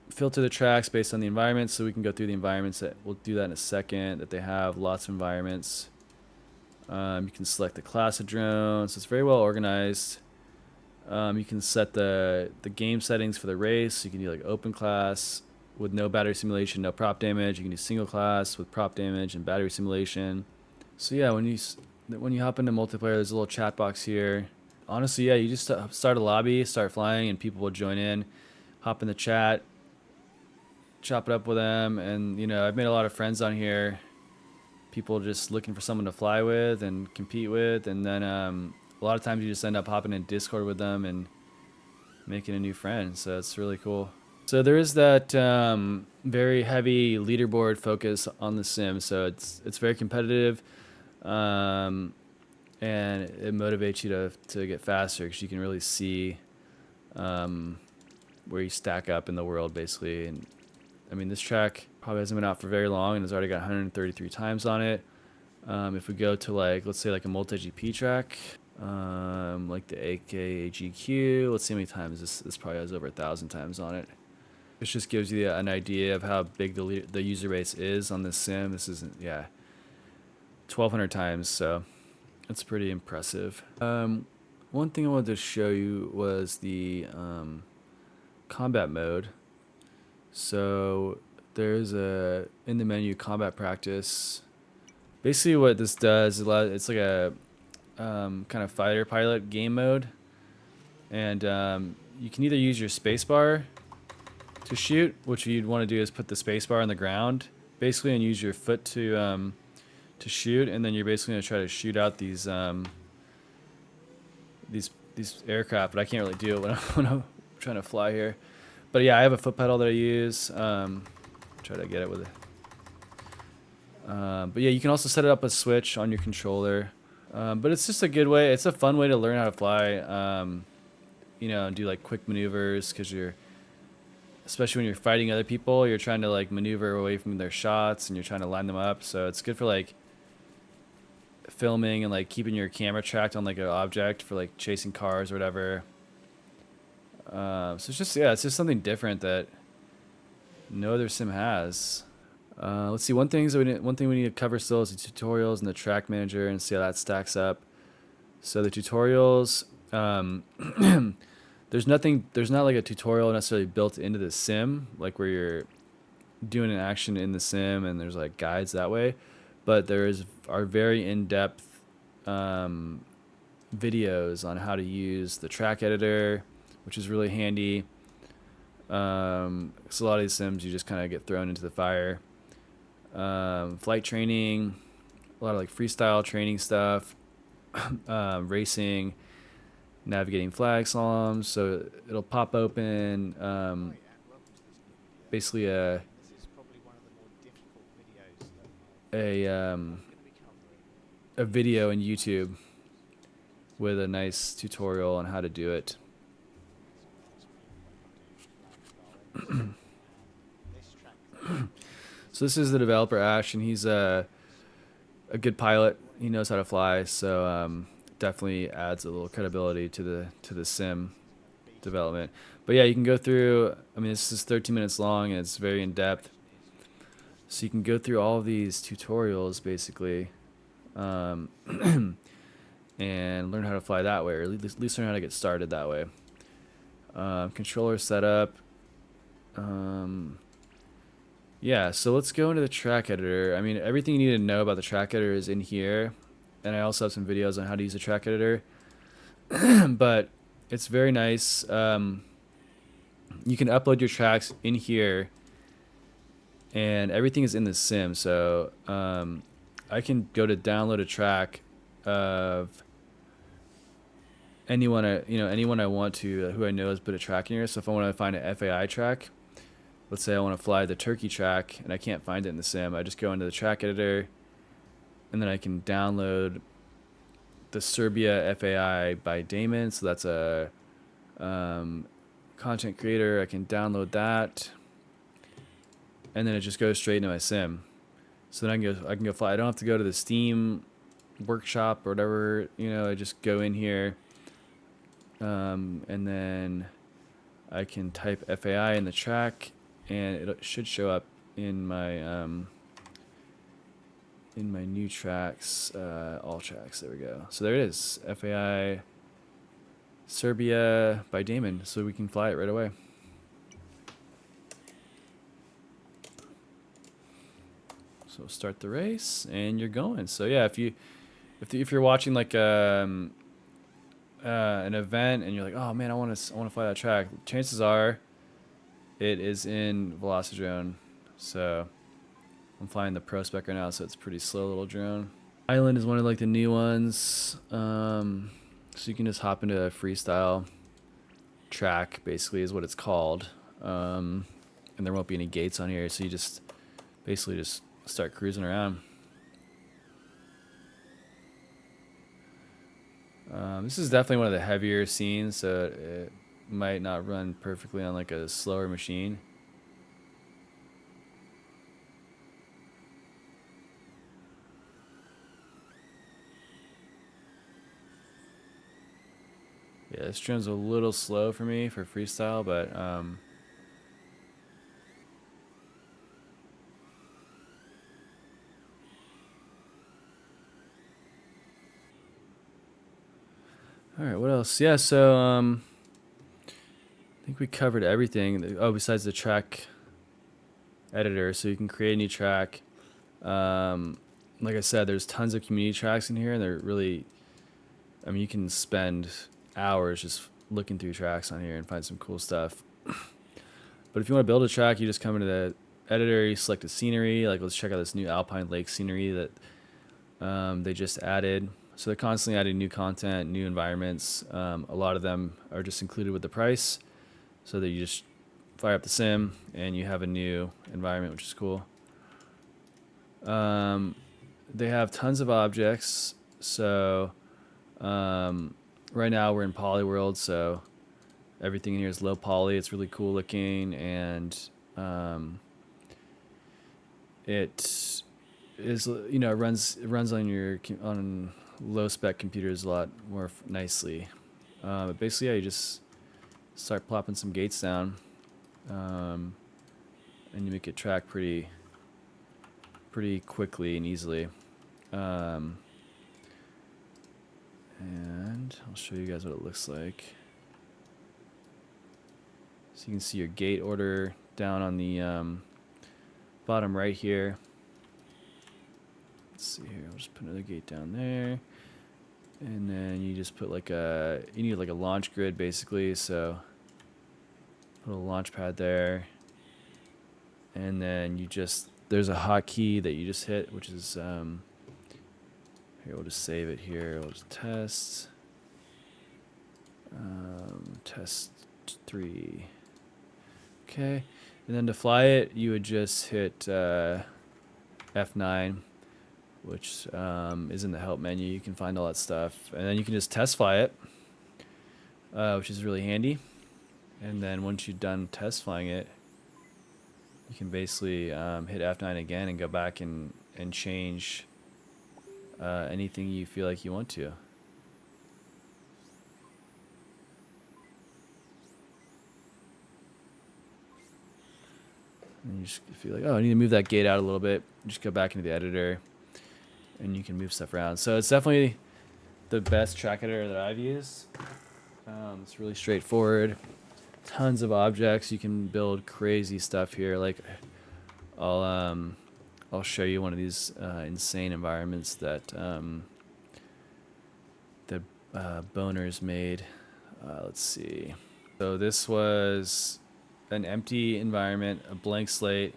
filter the tracks based on the environment, so we can go through the environments. We'll do that in a second, that they have lots of environments. You can select the class of drone, so it's very well organized. You can set the game settings for the race. You can do like open class with no battery simulation, no prop damage. You can do single class with prop damage and battery simulation. So yeah, when you hop into multiplayer, there's a little chat box here. Honestly, yeah, you just start a lobby, start flying, and people will join in, hop in the chat, chop it up with them, and you know, I've made a lot of friends on here. People just looking for someone to fly with and compete with, and then a lot of times you just end up hopping in Discord with them and making a new friend. So it's really cool. So there is that very heavy leaderboard focus on the sim. So it's very competitive. And it motivates you to get faster, because you can really see where you stack up in the world, basically. And I mean, this track probably hasn't been out for very long and has already got 133 times on it. If we go to like, let's say like a multi-GP track, like the AKGQ, let's see how many times this probably has over 1,000 times on it. This just gives you an idea of how big the user base is on this sim. This isn't, yeah, 1,200 times, so it's pretty impressive. One thing I wanted to show you was the combat mode. So there's in the menu, combat practice. Basically what this does, it's like a kind of fighter pilot game mode, and you can either use your spacebar to shoot, which you'd want to do is put the spacebar on the ground basically and use your foot to shoot, and then you're basically going to try to shoot out these aircraft, but I can't really do it when I'm trying to fly here. But yeah, I have a foot pedal that I use. Try to get it with it. But yeah, you can also set it up a switch on your controller. But it's just a good way. It's a fun way to learn how to fly. You know, and do like quick maneuvers, because especially when you're fighting other people, you're trying to like maneuver away from their shots and you're trying to line them up. So it's good for like filming and like keeping your camera tracked on like an object for like chasing cars or whatever. So it's just something different that no other sim has. Let's see. One thing we need to cover still is the tutorials and the track manager, and see how that stacks up. So the tutorials, there's not like a tutorial necessarily built into the sim, like where you're doing an action in the sim and there's like guides that way, but are very in-depth videos on how to use the track editor, which is really handy. So a lot of these sims, you just kind of get thrown into the fire. Flight training, a lot of like freestyle training stuff, racing, navigating flag slaloms. So it'll pop open basically a video in YouTube with a nice tutorial on how to do it. So this is the developer, Ash, and he's a good pilot. He knows how to fly, so definitely adds a little credibility to the sim development. But yeah, you can go through. I mean, this is 13 minutes long and it's very in depth. So you can go through all of these tutorials basically, and learn how to fly that way, or at least learn how to get started that way. Controller setup. Yeah, so let's go into the track editor. I mean, everything you need to know about the track editor is in here, and I also have some videos on how to use the track editor. But it's very nice. You can upload your tracks in here, and everything is in the sim. So I can go to download a track of anyone I want to, who I know has put a track in here. So if I want to find an FAI track, let's say I want to fly the Turkey track and I can't find it in the sim, I just go into the track editor, and then I can download the Serbia FAI by Damon. So that's a content creator. I can download that, and then it just goes straight into my sim. So then I can go fly. I don't have to go to the Steam workshop or whatever. I just go in here, and then I can type FAI in the track, and it should show up in my new tracks, all tracks. There we go. So there it is, FAI Serbia by Damon. So we can fly it right away. So start the race, and you're going. So yeah, if you're watching like an event and you're like, oh man, I want to fly that track, chances are it is in Velocidrone. So I'm flying the Pro Spec right now, so it's a pretty slow little drone. Island is one of like the new ones. So you can just hop into a freestyle track, basically is what it's called. And there won't be any gates on here, so you just basically just start cruising around. This is definitely one of the heavier scenes, so it might not run perfectly on like a slower machine. Yeah, this drone's a little slow for me for freestyle, but all right, what else? Yeah, so I think we covered everything. Oh, besides the track editor, so you can create a new track. Like I said, there's tons of community tracks in here, and they're really, I mean, you can spend hours just looking through tracks on here and find some cool stuff. But if you want to build a track, you just come into the editor, you select a scenery. Like, let's check out this new Alpine Lake scenery that they just added. So they're constantly adding new content, new environments. A lot of them are just included with the price, so that you just fire up the sim and you have a new environment, which is cool. They have tons of objects. So right now we're in Poly World, so everything in here is low poly. It's really cool looking, and it is, it runs on low spec computers a lot more nicely. But basically, yeah, you just start plopping some gates down, and you make it track pretty quickly and easily. And I'll show you guys what it looks like. So you can see your gate order down on the bottom right here. Let's see here, I'll just put another gate down there. And then you just put you need like a launch grid basically, so put a launch pad there. And then there's a hotkey that you just hit, which is, here, we'll just save it here, we'll just test. Test 3. Okay, and then to fly it, you would just hit F9, which is in the help menu. You can find all that stuff, and then you can just test fly it, which is really handy. And then once you're done test flying it, you can basically hit F9 again and go back and change anything you feel like you want to. And you just feel like, oh, I need to move that gate out a little bit. Just go back into the editor, and you can move stuff around. So it's definitely the best track editor that I've used. It's really straightforward. Tons of objects. You can build crazy stuff here. Like I'll show you one of these insane environments that Boner's made. Let's see. So this was an empty environment, a blank slate,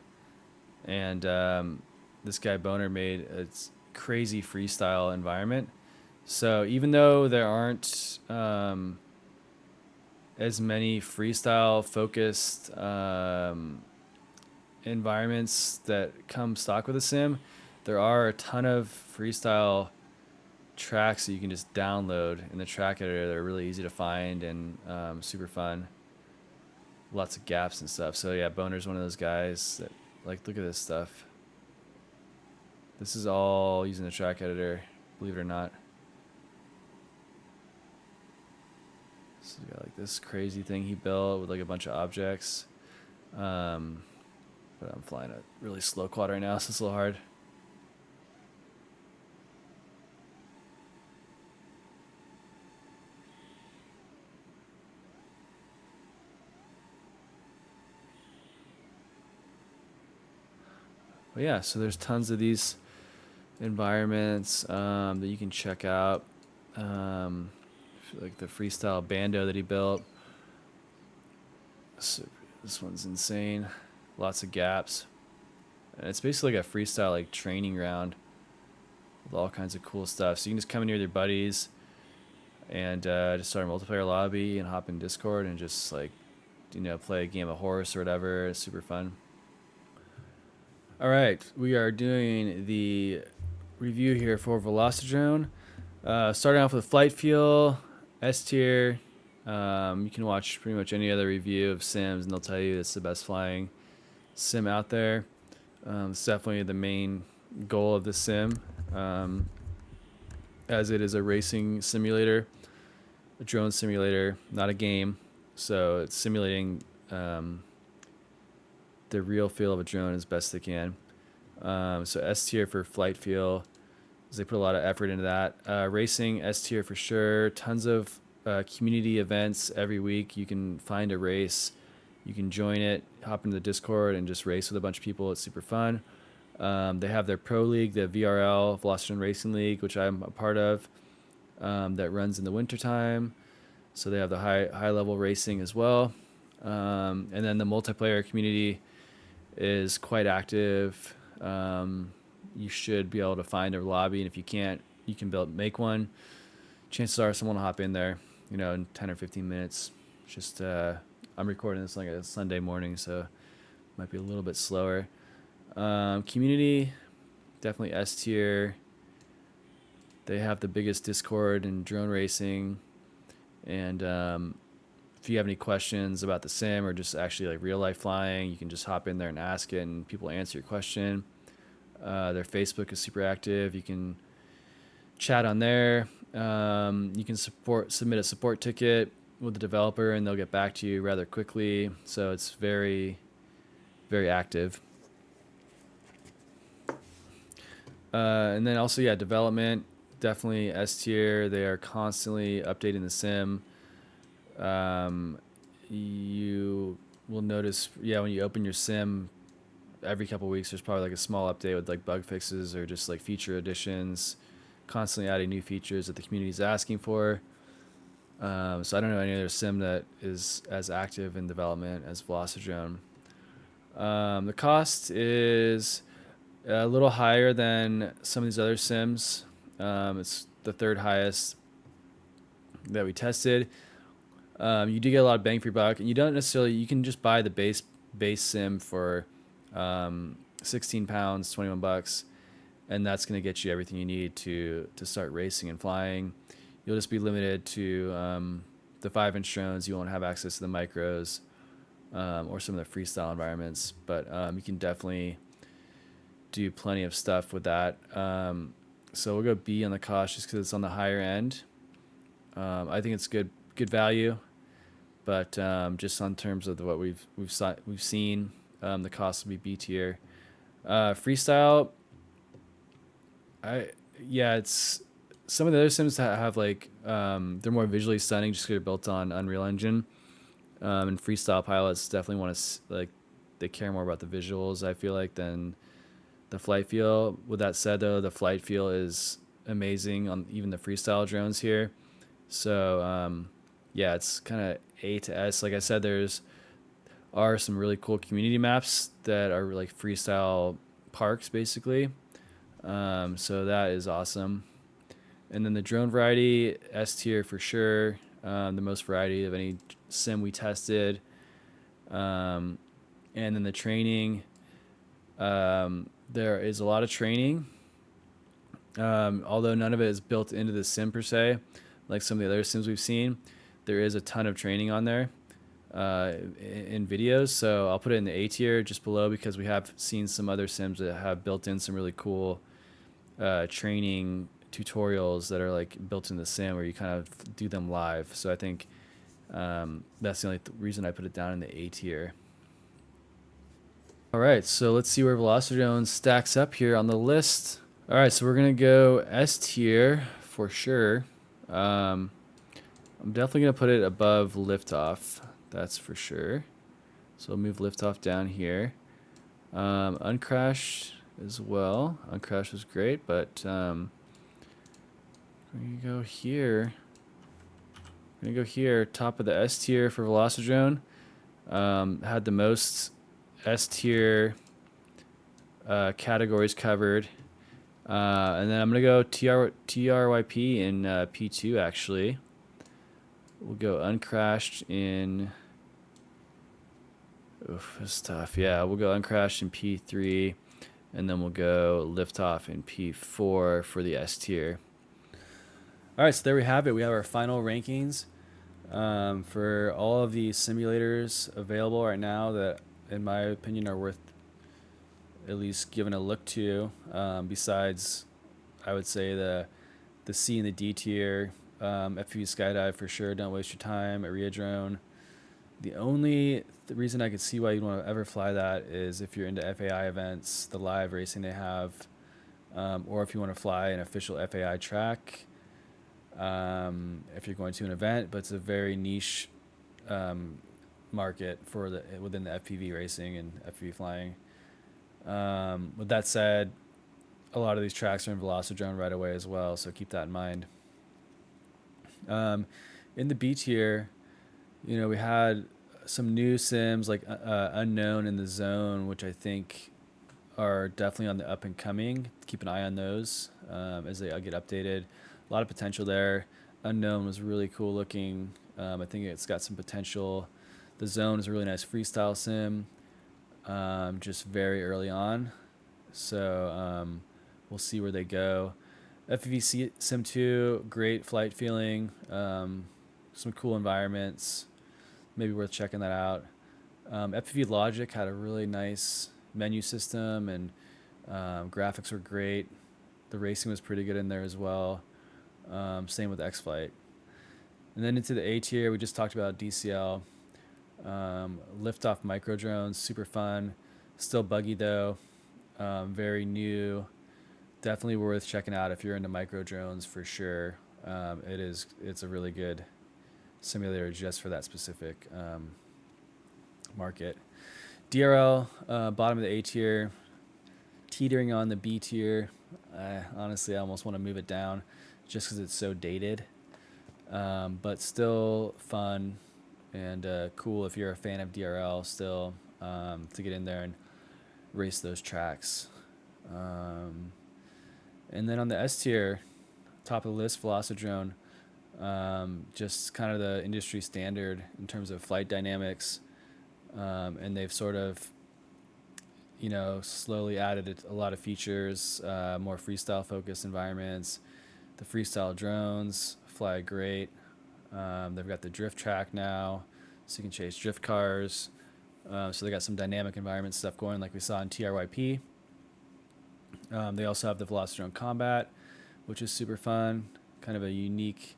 and this guy Boner made a crazy freestyle environment. So even though there aren't as many freestyle focused environments that come stock with a sim, there are a ton of freestyle tracks that you can just download in the track editor. They're really easy to find and super fun. Lots of gaps and stuff. So yeah, Boner's one of those guys that, like, look at this stuff. This is all using the track editor, believe it or not. So you got like this crazy thing he built with like a bunch of objects. But I'm flying a really slow quad right now, so it's a little hard. But yeah, so there's tons of these environments that you can check out. Like the freestyle bando that he built. So this one's insane. Lots of gaps. And it's basically like a freestyle like training ground with all kinds of cool stuff. So you can just come in here with your buddies and just start a multiplayer lobby and hop in Discord and just like, you know, play a game of horse or whatever. It's super fun. All right, we are doing the review here for Velocidrone. Starting off with flight fuel, S tier. You can watch pretty much any other review of Sims, and they'll tell you it's the best flying sim out there. It's definitely the main goal of the sim, as it is a racing simulator, a drone simulator, not a game. So it's simulating the real feel of a drone as best they can. So S tier for flight fuel, as they put a lot of effort into that. Racing, S tier for sure. Tons of community events every week. You can find a race, you can join it, hop into the Discord and just race with a bunch of people. It's super fun. They have their pro league, the VRL Velocidrone Racing League, which I'm a part of, that runs in the wintertime. So they have the high level racing as well. And then the multiplayer community is quite active. You should be able to find a lobby, and if you can't, you can make one. Chances are someone will hop in there, you know, in 10 or 15 minutes. Just I'm recording this like a Sunday morning, so it might be a little bit slower. Community, definitely S tier. They have the biggest Discord in drone racing, and if you have any questions about the sim or just actually like real life flying, you can just hop in there and ask it, and people answer your question. Their Facebook is super active. You can chat on there. You can submit a support ticket with the developer, and they'll get back to you rather quickly. So it's very, very active. And then also, yeah, development, definitely S tier. They are constantly updating the sim. You will notice, yeah, when you open your sim, every couple weeks there's probably like a small update with like bug fixes or just like feature additions, constantly adding new features that the community is asking for. So I don't know any other sim that is as active in development as Velocidrone. The cost is a little higher than some of these other sims. It's the third highest that we tested. You do get a lot of bang for your buck, and you don't necessarily, you can just buy the base sim for 16 pounds, 21 bucks, and that's going to get you everything you need to start racing and flying. You'll just be limited to the 5-inch drones. You won't have access to the micros or some of the freestyle environments, but you can definitely do plenty of stuff with that. So we'll go B on the cost just because it's on the higher end. I think it's good value, but just on terms of what we've seen, the cost will be B tier. Freestyle, it's some of the other sims that have like they're more visually stunning just because they're built on Unreal Engine, and freestyle pilots definitely want to they care more about the visuals, I feel like, than the flight feel. With that said, though, the flight feel is amazing on even the freestyle drones here. So yeah, it's kind of A to S. Like I said, are some really cool community maps that are like freestyle parks basically. So that is awesome. And then the drone variety, S tier for sure. The most variety of any sim we tested. And then the training, there is a lot of training, although none of it is built into the sim per se, like some of the other sims we've seen. There is a ton of training on there in videos, so I'll put it in the A tier just below because we have seen some other sims that have built in some really cool training tutorials that are like built in the sim where you kind of do them live. So I think that's the only reason I put it down in the A tier. All right, so let's see where Velocidrone stacks up here on the list. All right, so we're gonna go S tier for sure. I'm definitely gonna put it above Liftoff, that's for sure. So we'll move Liftoff down here. Uncrashed as well. Uncrashed was great, but we're gonna go here. We're gonna go here, top of the S tier for Velocidrone. Had the most S tier categories covered. And then I'm going to go TRYP in P2 actually. We'll go Uncrashed in... Oof, that's tough. Yeah, we'll go Uncrashed in P3. And then we'll go Liftoff in P4 for the S tier. All right, so there we have it. We have our final rankings for all of the simulators available right now that, in my opinion, are worth at least giving a look to. Besides, I would say the C and the D tier, FPV Sky Dive for sure. Don't waste your time. Ereadrone. The only reason I could see why you'd want to ever fly that is if you're into FAI events, the live racing they have, or if you want to fly an official FAI track. If you're going to an event, but it's a very niche market for within the FPV racing and FPV flying. With that said, a lot of these tracks are in Velocidrone right away as well, so keep that in mind. In the B tier, you know, we had some new sims like Unknown in the Zone, which I think are definitely on the up and coming. Keep an eye on those as they get updated. A lot of potential there. Unknown was really cool looking. I think it's got some potential. The Zone is a really nice freestyle sim, just very early on. So we'll see where they go. FPV Sim 2, great flight feeling, some cool environments, maybe worth checking that out. FPV Logic had a really nice menu system and graphics were great. The racing was pretty good in there as well. Same with Xflight. And then into the A tier, we just talked about DCL. Liftoff micro drones, super fun. Still buggy though. Very new. Definitely worth checking out if you're into micro drones for sure. It's a really good simulator just for that specific market. DRL, bottom of the A tier, teetering on the B tier. Honestly, I almost want to move it down just because it's so dated, but still fun and cool if you're a fan of DRL still to get in there and race those tracks. And then on the S tier, top of the list, Velocidrone, just kind of the industry standard in terms of flight dynamics, and they've sort of, you know, slowly added a lot of features, more freestyle focused environments. The freestyle drones fly great. They've got the drift track now, so you can chase drift cars. So they got some dynamic environment stuff going like we saw in TRYP. They also have the Velocidrone Combat, which is super fun, kind of a unique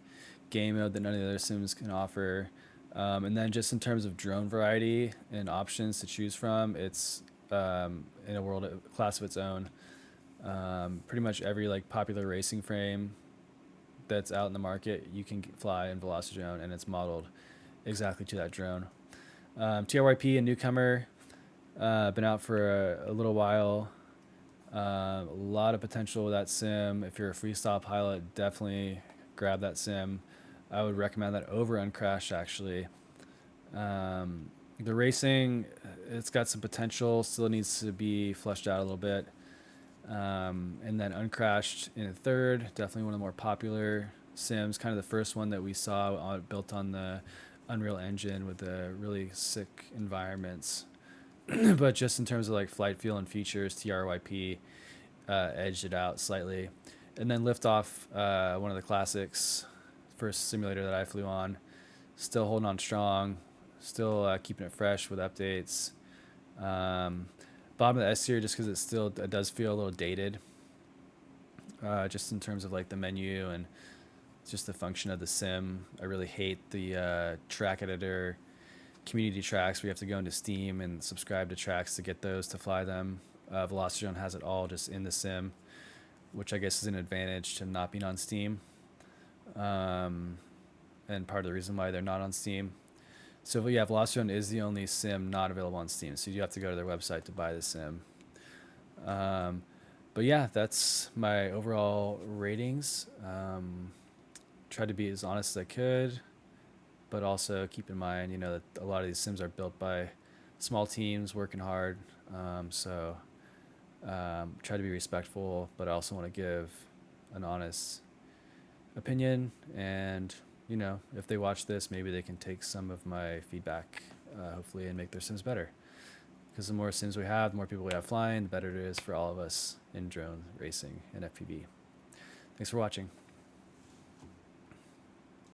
game mode that none of the other sims can offer. And then just in terms of drone variety and options to choose from, it's in a class of its own. Pretty much every like popular racing frame that's out in the market, you can fly in Velocidrone, and it's modeled exactly to that drone. TRYP, a newcomer, Been out for a little while. A lot of potential with that sim. If you're a freestyle pilot, definitely grab that sim. I would recommend that over Uncrashed, actually. The racing, it's got some potential, still needs to be fleshed out a little bit. And then Uncrashed in third, definitely one of the more popular sims, kind of the first one that we saw built on the Unreal Engine with the really sick environments. But just in terms of like flight feel and features, TRYP edged it out slightly. And then Liftoff, one of the classics, first simulator that I flew on, still holding on strong, still keeping it fresh with updates. Bottom of the S tier just because it does feel a little dated, just in terms of like the menu and just the function of the sim. I really hate the track editor community tracks where you have to go into Steam and subscribe to tracks to get those to fly them. Velocidrone has it all just in the sim, which I guess is an advantage to not being on Steam. And part of the reason why they're not on Steam. So yeah, Velocidrone is the only sim not available on Steam, so you have to go to their website to buy the sim. But yeah, that's my overall ratings. Tried to be as honest as I could, but also keep in mind, that a lot of these sims are built by small teams working hard. So try to be respectful, but I also want to give an honest opinion. And if they watch this, maybe they can take some of my feedback, hopefully, and make their sims better. Because the more sims we have, the more people we have flying, the better it is for all of us in drone racing and FPV. Thanks for watching.